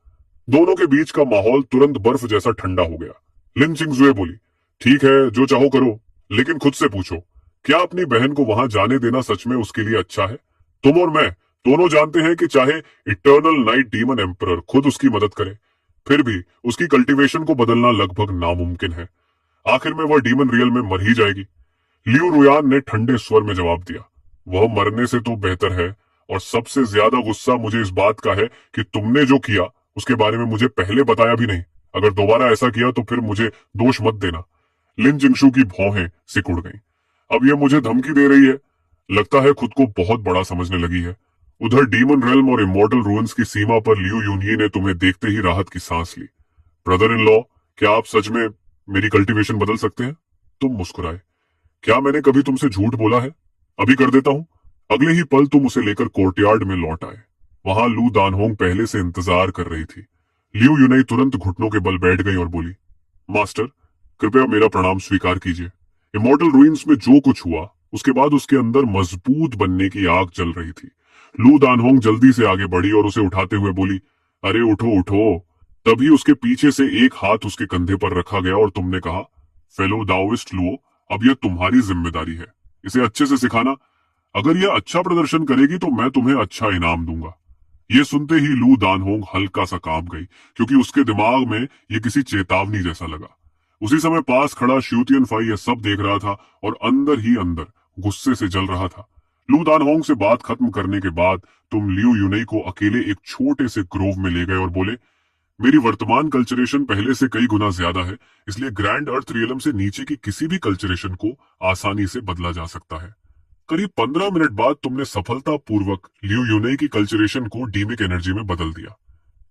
दोनों के बीच का माहौल तुरंत बर्फ जैसा ठंडा हो गया। लिन चिंगजुए बोली, ठीक है, जो चाहो करो, लेकिन खुद से पूछो, क्या अपनी बहन को वहां जाने देना सच में उसके लिए अच्छा है? तुम और मैं दोनों जानते हैं कि चाहे इटर्नल नाइट डीमन एम्परर खुद उसकी मदद करे, फिर भी उसकी कल्टीवेशन को बदलना लगभग नामुमकिन है। आखिर में वह डीमन रियल में मर ही जाएगी। लियू रुयान ने ठंडे स्वर में जवाब दिया, वह मरने से तो बेहतर है, और सबसे ज्यादा गुस्सा मुझे इस बात का है कि तुमने जो किया उसके बारे में मुझे पहले बताया भी नहीं। अगर दोबारा ऐसा किया तो फिर मुझे दोष मत देना। लिन जिंगशू की भौहें सिकुड़ गईं। अब यह मुझे धमकी दे रही है, लगता है खुद को बहुत बड़ा समझने लगी है। उधर डीमन रेल्म और इमॉर्टल रूइंस की सीमा पर लियू यूनिये ने तुम्हें देखते ही राहत की सांस ली। ब्रदर इन लॉ, क्या आप सच में मेरी कल्टीवेशन बदल सकते हैं? तुम मुस्कुराए, क्या मैंने कभी तुमसे झूठ बोला है? अभी कर देता हूं। अगले ही पल तुम उसे लेकर कोर्टयार्ड में लौट आए। वहां लू दानहोंग पहले से इंतजार कर रही थी। लियू यूनई तुरंत घुटनों के बल बैठ गई और बोली, मास्टर, कृपया मेरा प्रणाम स्वीकार कीजिए। इमॉर्टल रूइंस में जो कुछ हुआ उसके बाद उसके अंदर मजबूत बनने की आग जल रही थी। लू दानहोंग जल्दी से आगे बढ़ी और उसे उठाते हुए बोली, अरे उठो उठो। तभी उसके पीछे से एक हाथ उसके कंधे पर रखा गया और तुमने कहा, फेलो दाओइस्ट लुओ, अब यह तुम्हारी जिम्मेदारी है, इसे अच्छे से सिखाना। अगर यह अच्छा प्रदर्शन करेगी तो मैं तुम्हें अच्छा इनाम दूंगा। ये सुनते ही लू दानहोंग हल्का सा कांप गई, क्योंकि उसके दिमाग में यह किसी चेतावनी जैसा लगा। उसी समय पास खड़ा श्यूतियन फाई यह सब देख रहा था और अंदर ही अंदर गुस्से से जल रहा था। लू दानहोंग से बात खत्म करने के बाद तुम लियू यूनई को अकेले एक छोटे से ग्रोव में ले गए और बोले, मेरी वर्तमान कल्चरेशन पहले से कई गुना ज्यादा है, इसलिए ग्रैंड अर्थ रियलम से नीचे की किसी भी कल्चरेशन को आसानी से बदला जा सकता है। करीब 15 मिनट बाद तुमने सफलतापूर्वक लियू यूनई की कल्चरेशन को डीमिक एनर्जी में बदल दिया।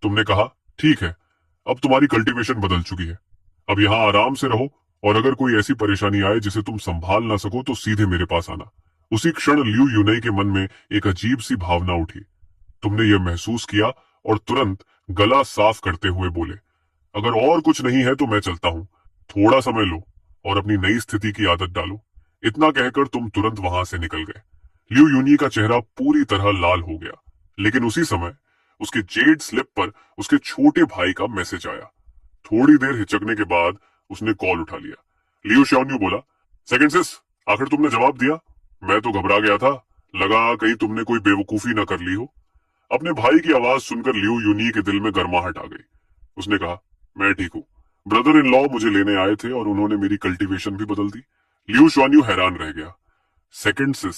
तुमने कहा, ठीक है, अब तुम्हारी कल्टीवेशन बदल चुकी है, अब यहां आराम से रहो, और अगर कोई ऐसी परेशानी आए जिसे तुम संभाल ना सको तो सीधे मेरे पास आना। उसी क्षण लियू यूनई के मन में एक अजीब सी भावना उठी। तुमने यह महसूस किया और तुरंत गला साफ करते हुए बोले, अगर और कुछ नहीं है तो मैं चलता हूं, थोड़ा समय लो और अपनी नई स्थिति की आदत डालो। इतना कहकर तुम तुरंत वहां से निकल गए। लियू यूनी का चेहरा पूरी तरह लाल हो गया, लेकिन उसी समय उसके जेड स्लिप पर उसके छोटे भाई का मैसेज आया। थोड़ी देर हिचकने के बाद उसने कॉल उठा लिया। लियू शाओन्यू बोला, सेकंड सिस, आखिर तुमने जवाब दिया। मैं तो घबरा गया था, लगा कहीं तुमने कोई बेवकूफी न कर ली हो। अपने भाई की आवाज सुनकर लियू यूनी के दिल में गर्माहट आ गई। उसने कहा, मैं ठीक हूं, ब्रदर इन लॉ मुझे लेने आए थे और उन्होंने मेरी कल्टीवेशन भी बदल दी। लियू शाओन्यू हैरान रह गया। सेकंड सिस,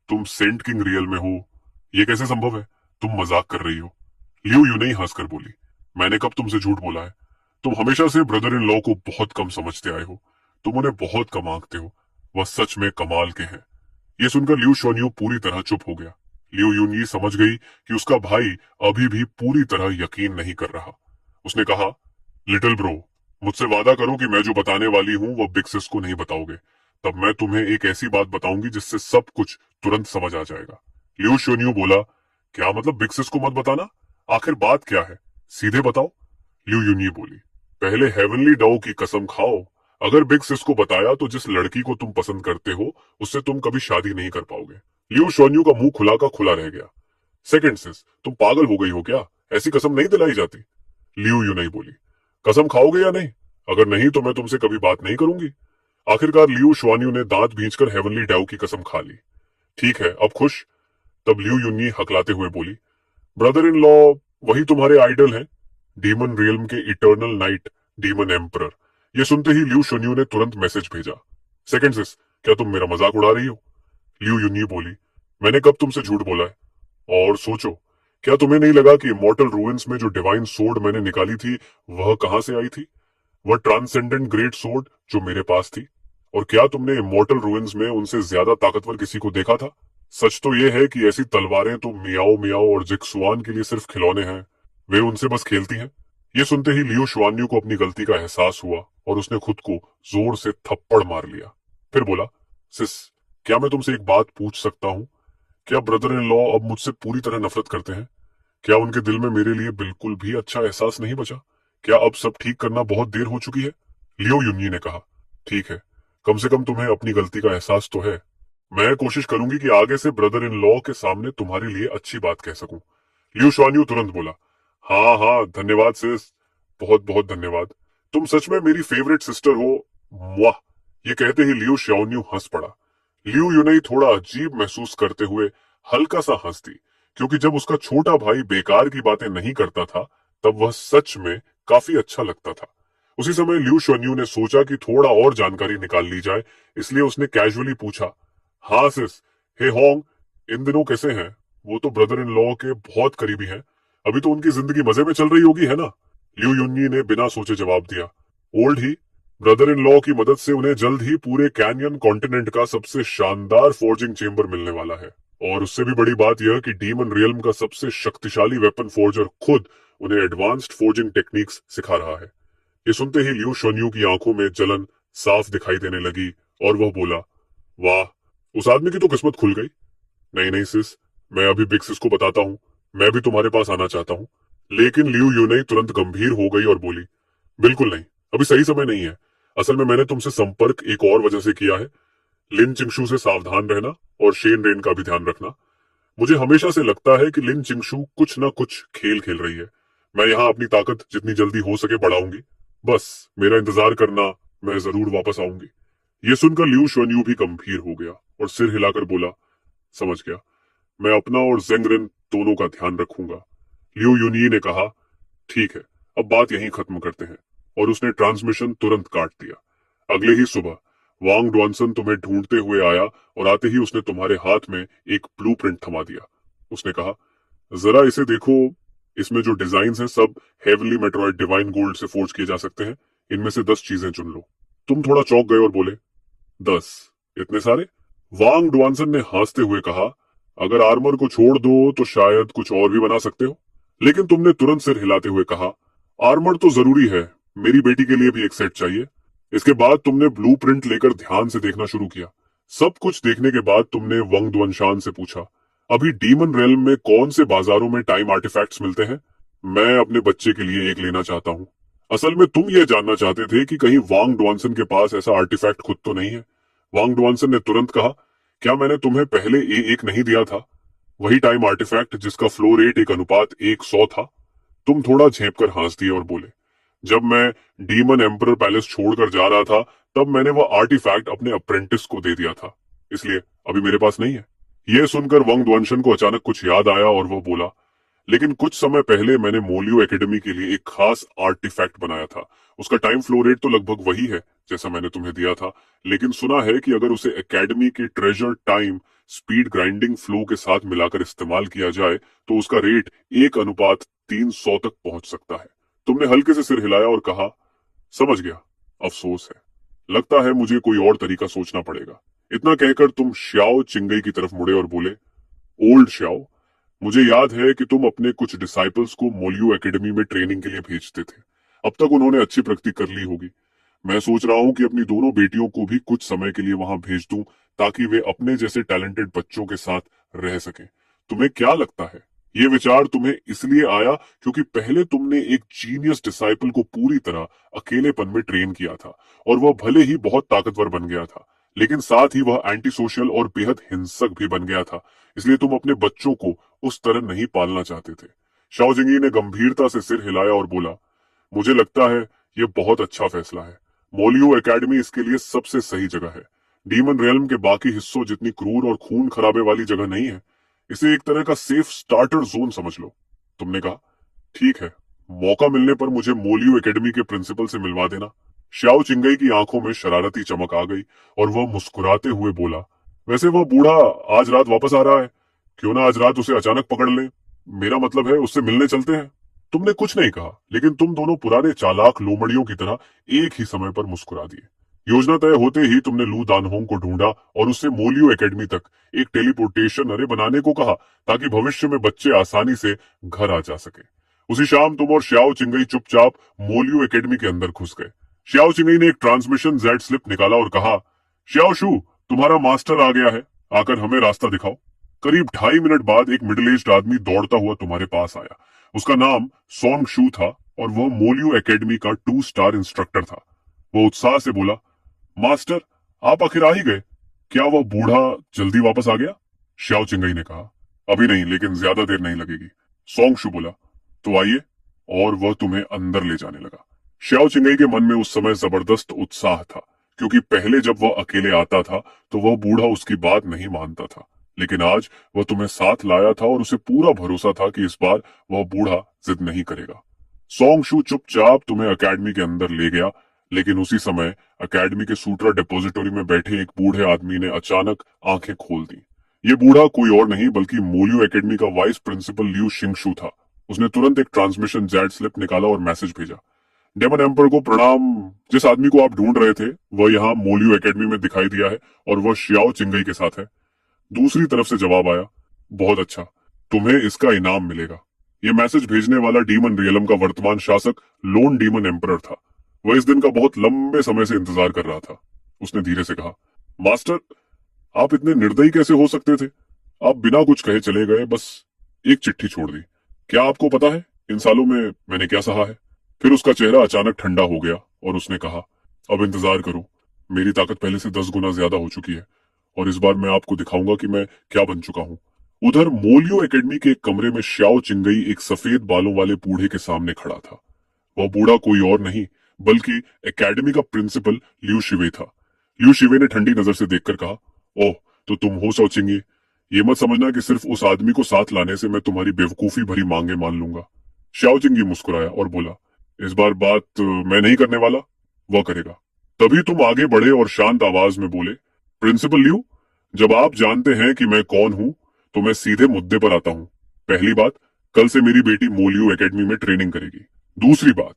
तुम सेंट किंग रियल में हो, यह कैसे संभव है? तुम मजाक कर रही हो। लियू यूनी हंसकर बोली, मैंने कब तुमसे झूठ बोला है? तुम हमेशा से ब्रदर इन लॉ को बहुत कम समझते आए हो, तुम उन्हें बहुत कम आंकते हो, वह सच में कमाल के हैं। यह सुनकर लियू शाओन्यू पूरी तरह चुप हो गया। लियू यूनी समझ गई कि उसका भाई अभी भी पूरी तरह यकीन नहीं कर रहा। उसने कहा, लिटिल ब्रो, मुझसे वादा करो कि मैं जो बताने वाली हूं वह बिग सिस को नहीं बताओगे, तब मैं तुम्हें एक ऐसी बात बताऊंगी जिससे सब कुछ तुरंत समझ आ जाएगा। लियू शोन्यू बोला, क्या मतलब बिग सिस को मत बताना? आखिर बात क्या है, सीधे बताओ। लियू यूनी बोली, पहले हेवनली डाउ की कसम खाओ, अगर बिग सिस को बताया तो जिस लड़की को तुम पसंद करते हो उससे तुम कभी शादी नहीं कर पाओगे। लियू शोन्यू का मुंह खुला का खुला रह गया। सेकंड सिस, तुम पागल हो गई हो क्या? ऐसी कसम नहीं दिलाई जाती। लियू यूनी बोली, कसम खाओगे या नहीं? अगर नहीं तो मैं तुमसे कभी बात नहीं करूंगी। आखिरकार लियू शुआन्यू ने दांत भींचकर हेवनली डाउ की कसम खा ली। ठीक है, अब खुश? तब लियू युन्नी हकलाते हुए बोली, ब्रदर इन लॉ वही तुम्हारे आइडल हैं, डीमन रियल्म के इटर्नल नाइट डीमन एम्परर। ये सुनते ही लियू शुन्यू ने तुरंत मैसेज भेजा, सेकंड सिस, क्या तुम मेरा मजाक उड़ा रही हो? लियू युन्नी बोली, मैंने कब तुमसे झूठ बोला है? और सोचो, क्या तुम्हें नहीं लगा कि इमॉर्टल रूइंस में जो डिवाइन सोर्ड मैंने निकाली थी वह कहां से आई थी? वह ट्रांसेंडेंट ग्रेट सोर्ड जो मेरे पास थी। और क्या तुमने इमॉर्टल रूइंस में उनसे ज्यादा ताकतवर किसी को देखा था? सच तो यह है कि ऐसी तलवारें तो मियाओ मियाओ और जिक्सुआन के लिए सिर्फ खिलौने हैं, वे उनसे बस खेलती हैं। ये सुनते ही लियो शुआन्यू को अपनी गलती का एहसास हुआ और उसने खुद को जोर से थप्पड़ मार लिया। फिर बोला, सिस, क्या मैं तुमसे एक बात पूछ सकता हूं? क्या ब्रदर इन लॉ अब मुझसे पूरी तरह नफरत करते हैं? क्या उनके दिल में मेरे लिए बिल्कुल भी अच्छा एहसास नहीं बचा? क्या अब सब ठीक करना बहुत देर हो चुकी है? लियो युन्नी ने कहा, ठीक है, कम से कम तुम्हें अपनी गलती का एहसास तो है। मैं कोशिश करूंगी कि आगे से ब्रदर इन लॉ के सामने तुम्हारे लिए अच्छी बात कह सकूं। लियो शुआन्यू तुरंत बोला, हाँ हाँ धन्यवाद सिस, बहुत बहुत धन्यवाद, तुम सच में मेरी फेवरेट सिस्टर हो। वाह! ये कहते ही लियो शुआन्यू हंस पड़ा। लियो युनई थोड़ा अजीब महसूस करते हुए हल्का सा हंस दी, क्योंकि जब उसका छोटा भाई बेकार की बातें नहीं करता था तब वह सच में काफी अच्छा लगता था। उसी समय लियू शुआन्यू ने सोचा कि थोड़ा और जानकारी निकाल ली जाए, इसलिए उसने कैजुअली पूछा, हाँ सिस, हे होंग, इन दिनों कैसे हैं? वो तो ब्रदर इन लॉ के बहुत करीबी हैं, अभी तो उनकी जिंदगी मजे में चल रही होगी, है ना? लियू युन्नी ने बिना सोचे जवाब दिया, old he, brother in law की मदद से उन्हें जल्द ही पूरे कैनियन कॉन्टिनेंट का सबसे शानदार फोर्जिंग चेंबर मिलने वाला है। और उससे भी बड़ी बात यह कि डीमन रियल्म का सबसे शक्तिशाली वेपन फोर्जर खुद उन्हें एडवांस्ड फोर्जिंग टेक्निक्स सिखा रहा है। ये सुनते ही लियू शुआन्यू की आंखों में जलन साफ दिखाई देने लगी और वह बोला, वाह, उस आदमी की तो किस्मत खुल गई। नहीं नहीं सिस, मैं अभी बिग सिस को बताता हूँ, मैं भी तुम्हारे पास आना चाहता हूँ। लेकिन लियू यूनई तुरंत गंभीर हो गई और बोली, बिल्कुल नहीं, अभी सही समय नहीं है। असल में मैंने तुमसे संपर्क एक और वजह से किया है। लिन चिंगशू से सावधान रहना और शेन रेन का भी ध्यान रखना। मुझे हमेशा से लगता है कि लिन चिंगशू कुछ ना कुछ खेल खेल रही है। मैं यहाँ अपनी ताकत जितनी जल्दी हो सके बढ़ाऊंगी, बस मेरा इंतजार करना, मैं जरूर वापस आऊंगी। ये सुनकर लियू शुआन्यू भी गंभीर हो गया और सिर हिलाकर बोला, समझ गया, मैं अपना और जेंगरेन दोनों का ध्यान रखूंगा। लियू युनी ने कहा, ठीक है, अब बात यहीं खत्म करते हैं। और उसने ट्रांसमिशन तुरंत काट दिया। अगले ही सुबह वांग डॉनसन तुम्हें ढूंढते हुए आया और आते ही उसने तुम्हारे हाथ में एक ब्लूप्रिंट थमा दिया। उसने कहा, जरा इसे देखो, इसमें जो डिजाइन हैं सब हेवनली मेट्रॉइड डिवाइन गोल्ड से फोर्ज किए जा सकते हैं। इनमें से 10 चीजें चुन लो। तुम थोड़ा चौंक गए और बोले, 10? इतने सारे? वांग डॉनसन ने हंसते हुए कहा, अगर आर्मर को छोड़ दो तो शायद कुछ और भी बना सकते हो। लेकिन तुमने तुरंत सिर हिलाते हुए कहा, आर्मर तो जरूरी है, मेरी बेटी के लिए भी एक सेट चाहिए। इसके बाद तुमने ब्लूप्रिंट लेकर ध्यान से देखना शुरू किया। सब कुछ देखने के बाद तुमने वंग दुआनशान से पूछा, अभी डीमन रेल्म में कौन से बाजारों में टाइम आर्टिफैक्ट्स मिलते हैं? मैं अपने बच्चे के लिए एक लेना चाहता हूँ। असल में तुम ये जानना चाहते थे कि कहीं वांग डॉनसन के पास ऐसा आर्टिफैक्ट खुद तो नहीं है। वांग डॉनसन ने तुरंत कहा, क्या मैंने तुम्हें पहले एक नहीं दिया था? वही टाइम आर्टिफैक्ट जिसका फ्लो रेट 1:100 था। तुम थोड़ा झेप कर हंस दिए और बोले, जब मैं डीमन एम्परर पैलेस छोड़कर जा रहा था तब मैंने वह आर्टिफैक्ट अपने अप्रेंटिस को दे दिया था, इसलिए अभी मेरे पास नहीं है। यह सुनकर वंग द्वंशन को अचानक कुछ याद आया और वह बोला, लेकिन कुछ समय पहले मैंने मोलियो एकेडमी के लिए एक खास आर्टिफैक्ट बनाया था। उसका टाइम फ्लो रेट तो लगभग वही है जैसा मैंने तुम्हें दिया था, लेकिन सुना है कि अगर उसे एकेडमी के treasure time speed grinding flow के साथ मिलाकर इस्तेमाल किया जाए तो उसका रेट 1:300 तक पहुंच सकता है। तुमने हल्के से सिर हिलाया और कहा, समझ गया, अफसोस है, लगता है मुझे कोई और तरीका सोचना पड़ेगा। इतना कहकर तुम श्याओ चिंगई की तरफ मुड़े और बोले, ओल्ड श्याओ, मुझे याद है कि तुम अपने कुछ डिसाइपल्स को मोलियो एकेडमी में ट्रेनिंग के लिए भेजते थे। अब तक उन्होंने अच्छी प्रगति कर ली होगी। मैं सोच रहा हूं कि अपनी दोनों बेटियों को भी कुछ समय के लिए वहां भेज दूं ताकि वे अपने जैसे टैलेंटेड बच्चों के साथ रह सकें। तुम्हें क्या लगता है, ये विचार तुम्हें इसलिए आया क्योंकि पहले तुमने एक जीनियस डिसाइपल को पूरी तरह अकेलेपन में ट्रेन किया था और वह भले ही बहुत ताकतवर बन गया था, लेकिन साथ ही वह एंटी सोशल और बेहद हिंसक भी बन गया था। इसलिए तुम अपने बच्चों को उस तरह नहीं पालना चाहते थे। शाओ जिंगी ने गंभीरता से सिर हिलाया और बोला, मुझे लगता है यह बहुत अच्छा फैसला है। मोलियो एकेडमी इसके लिए सबसे सही जगह है। डीमन रियल्म के बाकी हिस्सों जितनी क्रूर और खून खराबे वाली जगह नहीं है। इसे एक तरह का सेफ स्टार्टर जोन समझ लो। तुमने कहा, ठीक है, मौका मिलने पर मुझे मोलियो एकेडमी के प्रिंसिपल से मिलवा देना। श्याओ चिंगई की आंखों में शरारती चमक आ गई और वह मुस्कुराते हुए बोला, वैसे वह बूढ़ा आज रात वापस आ रहा है, क्यों ना आज रात उसे अचानक पकड़ लें। मेरा मतलब है उससे मिलने चलते हैं। तुमने कुछ नहीं कहा, लेकिन तुम दोनों पुराने चालाक लोमड़ियों की तरह एक ही समय पर मुस्कुरा दिए। योजना तय होते ही तुमने लू दानहोंग को ढूंढा और उससे मोलियो एकेडमी तक एक टेलीपोर्टेशन अरे बनाने को कहा, ताकि भविष्य में बच्चे आसानी से घर आ जा सके। उसी शाम तुम और श्याओ चिंगई चुपचाप मोलियो एकेडमी के अंदर घुस गए। श्याओ चिंगई ने एक ट्रांसमिशन जेड स्लिप निकाला और कहा, श्याओ शू, तुम्हारा मास्टर आ गया है, आकर हमें रास्ता दिखाओ। करीब 2.5 मिनट बाद एक मिडिल एज्ड आदमी दौड़ता हुआ तुम्हारे पास आया। उसका नाम सोंग शू था और वह मोलियो एकेडमी का 2 स्टार इंस्ट्रक्टर था। वो उत्साह से बोला, मास्टर, आप आखिर आ ही गए। क्या वह बूढ़ा जल्दी वापस आ गया? श्याओ चिंगई ने कहा, अभी नहीं, लेकिन ज्यादा देर नहीं लगेगी। सोंग शू बोला, तो आइए। और वह तुम्हें अंदर ले जाने लगा। श्याओ चिंगई के मन में उस समय जबरदस्त उत्साह था, क्योंकि पहले जब वह अकेले आता था तो वह बूढ़ा उसकी बात नहीं मानता था, लेकिन आज वह तुम्हें साथ लाया था और उसे पूरा भरोसा था कि इस बार वह बूढ़ा जिद नहीं करेगा। सोंग शू चुपचाप तुम्हें अकेडमी के अंदर ले गया, लेकिन उसी समय अकेडमी के सूट्रा डिपोजिटरी में बैठे एक बूढ़े आदमी ने अचानक आंखें खोल दी। ये बूढ़ा कोई और नहीं बल्कि मोलियो एकेडमी का वाइस प्रिंसिपल लियू शिंगशू था। उसने तुरंत एक ट्रांसमिशन जेड स्लिप निकाला और मैसेज भेजा, डेमन एम्पर को प्रणाम, जिस आदमी को आप ढूंढ रहे थे वह यहाँ मोलियो एकेडमी में दिखाई दिया है और वह श्याओ चिंगई के साथ है। दूसरी तरफ से जवाब आया, बहुत अच्छा, तुम्हें इसका इनाम मिलेगा। यह मैसेज भेजने वाला डीमन रियलम का वर्तमान शासक लोन डीमन एम्परर था। वह इस दिन का बहुत लंबे समय से इंतजार कर रहा था। उसने धीरे से कहा, मास्टर, आप इतने निर्दयी कैसे हो सकते थे? आप बिना कुछ कहे चले गए, बस एक चिट्ठी छोड़ दी। क्या आपको पता है इन सालों में मैंने क्या सहा है? फिर उसका चेहरा अचानक ठंडा हो गया और उसने कहा, अब इंतजार करो, मेरी ताकत पहले से 10 गुना ज्यादा हो चुकी है और इस बार मैं आपको दिखाऊंगा कि मैं क्या बन चुका हूं। उधर मोलियो एकेडमी के एक कमरे में श्याओ चिंगई एक सफेद बालों वाले बूढ़े के सामने खड़ा था। वह बूढ़ा कोई और नहीं बल्कि एकेडमी का प्रिंसिपल लियू शिवे था। लियू शिवे ने ठंडी नजर से देखकर कहा, ओह, तो तुम हो शो चिंगे। ये मत समझना कि सिर्फ उस आदमी को साथ लाने से मैं तुम्हारी बेवकूफी भरी मांगे मान लूंगा। श्याओ चिंगी मुस्कुराया और बोला, इस बार बात मैं नहीं करने वाला, वह करेगा। तभी तुम आगे बढ़े और शांत आवाज में बोले, प्रिंसिपल लियू, जब आप जानते हैं कि मैं कौन हूं तो मैं सीधे मुद्दे पर आता हूं। पहली बात, कल से मेरी बेटी मोलियो एकेडमी में ट्रेनिंग करेगी। दूसरी बात,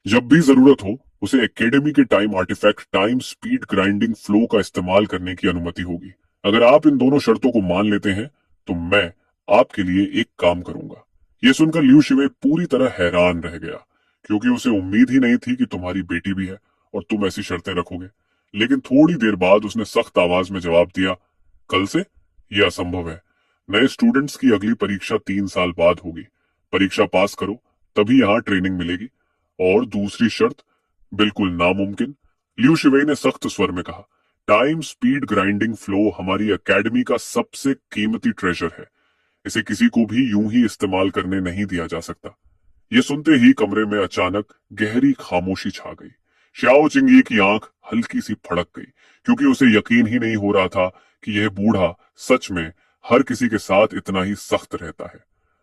जब भी जरूरत हो उसे एकेडमी के time artefact time speed grinding flow का इस्तेमाल करने की अनुमति होगी। अगर आप इन दोनों शर्तों को मान लेते हैं तो मैं आपके लिए एक काम करूंगा। यह सुनकर लियू शिवे पूरी तरह हैरान रह गया, क्योंकि उसे उम्मीद ही नहीं थी कि तुम्हारी बेटी भी है और तुम ऐसी शर्तें रखोगे। लेकिन थोड़ी देर बाद उसने सख्त आवाज में जवाब दिया, कल से? यह असंभव है। नए स्टूडेंट्स की अगली परीक्षा 3 साल बाद होगी। परीक्षा पास करो तभी यहाँ ट्रेनिंग मिलेगी। और दूसरी शर्त, बिल्कुल नामुमकिन, लियू शिवे ने सख्त स्वर में कहा, टाइम स्पीड ग्राइंडिंग फ्लो हमारी एकेडमी का सबसे कीमती ट्रेजर है। इसे किसी को भी यूं ही इस्तेमाल करने नहीं दिया जा सकता। ये सुनते ही कमरे में अचानक गहरी खामोशी छा गई। श्याओ चिंगी की आंख हल्की सी फड़क गई, क्योंकि उसे यकीन ही नहीं हो रहा था कि यह बूढ़ा सच में हर किसी के साथ इतना ही सख्त रहता है।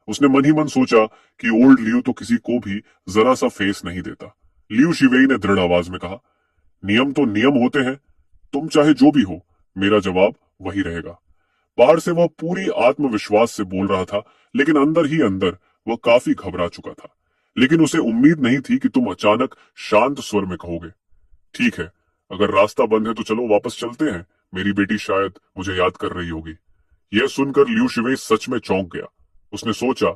उसने मन ही मन सोचा कि ओल्ड लियू तो किसी को भी जरा सा फेस नहीं देता। लियू शिवेई ने दृढ़ आवाज में कहा, नियम तो नियम होते हैं, तुम चाहे जो भी हो, मेरा जवाब वही रहेगा। बाहर से वह पूरी आत्मविश्वास से बोल रहा था, लेकिन अंदर ही अंदर वह काफी घबरा चुका था। लेकिन उसे उम्मीद नहीं थी कि तुम अचानक शांत स्वर में कहोगे, ठीक है, अगर रास्ता बंद है तो चलो वापस चलते हैं, मेरी बेटी शायद मुझे याद कर रही होगी। यह सुनकर लियू शिवे सच में चौंक गया। उसने सोचा,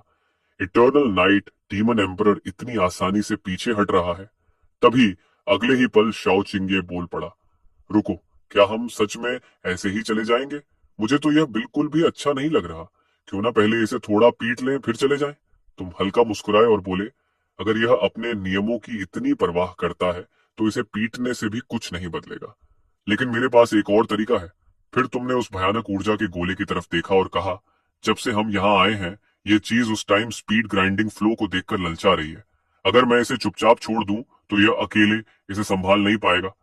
इटर्नल नाइट डीमन एम्परर इतनी आसानी से पीछे हट रहा है। तभी अगले ही पल शाओ चिंगे बोल पड़ा, रुको, क्या हम सच में ऐसे ही चले जाएंगे? मुझे तो यह बिल्कुल भी अच्छा नहीं लग रहा। क्यों ना पहले इसे थोड़ा पीट लें फिर चले जाएं। तुम हल्का मुस्कुराए और बोले, अगर यह अपने नियमों की इतनी परवाह करता है तो इसे पीटने से भी कुछ नहीं बदलेगा। लेकिन मेरे पास एक और तरीका है। फिर तुमने उस भयानक ऊर्जा के गोले की तरफ देखा और कहा, जब से हम यहाँ आए हैं ये चीज उस टाइम स्पीड ग्राइंडिंग फ्लो को देखकर ललचा रही है। अगर मैं इसे चुपचाप छोड़ दूं तो यह अकेले इसे संभाल नहीं पाएगा।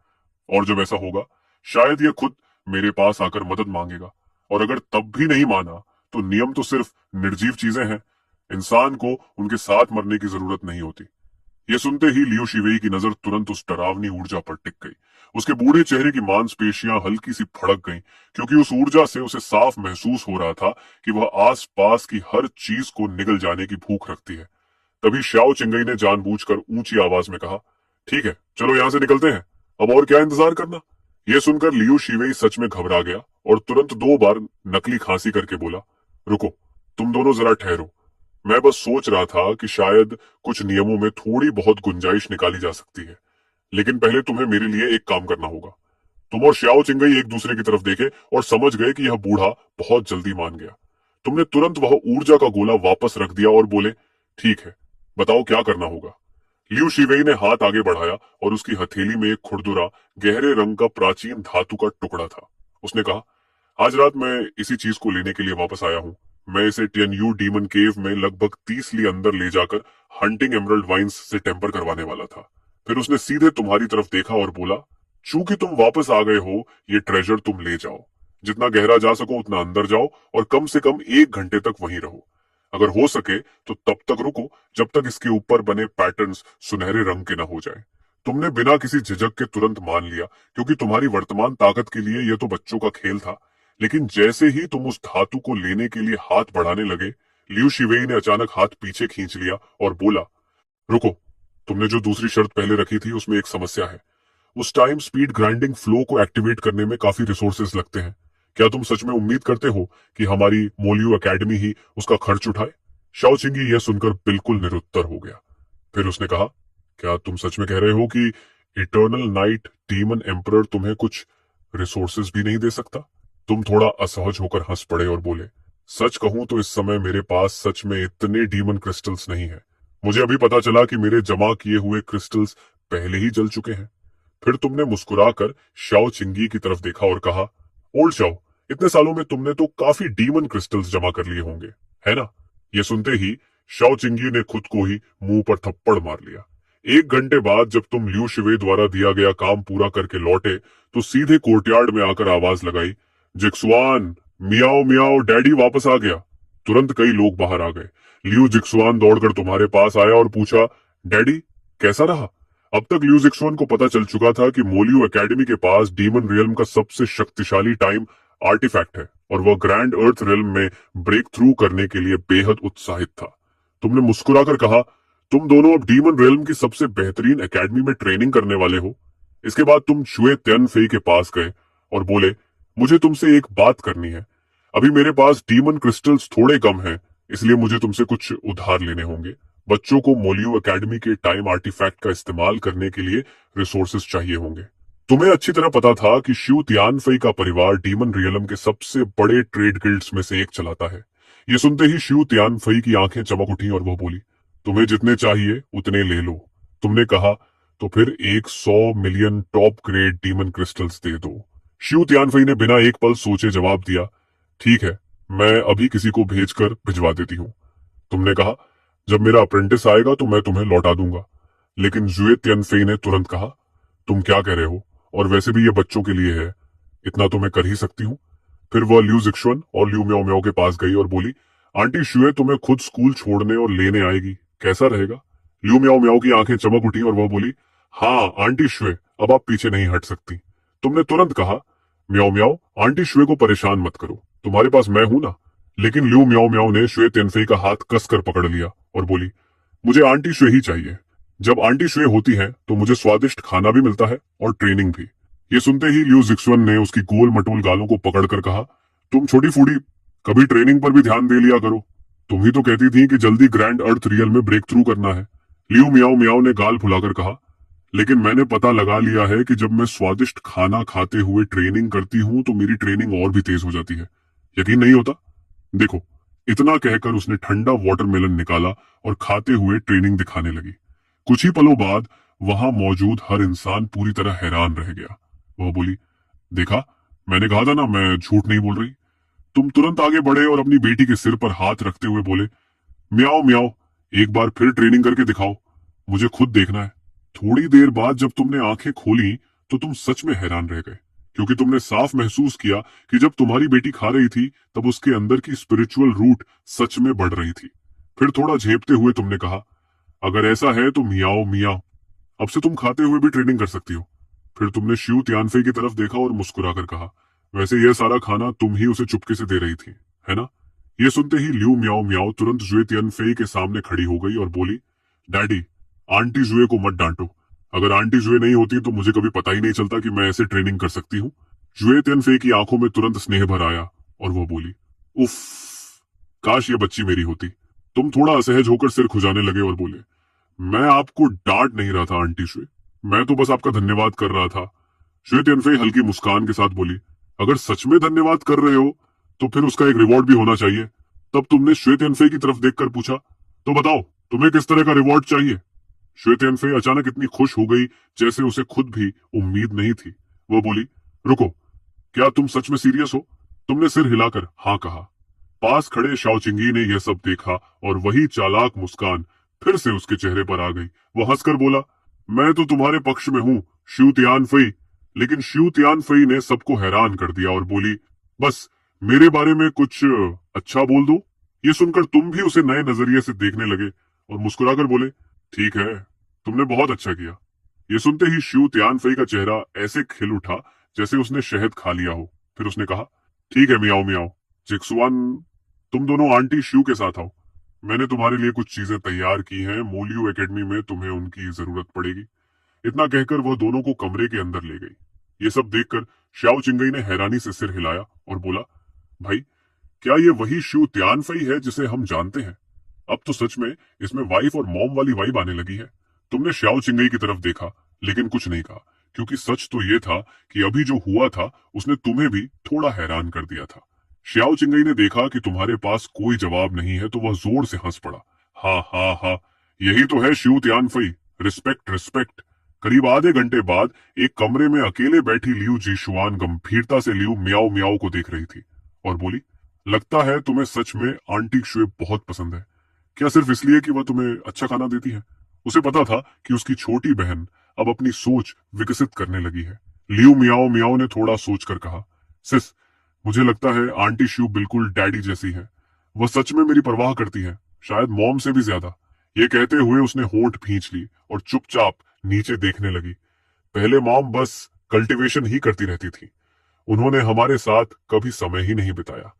और जब ऐसा होगा शायद ये खुद मेरे पास आकर मदद मांगेगा, और अगर तब भी नहीं माना तो नियम तो सिर्फ निर्जीव चीजें हैं, इंसान को उनके साथ मरने की जरूरत नहीं होती। ये सुनते ही लियो शिवेई की नजर तुरंत उस डरावनी ऊर्जा पर टिक गई। उसके बूढ़े चेहरे की मांसपेशियां हल्की सी फड़क गईं, क्योंकि उस ऊर्जा से उसे साफ महसूस हो रहा था कि वह आस पास की हर चीज को निगल जाने की भूख रखती है। तभी श्याओ चिंगई ने जानबूझकर ऊंची आवाज में कहा, ठीक है, चलो यहां से निकलते हैं, अब और क्या इंतजार करना। यह सुनकर लियो शिवेई सच में घबरा गया और तुरंत 2 बार नकली खांसी करके बोला, रुको, तुम दोनों जरा ठहरो। मैं बस सोच रहा था कि शायद कुछ नियमों में थोड़ी बहुत गुंजाइश निकाली जा सकती है, लेकिन पहले तुम्हें मेरे लिए एक काम करना होगा। तुम और श्याओ चिंगई एक दूसरे की तरफ देखे और समझ गए कि यह बूढ़ा बहुत जल्दी मान गया। तुमने तुरंत वह ऊर्जा का गोला वापस रख दिया और बोले, ठीक है, बताओ क्या करना होगा। लियू शिवेई ने हाथ आगे बढ़ाया और उसकी हथेली में एक खुरदुरा गहरे रंग का प्राचीन धातु का टुकड़ा था। उसने कहा, आज रात मैं इसी चीज को लेने के लिए वापस आया हूं। मैं इसे टियनयू डीमन केव में लगभग 30 ली अंदर ले जाकर हंटिंग एमरल्ड वाइन्स से टेम्पर करवाने वाला था। फिर उसने सीधे तुम्हारी तरफ देखा और बोला, चूंकि तुम वापस आ गए हो, ये ट्रेजर तुम ले जाओ। जितना गहरा जा सको उतना अंदर जाओ और कम से कम 1 घंटे तक वहीं रहो। अगर हो सके तो तब तक रुको जब तक इसके ऊपर बने पैटर्न्स सुनहरे रंग के न हो जाए। तुमने बिना किसी झिझक के तुरंत मान लिया, क्योंकि तुम्हारी वर्तमान ताकत के लिए यह तो बच्चों का खेल था। लेकिन जैसे ही तुम उस धातु को लेने के लिए हाथ बढ़ाने लगे, लियू शिवेई ने अचानक हाथ पीछे खींच लिया और बोला, रुको, तुमने जो दूसरी शर्त पहले रखी थी उसमें एक समस्या है। उस टाइम स्पीड ग्राइंडिंग फ्लो को एक्टिवेट करने में काफी रिसोर्सेज लगते हैं। क्या तुम सच में उम्मीद करते हो कि हमारी मोलियो एकेडमी ही उसका खर्च उठाए? शाओ चिंगी यह सुनकर बिल्कुल निरुत्तर हो गया। फिर उसने कहा, क्या तुम सच में कह रहे हो कि इटर्नल नाइट डीमन एम्परर तुम्हें कुछ रिसोर्सेज भी नहीं दे सकता? तुम थोड़ा असहज होकर हंस पड़े और बोले, सच कहूं तो इस समय मेरे पास सच में इतने डीमन क्रिस्टल्स नहीं है। मुझे अभी पता चला कि मेरे जमा किए हुए क्रिस्टल्स पहले ही जल चुके हैं। फिर तुमने मुस्कुराकर शाओ चिंगी की तरफ देखा और कहा, ओल्ड शाओ, इतने सालों में तुमने तो काफी डीमन क्रिस्टल्स जमा कर लिए होंगे, है ना? ये सुनते ही शाओ चिंगी ने खुद को ही मुंह पर थप्पड़ मार लिया। 1 घंटे बाद जब तुम लियू शिवे द्वारा दिया गया काम पूरा करके लौटे तो सीधे कोर्टयार्ड में आकर आवाज लगाई, जिक्सुआन, मियाओ मियाओ, डैडी वापस आ गया। तुरंत कई लोग बाहर आ गए। लियू जिक्सुआन दौड़कर तुम्हारे पास आया और पूछा, डैडी कैसा रहा? अब तक लियू जिक्सुआन को पता चल चुका था कि मोलियो एकेडमी के पास डीमन रियल्म का सबसे शक्तिशाली टाइम आर्टिफैक्ट है और वह ग्रैंड अर्थ रियल्म में ब्रेक थ्रू करने के लिए बेहद उत्साहित था। तुमने मुस्कुराकर कहा, तुम दोनों अब डीमन रियल्म की सबसे बेहतरीन एकेडमी में ट्रेनिंग करने वाले हो। इसके बाद तुम शुए त्यन फेई के पास गए और बोले, मुझे तुमसे एक बात करनी है। अभी मेरे पास डीमन क्रिस्टल्स थोड़े कम हैं, इसलिए मुझे तुमसे कुछ उधार लेने होंगे। बच्चों को मोलियो एकेडमी के टाइम आर्टिफैक्ट का इस्तेमाल करने के लिए रिसोर्सेज चाहिए होंगे। तुम्हें अच्छी तरह पता था कि श्यू तियानफेई का परिवार डीमन रियलम के सबसे बड़े ट्रेड गिल्ड्स में से एक चलाता है। ये सुनते ही श्यू तियानफेई की आंखें चमक उठी और वह बोली, तुम्हें जितने चाहिए उतने ले लो। तुमने कहा, तो फिर 100 million top grade demon crystals दे दो। श्यू तियानफेई ने बिना एक पल सोचे जवाब दिया, ठीक है, मैं अभी किसी को भेजकर भिजवा देती हूँ। तुमने कहा, जब मेरा अप्रेंटिस आएगा तो मैं तुम्हें लौटा दूंगा। लेकिन जुए तियानफेई ने तुरंत कहा, तुम क्या कह रहे हो? और वैसे भी ये बच्चों के लिए है, इतना तो मैं कर ही सकती हूँ। फिर वह लियू जिक्सुआन और लियू म्याओ म्याओ के पास गई और बोली, आंटी शुए तुम्हें खुद स्कूल छोड़ने और लेने आएगी, कैसा रहेगा? लियू म्याओ म्याओ की आंखें चमक उठी और वह बोली, हाँ आंटी शुए, अब आप पीछे नहीं हट सकती। तुमने तुरंत कहा, म्याओ म्याओ, आंटी शुए को परेशान मत करो, तुम्हारे पास मैं हूं ना। लेकिन लियू म्याओ म्याओ ने शुए तियानफेई का हाथ कसकर पकड़ लिया और बोली, मुझे आंटी शुए ही चाहिए। जब आंटी शुए होती हैं तो मुझे स्वादिष्ट खाना भी मिलता है और ट्रेनिंग भी। ये सुनते ही लियू जिक्सुआन ने उसकी गोल मटोल गालों को पकड़कर कहा, तुम छोटी फूडी, कभी ट्रेनिंग पर भी ध्यान दे लिया करो। तुम ही तो कहती थी कि जल्दी ग्रैंड अर्थ रियल में ब्रेक थ्रू करना है। लियू म्याओ म्याओ ने गाल फुलाकर कहा, लेकिन मैंने पता लगा लिया है कि जब मैं स्वादिष्ट खाना खाते हुए ट्रेनिंग करती हूँ तो मेरी ट्रेनिंग और भी तेज हो जाती है। यकीन नहीं होता? देखो। इतना कहकर उसने ठंडा वाटरमेलन निकाला और खाते हुए ट्रेनिंग दिखाने लगी। कुछ ही पलों बाद वहां मौजूद हर इंसान पूरी तरह हैरान रह गया। वह बोली, देखा, मैंने कहा था ना, मैं झूठ नहीं बोल रही। तुम तुरंत आगे बढ़े और अपनी बेटी के सिर पर हाथ रखते हुए बोले, म्याओ म्याओ, एक बार फिर ट्रेनिंग करके दिखाओ, मुझे खुद देखना है। थोड़ी देर बाद जब तुमने आंखें खोली तो तुम सच में हैरान रह गए, क्योंकि तुमने साफ महसूस किया कि जब तुम्हारी बेटी खा रही थी तब उसके अंदर की स्पिरिचुअल रूट सच में बढ़ रही थी। फिर थोड़ा झेपते हुए तुमने कहा, अगर ऐसा है तो मियाओ मियाओ, अब से तुम खाते हुए भी ट्रेनिंग कर सकती हो। फिर तुमने शिव तियानफे की तरफ देखा और मुस्कुराकर कहा, वैसे यह सारा खाना तुम ही उसे चुपके से दे रही थी, है ना? ये सुनते ही लियू मियाओ मियाओ तुरंत जुए तियानफे के सामने खड़ी हो गई और बोली, डैडी, आंटी जुए को मत डांटो। अगर आंटी जुए नहीं होती तो मुझे कभी पता ही नहीं चलता कि मैं ऐसे ट्रेनिंग कर सकती हूँ। जुए तियानफे की आंखों में तुरंत स्नेह भर आया और वो बोली, उफ, काश ये बच्ची मेरी होती। तुम थोड़ा असहज होकर सिर खुजाने लगे और बोले, मैं आपको डांट नहीं रहा था आंटी शुए, मैं तो बस आपका धन्यवाद कर रहा था। श्वे तियानफे हल्की मुस्कान के साथ बोली, अगर सच में धन्यवाद कर रहे हो तो फिर उसका एक रिवॉर्ड भी होना चाहिए। तब तुमने श्वे तियानफे की तरफ देखकर पूछा, तो बताओ तुम्हें किस तरह का रिवॉर्ड चाहिए? श्वे तियानफे अचानक इतनी खुश हो गई जैसे उसे खुद भी उम्मीद नहीं थी। वो बोली, रुको, क्या तुम सच में सीरियस हो? तुमने सिर हिलाकर हाँ कहा। पास खड़े शाओचिंगी ने यह सब देखा और वही चालाक मुस्कान फिर से उसके चेहरे पर आ गई। वो हंसकर बोला, मैं तो तुम्हारे पक्ष में हूं शिव तियानफई। लेकिन शिव तियानफई ने सबको हैरान कर दिया और बोली, बस मेरे बारे में कुछ अच्छा बोल दो। ये सुनकर तुम भी उसे नए नजरिए से देखने लगे और मुस्कुराकर बोले, ठीक है, तुमने बहुत अच्छा किया। ये सुनते ही शिव तियानफई का चेहरा ऐसे खिल उठा जैसे उसने शहद खा लिया हो। फिर उसने कहा, ठीक है मियाओ मियाओ, जिक्सुआन, तुम दोनों आंटी शिव के साथ आओ। मैंने तुम्हारे लिए कुछ चीजें तैयार की हैं, मोलियो एकेडमी में तुम्हें उनकी जरूरत पड़ेगी। इतना कहकर वह दोनों को कमरे के अंदर ले गई। ये सब देखकर श्याओ चिंगई ने हैरानी से सिर हिलाया और बोला, भाई, क्या ये वही शिव तियानफई है जिसे हम जानते हैं? अब तो सच में इसमें वाइफ और मॉम वाली वाइब आने लगी है। तुमने श्याओ चिंगई की तरफ देखा लेकिन कुछ नहीं कहा, क्योंकि सच तो ये था कि अभी जो हुआ था उसने तुम्हें भी थोड़ा हैरान कर दिया था। श्याओ चिंगई ने देखा कि तुम्हारे पास कोई जवाब नहीं है तो वह जोर से हंस पड़ा। हाँ हाँ हाँ, यही तो है शिव तियानफई, रिस्पेक्ट रिस्पेक्ट। करीब आधे घंटे बाद एक कमरे में अकेले बैठी लियू जीशुआन गंभीरता से लियू मियाओ मियाओ को देख रही थी और बोली, लगता है तुम्हें सच में आंटी शुए बहुत पसंद है। क्या सिर्फ इसलिए कि वह तुम्हें अच्छा खाना देती है? उसे पता था कि उसकी छोटी बहन अब अपनी सोच विकसित करने लगी है। लियू मियाओ मियाओ ने थोड़ा सोचकर कहा, सिस, मुझे लगता है आंटी शिव बिल्कुल डैडी जैसी है। वह सच में मेरी परवाह करती है, शायद मॉम से भी ज्यादा। ये कहते हुए उसने होंठ भींच ली और चुपचाप नीचे देखने लगी। पहले मॉम बस कल्टीवेशन ही करती रहती थी, उन्होंने हमारे साथ कभी समय ही नहीं बिताया।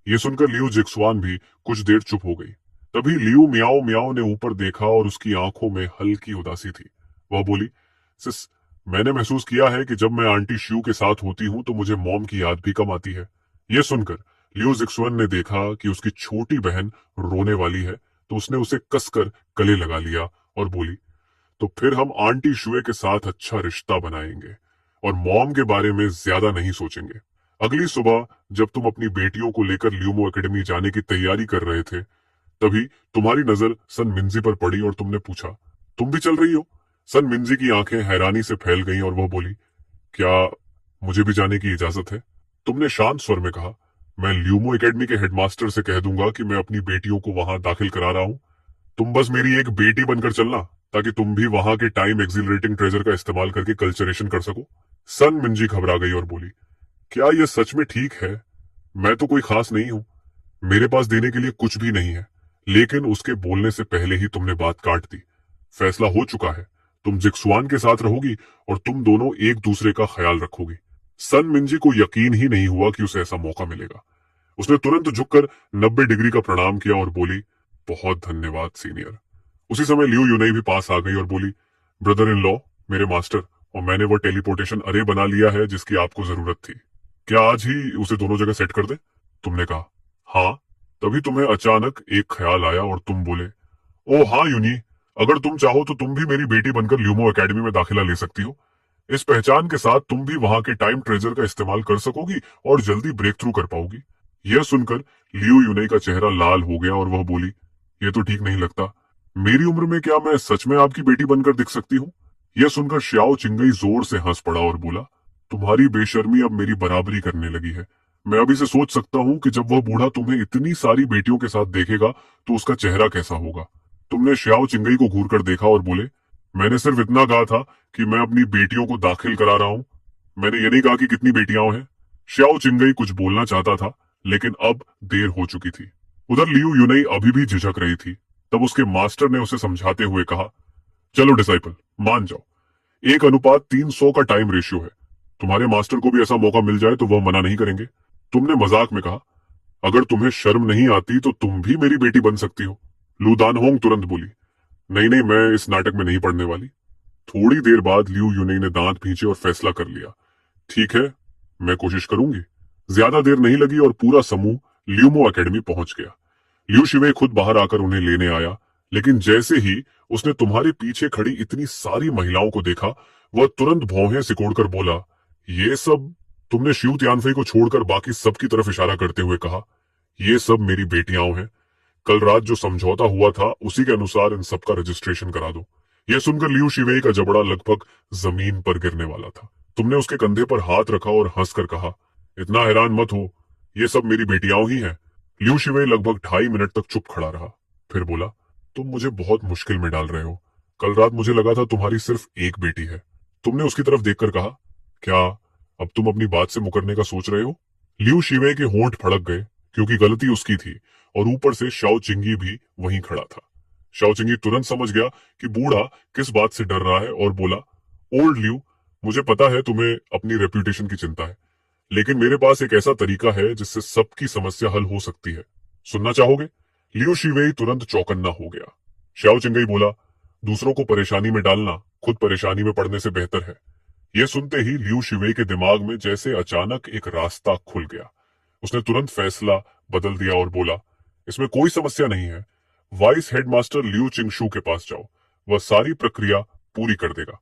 ये सुनकर लियू जिक्सुआन भी कुछ देर चुप हो गई। तभी लियू मियाओ मियाओ ने ऊपर देखा और उसकी आंखों में हल्की उदासी थी। वह बोली, सिस, मैंने महसूस किया है कि जब मैं आंटी शिव के साथ होती हूँ तो मुझे मॉम की याद भी कम आती है। यह सुनकर लियू जिक्सुआन ने देखा कि उसकी छोटी बहन रोने वाली है तो उसने उसे कसकर गले लगा लिया और बोली, तो फिर हम आंटी शुए के साथ अच्छा रिश्ता बनाएंगे और मॉम के बारे में ज्यादा नहीं सोचेंगे। अगली सुबह जब तुम अपनी बेटियों को लेकर ल्यूमो एकेडमी जाने की तैयारी कर रहे थे तभी तुम्हारी नजर सन मिंजी पर पड़ी और तुमने पूछा, तुम भी चल रही हो? सन मिंजी की आंखें हैरानी से फैल गईं और वह बोली, क्या मुझे भी जाने की इजाजत है? तुमने शांत स्वर में कहा, मैं ल्यूमो एकेडमी के हेडमास्टर से कह दूंगा कि मैं अपनी बेटियों को वहां दाखिल करा रहा हूं। तुम बस मेरी एक बेटी बनकर चलना ताकि तुम भी वहां के टाइम एक्सिलरेटिंग ट्रेजर का इस्तेमाल करके कल्चरेशन कर सको। सन मिंजी घबरा गई और बोली, क्या यह सच में ठीक है? मैं तो कोई खास नहीं हूं, मेरे पास देने के लिए कुछ भी नहीं है। लेकिन उसके बोलने से पहले ही तुमने बात काट दी। फैसला हो चुका है, तुम जिक्सुआन के साथ रहोगी और तुम दोनों एक दूसरे का ख्याल रखोगी। सन मिंजी को यकीन ही नहीं हुआ कि उसे ऐसा मौका मिलेगा। उसने तुरंत झुककर 90 डिग्री का प्रणाम किया और बोली, बहुत धन्यवाद सीनियर। उसी समय लियू यूनई भी पास आ गई और बोली, ब्रदर इन लॉ, मेरे मास्टर, और मैंने वो टेलीपोर्टेशन अरे बना लिया है जिसकी आपको जरूरत थी। क्या आज ही उसे दोनों जगह सेट कर दे? तुमने कहा, हाँ। तभी तुम्हें अचानक एक ख्याल आया और तुम बोले, ओ हाँ यूनी, अगर तुम चाहो तो तुम भी मेरी बेटी बनकर ल्यूमो एकेडमी में दाखिला ले सकती हो। इस पहचान के साथ तुम भी वहां के टाइम ट्रेजर का इस्तेमाल कर सकोगी और जल्दी ब्रेक थ्रू कर पाओगी। यह सुनकर लियू यूनई का चेहरा लाल हो गया और वह बोली, यह तो ठीक नहीं लगता। मेरी उम्र में क्या मैं सच में आपकी बेटी बनकर दिख सकती हूँ? यह सुनकर श्याओ चिंगई जोर से हंस पड़ा और बोला, तुम्हारी बेशर्मी अब मेरी बराबरी करने लगी है। मैं अभी से सोच सकता हूँ कि जब वह बूढ़ा तुम्हें इतनी सारी बेटियों के साथ देखेगा तो उसका चेहरा कैसा होगा। तुमने श्याओ चिंगई को घूर कर देखा और बोले, मैंने सिर्फ इतना कहा था कि मैं अपनी बेटियों को दाखिल करा रहा हूं। मैंने ये नहीं कहा कि कितनी बेटियां हैं। श्याओ चिंगई कुछ बोलना चाहता था, लेकिन अब देर हो चुकी थी। उधर लियू यूनई अभी भी झिझक रही थी। तब उसके मास्टर ने उसे समझाते हुए कहा, चलो डिसाइपल, मान जाओ, 1:300 का टाइम रेशियो है। तुम्हारे मास्टर को भी ऐसा मौका मिल जाए तो वह मना नहीं करेंगे। तुमने मजाक में कहा, अगर तुम्हें शर्म नहीं आती तो तुम भी मेरी बेटी बन सकती हो। लू दानहोंग तुरंत बोली, नहीं नहीं, मैं इस नाटक में नहीं पढ़ने वाली। थोड़ी देर बाद लियू यूनई ने दांत भींचे और फैसला कर लिया, ठीक है, मैं कोशिश करूंगी। ज्यादा देर नहीं लगी और पूरा समूह ल्यूमो एकेडमी पहुंच गया। लियू शिवे खुद बाहर आकर उन्हें लेने आया, लेकिन जैसे ही उसने तुम्हारे पीछे खड़ी इतनी सारी महिलाओं को देखा, वह तुरंत भौहें सिकोड़कर बोला, ये सब? तुमने शिव तियानफई को छोड़कर बाकी सबकी तरफ इशारा करते हुए कहा, ये सब मेरी बेटियां हैं। कल रात जो समझौता हुआ था उसी के अनुसार इन सबका रजिस्ट्रेशन करा दो। यह सुनकर लियू शिवेई का जबड़ा लगभग जमीन पर गिरने वाला था। तुमने उसके कंधे पर हाथ रखा और हंसकर कहा, इतना हैरान मत हो, ये सब मेरी बेटियां ही हैं। लियू शिवेई लगभग 2.5 मिनट तक चुप खड़ा रहा, फिर बोला, तुम मुझे बहुत मुश्किल में डाल रहे हो। कल रात मुझे लगा था तुम्हारी सिर्फ एक बेटी है। तुमने उसकी तरफ देखकर कहा, क्या अब तुम अपनी बात से मुकरने का सोच रहे हो? लियू शिवेई के होंठ फड़क गए, क्योंकि गलती उसकी थी और ऊपर से शाओ चिंगी भी वहीं खड़ा था। शाओ चिंगी तुरंत समझ गया कि बूढ़ा किस बात से डर रहा है और बोला, ओल्ड लियू, मुझे पता है तुम्हें अपनी रेप्यूटेशन की चिंता है, लेकिन मेरे पास एक ऐसा तरीका है जिससे सबकी समस्या हल हो सकती है। सुनना चाहोगे? लियू शिवेई तुरंत चौकन्ना हो गया। शाओ चिंगई बोला, दूसरों को परेशानी में डालना खुद परेशानी में पड़ने से बेहतर है। यह सुनते ही लियू शिवेई के दिमाग में जैसे अचानक एक रास्ता खुल गया। उसने तुरंत फैसला बदल दिया और बोला, इसमें कोई समस्या नहीं है। वाइस हेडमास्टर लियू चिंगशू के पास जाओ, वह सारी प्रक्रिया पूरी कर देगा।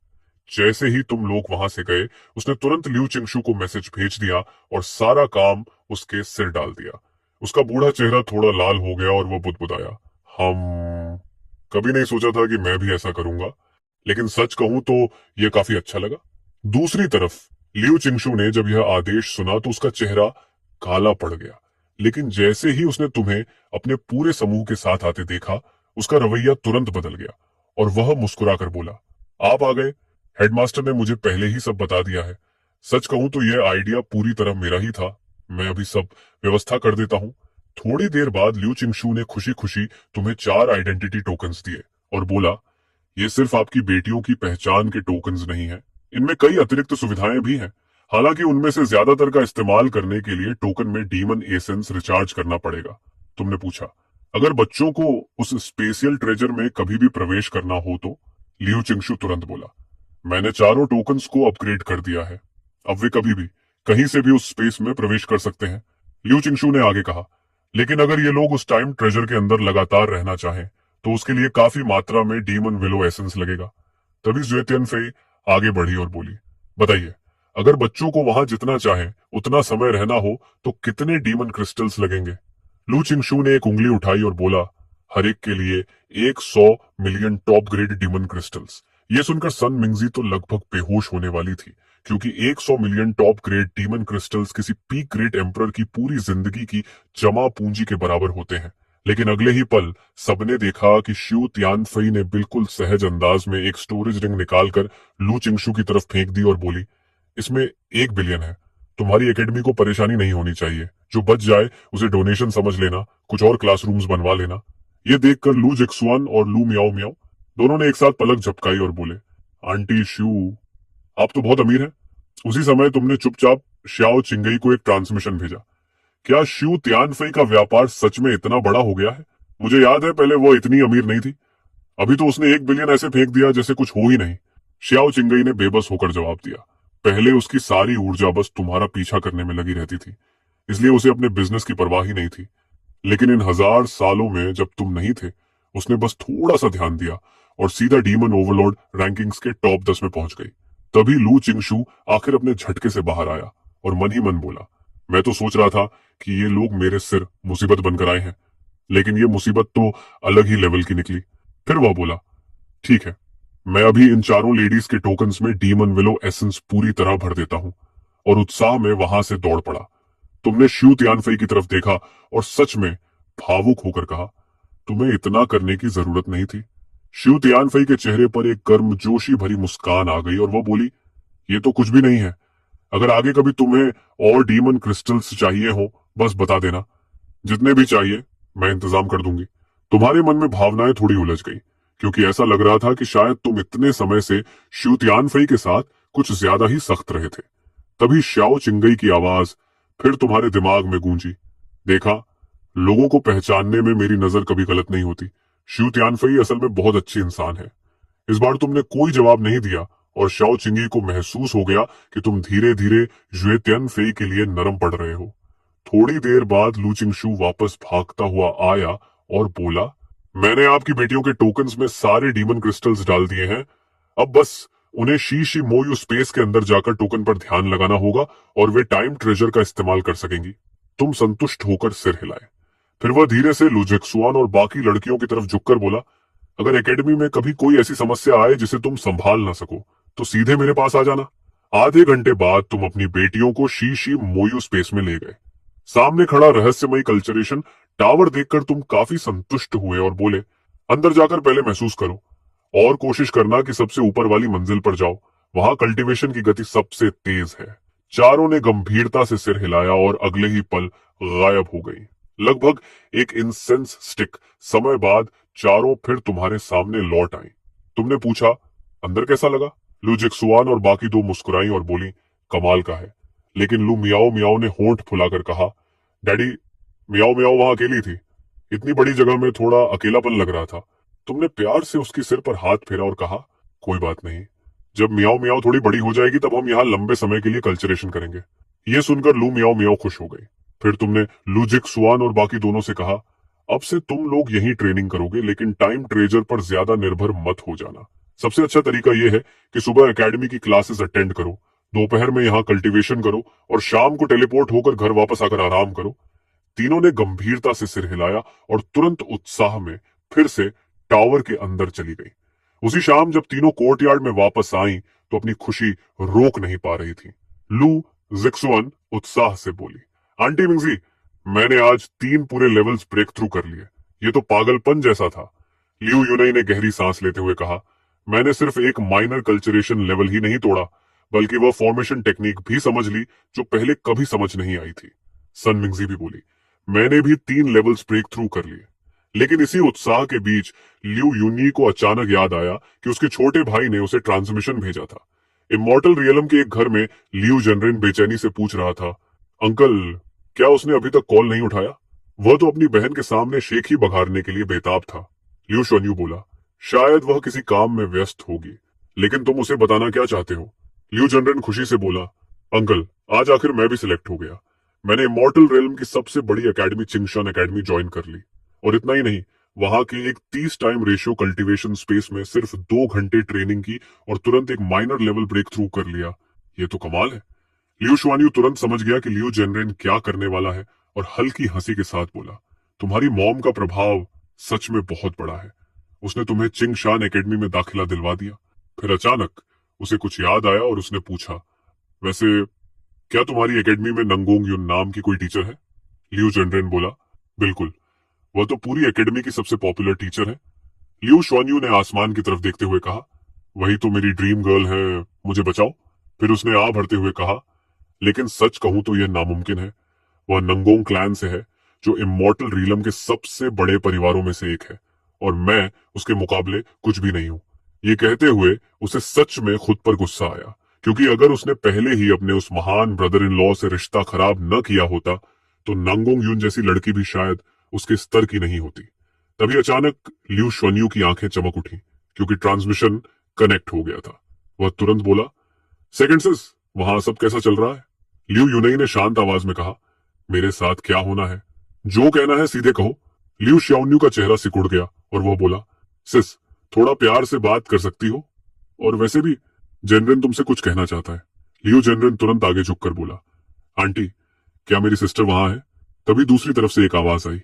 जैसे ही तुम लोग वहां से गए, उसने तुरंत लियू चिंगशू को मैसेज भेज दिया और सारा काम उसके सिर डाल दिया। उसका बूढ़ा चेहरा थोड़ा लाल हो गया और वह बुदबुदाया, हम कभी नहीं सोचा था कि मैं भी ऐसा करूंगा, लेकिन सच कहूं तो यह काफी अच्छा लगा। दूसरी तरफ लियू चिंगशू ने जब यह आदेश सुना तो उसका चेहरा काला पड़ गया, लेकिन जैसे ही उसने तुम्हें अपने पूरे समूह के साथ आते देखा, उसका रवैया तुरंत बदल गया और वह मुस्कुराकर बोला, आप आ गए। हेडमास्टर ने मुझे पहले ही सब बता दिया है। सच कहूं तो यह आइडिया पूरी तरह मेरा ही था। मैं अभी सब व्यवस्था कर देता हूं। थोड़ी देर बाद लियू चिंगशू ने खुशी खुशी तुम्हें 4 आइडेंटिटी टोकन्स दिए और बोला, ये सिर्फ आपकी बेटियों की पहचान के टोकन्स नहीं है, इनमें कई अतिरिक्त सुविधाएं भी हैं। हालांकि उनमें से ज्यादातर का इस्तेमाल करने के लिए टोकन में डीमन एसेंस रिचार्ज करना पड़ेगा। तुमने पूछा, अगर बच्चों को उस स्पेशियल ट्रेजर में कभी भी प्रवेश करना हो तो? लियू चिंगशू तुरंत बोला, मैंने चारों टोकन्स को अपग्रेड कर दिया है। अब वे कभी भी कहीं से भी उस स्पेस में प्रवेश कर सकते हैं। लियू चिंगशू ने आगे कहा, लेकिन अगर ये लोग उस टाइम ट्रेजर के अंदर लगातार रहना चाहें तो उसके लिए काफी मात्रा में डीमन विलो एसेंस लगेगा। तभी ज़ुए तियानफई आगे बढ़ी और बोली, बताइए, अगर बच्चों को वहां जितना चाहे उतना समय रहना हो तो कितने डीमन क्रिस्टल्स लगेंगे? लू चिंगशू ने एक उंगली उठाई और बोला, हर एक के लिए 100 million top grade demon crystals. ये सुनकर सन मिंगजी तो लगभग बेहोश होने वाली थी, क्योंकि 100 million top grade demon crystals किसी पीक ग्रेड एम्परर की पूरी जिंदगी की जमा पूंजी के बराबर होते हैं। लेकिन अगले ही पल सबने देखा कि शिव तियानफई ने बिल्कुल सहज अंदाज में एक स्टोरेज रिंग निकालकर लू चिंगशू की तरफ फेंक दी और बोली, इसमें 1 बिलियन है। तुम्हारी एकेडमी को परेशानी नहीं होनी चाहिए। जो बच जाए उसे डोनेशन समझ लेना, कुछ और क्लासरूम्स बनवा लेना। ये देखकर लू जिक्सुआन और लू मियाओ मियाओ दोनों ने एक साथ पलक झपकाई और बोले, आंटी शू, आप तो बहुत अमीर हैं। उसी समय तुमने चुपचाप श्याओ चिंगई को एक ट्रांसमिशन भेजा। क्या शिव तियानफई का व्यापार सच में इतना बड़ा हो गया है? मुझे याद है पहले वो इतनी अमीर नहीं थी। अभी तो उसने 1 बिलियन ऐसे फेंक दिया जैसे कुछ हो ही नहीं। श्याओ चिंगई ने बेबस होकर जवाब दिया, पहले उसकी सारी ऊर्जा बस तुम्हारा पीछा करने में लगी रहती थी, इसलिए उसे अपने बिजनेस की परवाह ही नहीं थी। लेकिन इन 1000 सालों में जब तुम नहीं थे, उसने बस थोड़ा सा ध्यान दिया और सीधा डीमन ओवरलॉर्ड रैंकिंग्स के टॉप 10 में पहुंच गई। तभी लू चिंगशू आखिर अपने झटके से बाहर आया और मन ही मन बोला, मैं तो सोच रहा था कि ये लोग मेरे सिर मुसीबत बनकर आए हैं, लेकिन ये मुसीबत तो अलग ही लेवल की निकली। फिर वह बोला, ठीक है, मैं अभी इन चारों लेडीज के टोकन्स में डीमन विलो एसेंस पूरी तरह भर देता हूं। और उत्साह में वहां से दौड़ पड़ा। तुमने शिव तियानफई की तरफ देखा और सच में भावुक होकर कहा, तुम्हें इतना करने की जरूरत नहीं थी। शिव तियानफई के चेहरे पर एक गर्मजोशी भरी मुस्कान आ गई और वो बोली, ये तो कुछ भी नहीं है। अगर आगे कभी तुम्हें और डीमन क्रिस्टल्स चाहिए हो बस बता देना, जितने भी चाहिए मैं इंतजाम कर दूंगी। तुम्हारे मन में भावनाएं थोड़ी उलझ गई, क्योंकि ऐसा लग रहा था कि शायद तुम इतने समय से शिव तियानफई के साथ कुछ ज्यादा ही सख्त रहे थे। तभी श्याओ चिंगई की आवाज फिर तुम्हारे दिमाग में गूंजी। देखा, लोगों को पहचानने में मेरी नजर कभी गलत नहीं होती। शिव तियानफई असल में बहुत अच्छी इंसान है। इस बार तुमने कोई जवाब नहीं दिया और शाओ चिंगी को महसूस हो गया कि तुम धीरे धीरे जुए तियानफई के लिए नरम पड़ रहे हो। थोड़ी देर बाद लू चिंगशु वापस भागता हुआ आया और बोला, मैंने आपकी बेटियों के टोकन्स में सारे डीमन क्रिस्टल्स डाल दिए हैं। अब बस उन्हें शी शी मोयू स्पेस के अंदर जाकर टोकन पर ध्यान लगाना होगा और वे टाइम ट्रेजर का इस्तेमाल कर सकेंगी। तुम संतुष्ट होकर सिर हिलाए। फिर वह धीरे से लुजेक्सुआन और बाकी लड़कियों की तरफ झुककर बोला, अगर एकेडमी में कभी कोई ऐसी समस्या आए जिसे तुम संभाल ना सको तो सीधे मेरे पास आ जाना। आधे घंटे बाद तुम अपनी बेटियों को शी शी मोयू स्पेस में ले गए। सामने खड़ा रहस्यमयी कल्चरेशन टावर देखकर तुम काफी संतुष्ट हुए और बोले, अंदर जाकर पहले महसूस करो और कोशिश करना कि सबसे ऊपर वाली मंजिल पर जाओ। वहां कल्टीवेशन की गति सबसे तेज है। चारों ने गंभीरता से सिर हिलाया और अगले ही पल गायब हो गई। लगभग एक इंसेंस स्टिक समय बाद चारों फिर तुम्हारे सामने लौट आई। तुमने पूछा, अंदर कैसा लगा? लू जिक्सुआन और बाकी दो मुस्कुराई और बोली, कमाल का है। लेकिन लू मियाओ मियाओ ने होंठ फुलाकर कहा, डैडी, मियाओ मियाओ वहां अकेली थी। इतनी बड़ी जगह में थोड़ा अकेलापन लग रहा था। तुमने प्यार से उसके सिर पर हाथ फेरा और कहा, कोई बात नहीं, जब मियाओ मियाओ थोड़ी बड़ी हो जाएगी तब हम यहाँ लंबे समय के लिए कल्चरेशन करेंगे। ये सुनकर लू मियाओ मियाओ खुश हो गई। फिर तुमने लू जिक्सुआन और बाकी दोनों से कहा, अब से तुम लोग यही ट्रेनिंग करोगे, लेकिन टाइम ट्रेजर पर ज्यादा निर्भर मत हो जाना। सबसे अच्छा तरीका यह है कि सुबह एकेडमी की क्लासेस अटेंड करो, दोपहर में यहाँ कल्टीवेशन करो और शाम को टेलीपोर्ट होकर घर वापस आकर आराम करो। तीनों ने गंभीरता से सिर हिलाया और तुरंत उत्साह में फिर से टावर के अंदर चली गई। उसी शाम जब तीनों कोर्टयार्ड में वापस आई तो अपनी खुशी रोक नहीं पा रही थी। लू जिक्सुआन उत्साह से बोली, आंटी मिंगजी, मैंने आज 3 पूरे लेवल्स ब्रेक थ्रू कर लिए। ये तो पागलपन जैसा था। लियू यूनई ने गहरी सांस लेते हुए कहा, मैंने सिर्फ एक माइनर कल्चरेशन लेवल ही नहीं तोड़ा, बल्कि वह फॉर्मेशन टेक्निक भी समझ ली जो पहले कभी समझ नहीं आई थी। सन मिंगजी भी बोली, मैंने भी 3 लेवल्स ब्रेक थ्रू कर लिए। लेकिन इसी उत्साह के बीच लियू यूनी को अचानक याद आया कि उसके छोटे भाई ने उसे ट्रांसमिशन भेजा था। इमॉर्टल रियलम के एक घर में लियू जनरेन बेचैनी से पूछ रहा था, अंकल, क्या उसने अभी तक कॉल नहीं उठाया? वह तो अपनी बहन के सामने शेख ही बघारने के लिए बेताब था। लियू शोन्यू बोला, शायद वह किसी काम में व्यस्त होगी, लेकिन तुम उसे बताना क्या चाहते हो? लियू जनरेन खुशी से बोला, अंकल, आज आखिर मैं भी सिलेक्ट हो गया। मैंने इमॉर्टल रियलम की सबसे बड़ी एकेडमी चिंगशान एकेडमी ज्वाइन कर ली। और इतना ही नहीं, वहां के एक 30 टाइम रेशियो कल्टीवेशन स्पेस में सिर्फ 2 घंटे ट्रेनिंग की और तुरंत एक माइनर लेवल ब्रेक थ्रू कर लिया। ये तो कमाल है। लियू शुआन्यू तुरंत समझ गया कि लियू जेनरेन क्या करने वाला है और हल्की हंसी के साथ बोला, तुम्हारी मॉम का प्रभाव सच में बहुत बड़ा है। उसने तुम्हें चिंगशान एकेडमी में दाखिला दिलवा दिया। फिर अचानक उसे कुछ याद आया और उसने पूछा, वैसे क्या तुम्हारी एकेडमी में नंगोंग युन नाम की कोई टीचर है? लियू जेनरेन बोला, बिल्कुल, वह तो पूरी एकेडमी की सबसे पॉपुलर टीचर है। लियू शुआन्यू ने आसमान की तरफ देखते हुए कहा, वही तो मेरी ड्रीम गर्ल है, मुझे बचाओ। फिर उसने आ भरते हुए कहा, लेकिन सच कहूं तो यह नामुमकिन है। वह नंगोंग क्लैन से है, जो इमॉर्टल रीलम के सबसे बड़े परिवारों में से एक है, और मैं उसके मुकाबले कुछ भी नहीं हूं। ये कहते हुए उसे सच में खुद पर गुस्सा आया, क्योंकि अगर उसने पहले ही अपने उस महान ब्रदर इन लॉ से रिश्ता खराब न किया होता तो नंगोंग यून जैसी लड़की भी शायद उसके स्तर की नहीं होती। तभी अचानक लियू शुआन्यू की आंखें चमक उठी, क्योंकि ट्रांसमिशन कनेक्ट हो गया था। वह तुरंत बोला, सेकंड सिस, वहां सब कैसा चल रहा है? लियू यूनई ने शांत आवाज में कहा, मेरे साथ क्या होना है? जो कहना है सीधे कहो। लियू शुआन्यू का चेहरा सिकुड़ गया और वह बोला, सिस, थोड़ा प्यार से बात कर सकती हो? और वैसे भी जेनरेन तुमसे कुछ कहना चाहता है। लियू जेनरेन तुरंत आगे झुककर बोला, आंटी, क्या मेरी सिस्टर वहां है? तभी दूसरी तरफ से एक आवाज आई,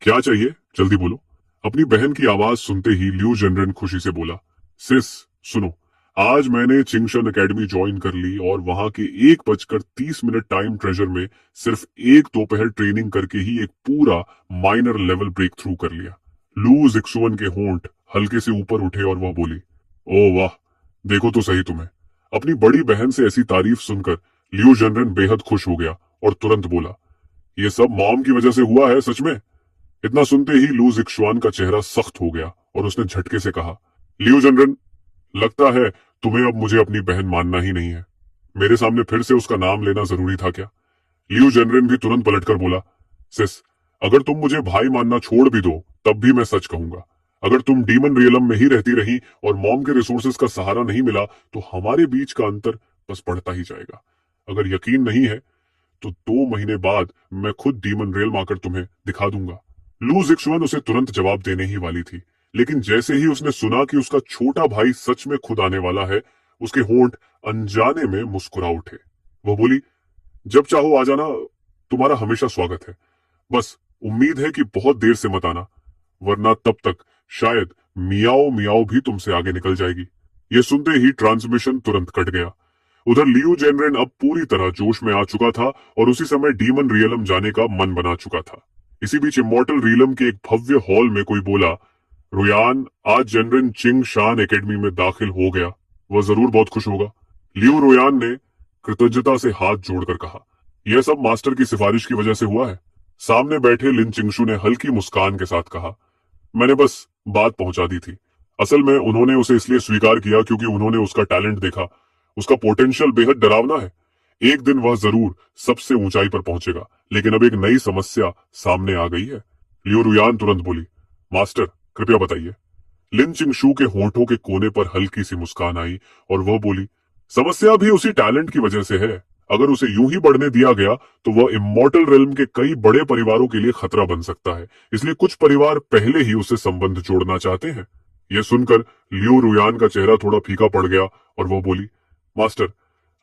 क्या चाहिए, जल्दी बोलो। अपनी बहन की आवाज सुनते ही लियू जेनरेन खुशी से बोला, सिस सुनो, आज मैंने चिंगशन एकेडमी ज्वाइन कर ली और वहां के 1:30 टाइम ट्रेजर में सिर्फ एक दोपहर ट्रेनिंग करके ही एक पूरा माइनर लेवल ब्रेक थ्रू कर लिया। लू जिक्सुअन के होंठ हल्के से ऊपर उठे और वह बोली, ओ वाह, देखो तो सही तुम्हें। अपनी बड़ी बहन से ऐसी तारीफ सुनकर लियो जनरन बेहद खुश हो गया और तुरंत बोला, ये सब मॉम की वजह से हुआ है सच में? इतना सुनते ही लू जिक्शुआन का चेहरा सख्त हो गया और उसने झटके से कहा, लियो जनरन, लगता है तुम्हें अब मुझे अपनी बहन मानना ही नहीं है। मेरे सामने फिर से उसका नाम लेना जरूरी था क्या? लियो जनरन भी तुरंत पलटकर बोला, सिस, अगर तुम मुझे भाई मानना छोड़ भी दो तब भी मैं सच कहूंगा। अगर तुम डीमन रियलम में ही रहती रही और मॉम के रिसोर्सेज का सहारा नहीं मिला तो हमारे बीच का अंतर बस बढ़ता ही जाएगा। अगर यकीन नहीं है तो 2 महीने बाद मैं खुद डीमन रियलम आकर तुम्हें दिखा दूंगा। लू जिक्शुआन उसे तुरंत जवाब देने ही वाली थी, लेकिन जैसे ही उसने सुना कि उसका छोटा भाई सच में खुद आने वाला है, उसके होंठ अनजाने में मुस्कुरा उठे। वह बोली, जब चाहो आ जाना, तुम्हारा हमेशा स्वागत है। बस उम्मीद है कि बहुत देर से मत आना, वरना तब तक शायद मियाओ मियाओ भी तुमसे आगे निकल जाएगी। यह सुनते ही ट्रांसमिशन तुरंत कट गया। उधर लियू जेनरेन अब पूरी तरह जोश में आ चुका था और उसी समय डीमन रियलम जाने का मन बना चुका था। इसी बीच इमॉर्टल रियलम के एक भव्य हॉल में कोई बोला, रुयान आज जनरन चिंग शान एकेडमी में दाखिल हो गया, वह जरूर बहुत खुश होगा। लियू रुयान ने कृतज्ञता से हाथ जोड़कर कहा, यह सब मास्टर की सिफारिश की वजह से हुआ है। सामने बैठे लिन चिंगशू ने हल्की मुस्कान के साथ कहा, मैंने बस बात पहुंचा दी थी। असल में उन्होंने उसे इसलिए स्वीकार किया क्योंकि उन्होंने उसका टैलेंट देखा। उसका पोटेंशियल बेहद डरावना है। एक दिन वह जरूर सबसे ऊंचाई पर पहुंचेगा, लेकिन अब एक नई समस्या सामने आ गई है। लियू रुयान तुरंत बोली, मास्टर कृपया बताइए। लिन चिंगशू के होंठों के कोने पर हल्की सी मुस्कान आई और वह बोली, समस्या भी उसी टैलेंट की वजह से है। अगर उसे यूं ही बढ़ने दिया गया तो वह इमॉर्टल रेल्म के कई बड़े परिवारों के लिए खतरा बन सकता है। इसलिए कुछ परिवार पहले ही उसे संबंध जोड़ना चाहते हैं। यह सुनकर लियू रुयान का चेहरा थोड़ा फीका पड़ गया और वह बोली, मास्टर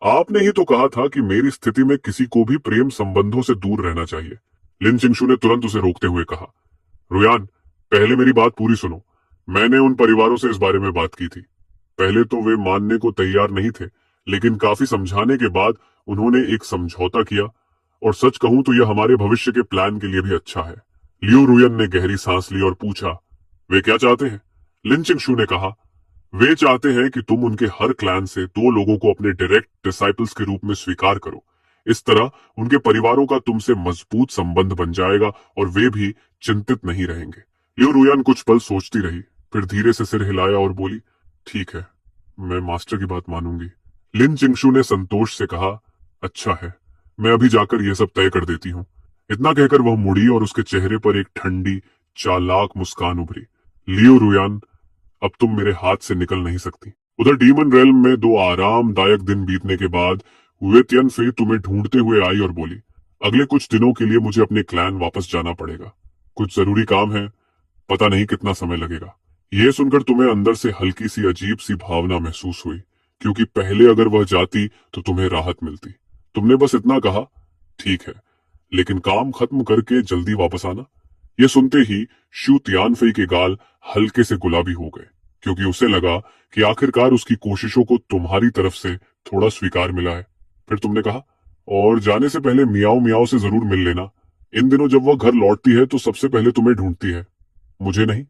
आपने ही तो कहा था कि मेरी स्थिति में किसी को भी प्रेम संबंधों से दूर रहना चाहिए। लिन चिंगशू ने तुरंत उसे रोकते हुए कहा, रुयान पहले मेरी बात पूरी सुनो। मैंने उन परिवारों से इस बारे में बात की थी। पहले तो वे मानने को तैयार नहीं थे, लेकिन काफी समझाने के बाद उन्होंने एक समझौता किया और सच कहूं तो यह हमारे भविष्य के प्लान के लिए भी अच्छा है। लियू रुयन ने गहरी सांस ली और पूछा, वे क्या चाहते हैं? लिन चिंगशू ने कहा, वे चाहते हैं कि तुम उनके हर क्लैन से 2 लोगों को अपने डायरेक्ट डिसाइपल्स के रूप में स्वीकार करो। इस तरह उनके परिवारों का तुमसे मजबूत संबंध बन जाएगा और वे भी चिंतित नहीं रहेंगे। लियू रुयन कुछ पल सोचती रही, फिर धीरे से सिर हिलाया और बोली, ठीक है, मैं मास्टर की बात मानूंगी। लिन चिंगशू ने संतोष से कहा, अच्छा है, मैं अभी जाकर यह सब तय कर देती हूँ। इतना कहकर वह मुड़ी और उसके चेहरे पर एक ठंडी चालाक मुस्कान उभरी। लियू रुयान, अब तुम मेरे हाथ से निकल नहीं सकती। उधर डीमन रेल्म में 2 आरामदायक दिन बीतने के बाद हुए तियनफे तुम्हें ढूंढते हुए आई और बोली, अगले कुछ दिनों के लिए मुझे अपने क्लैन वापस जाना पड़ेगा। कुछ जरूरी काम है, पता नहीं कितना समय लगेगा। यह सुनकर तुम्हें अंदर से हल्की सी अजीब सी भावना महसूस हुई, क्योंकि पहले अगर वह जाती तो तुम्हें राहत मिलती। तुमने बस इतना कहा, ठीक है, लेकिन काम खत्म करके जल्दी वापस आना। यह सुनते ही शू तियानफे के गाल हल्के से गुलाबी हो गए, क्योंकि उसे लगा कि आखिरकार उसकी कोशिशों को तुम्हारी तरफ से थोड़ा स्वीकार मिला है। फिर तुमने कहा, और जाने से पहले मियाओ मियाओ से जरूर मिल लेना। इन दिनों जब वह घर लौटती है तो सबसे पहले तुम्हें ढूंढती है, मुझे नहीं।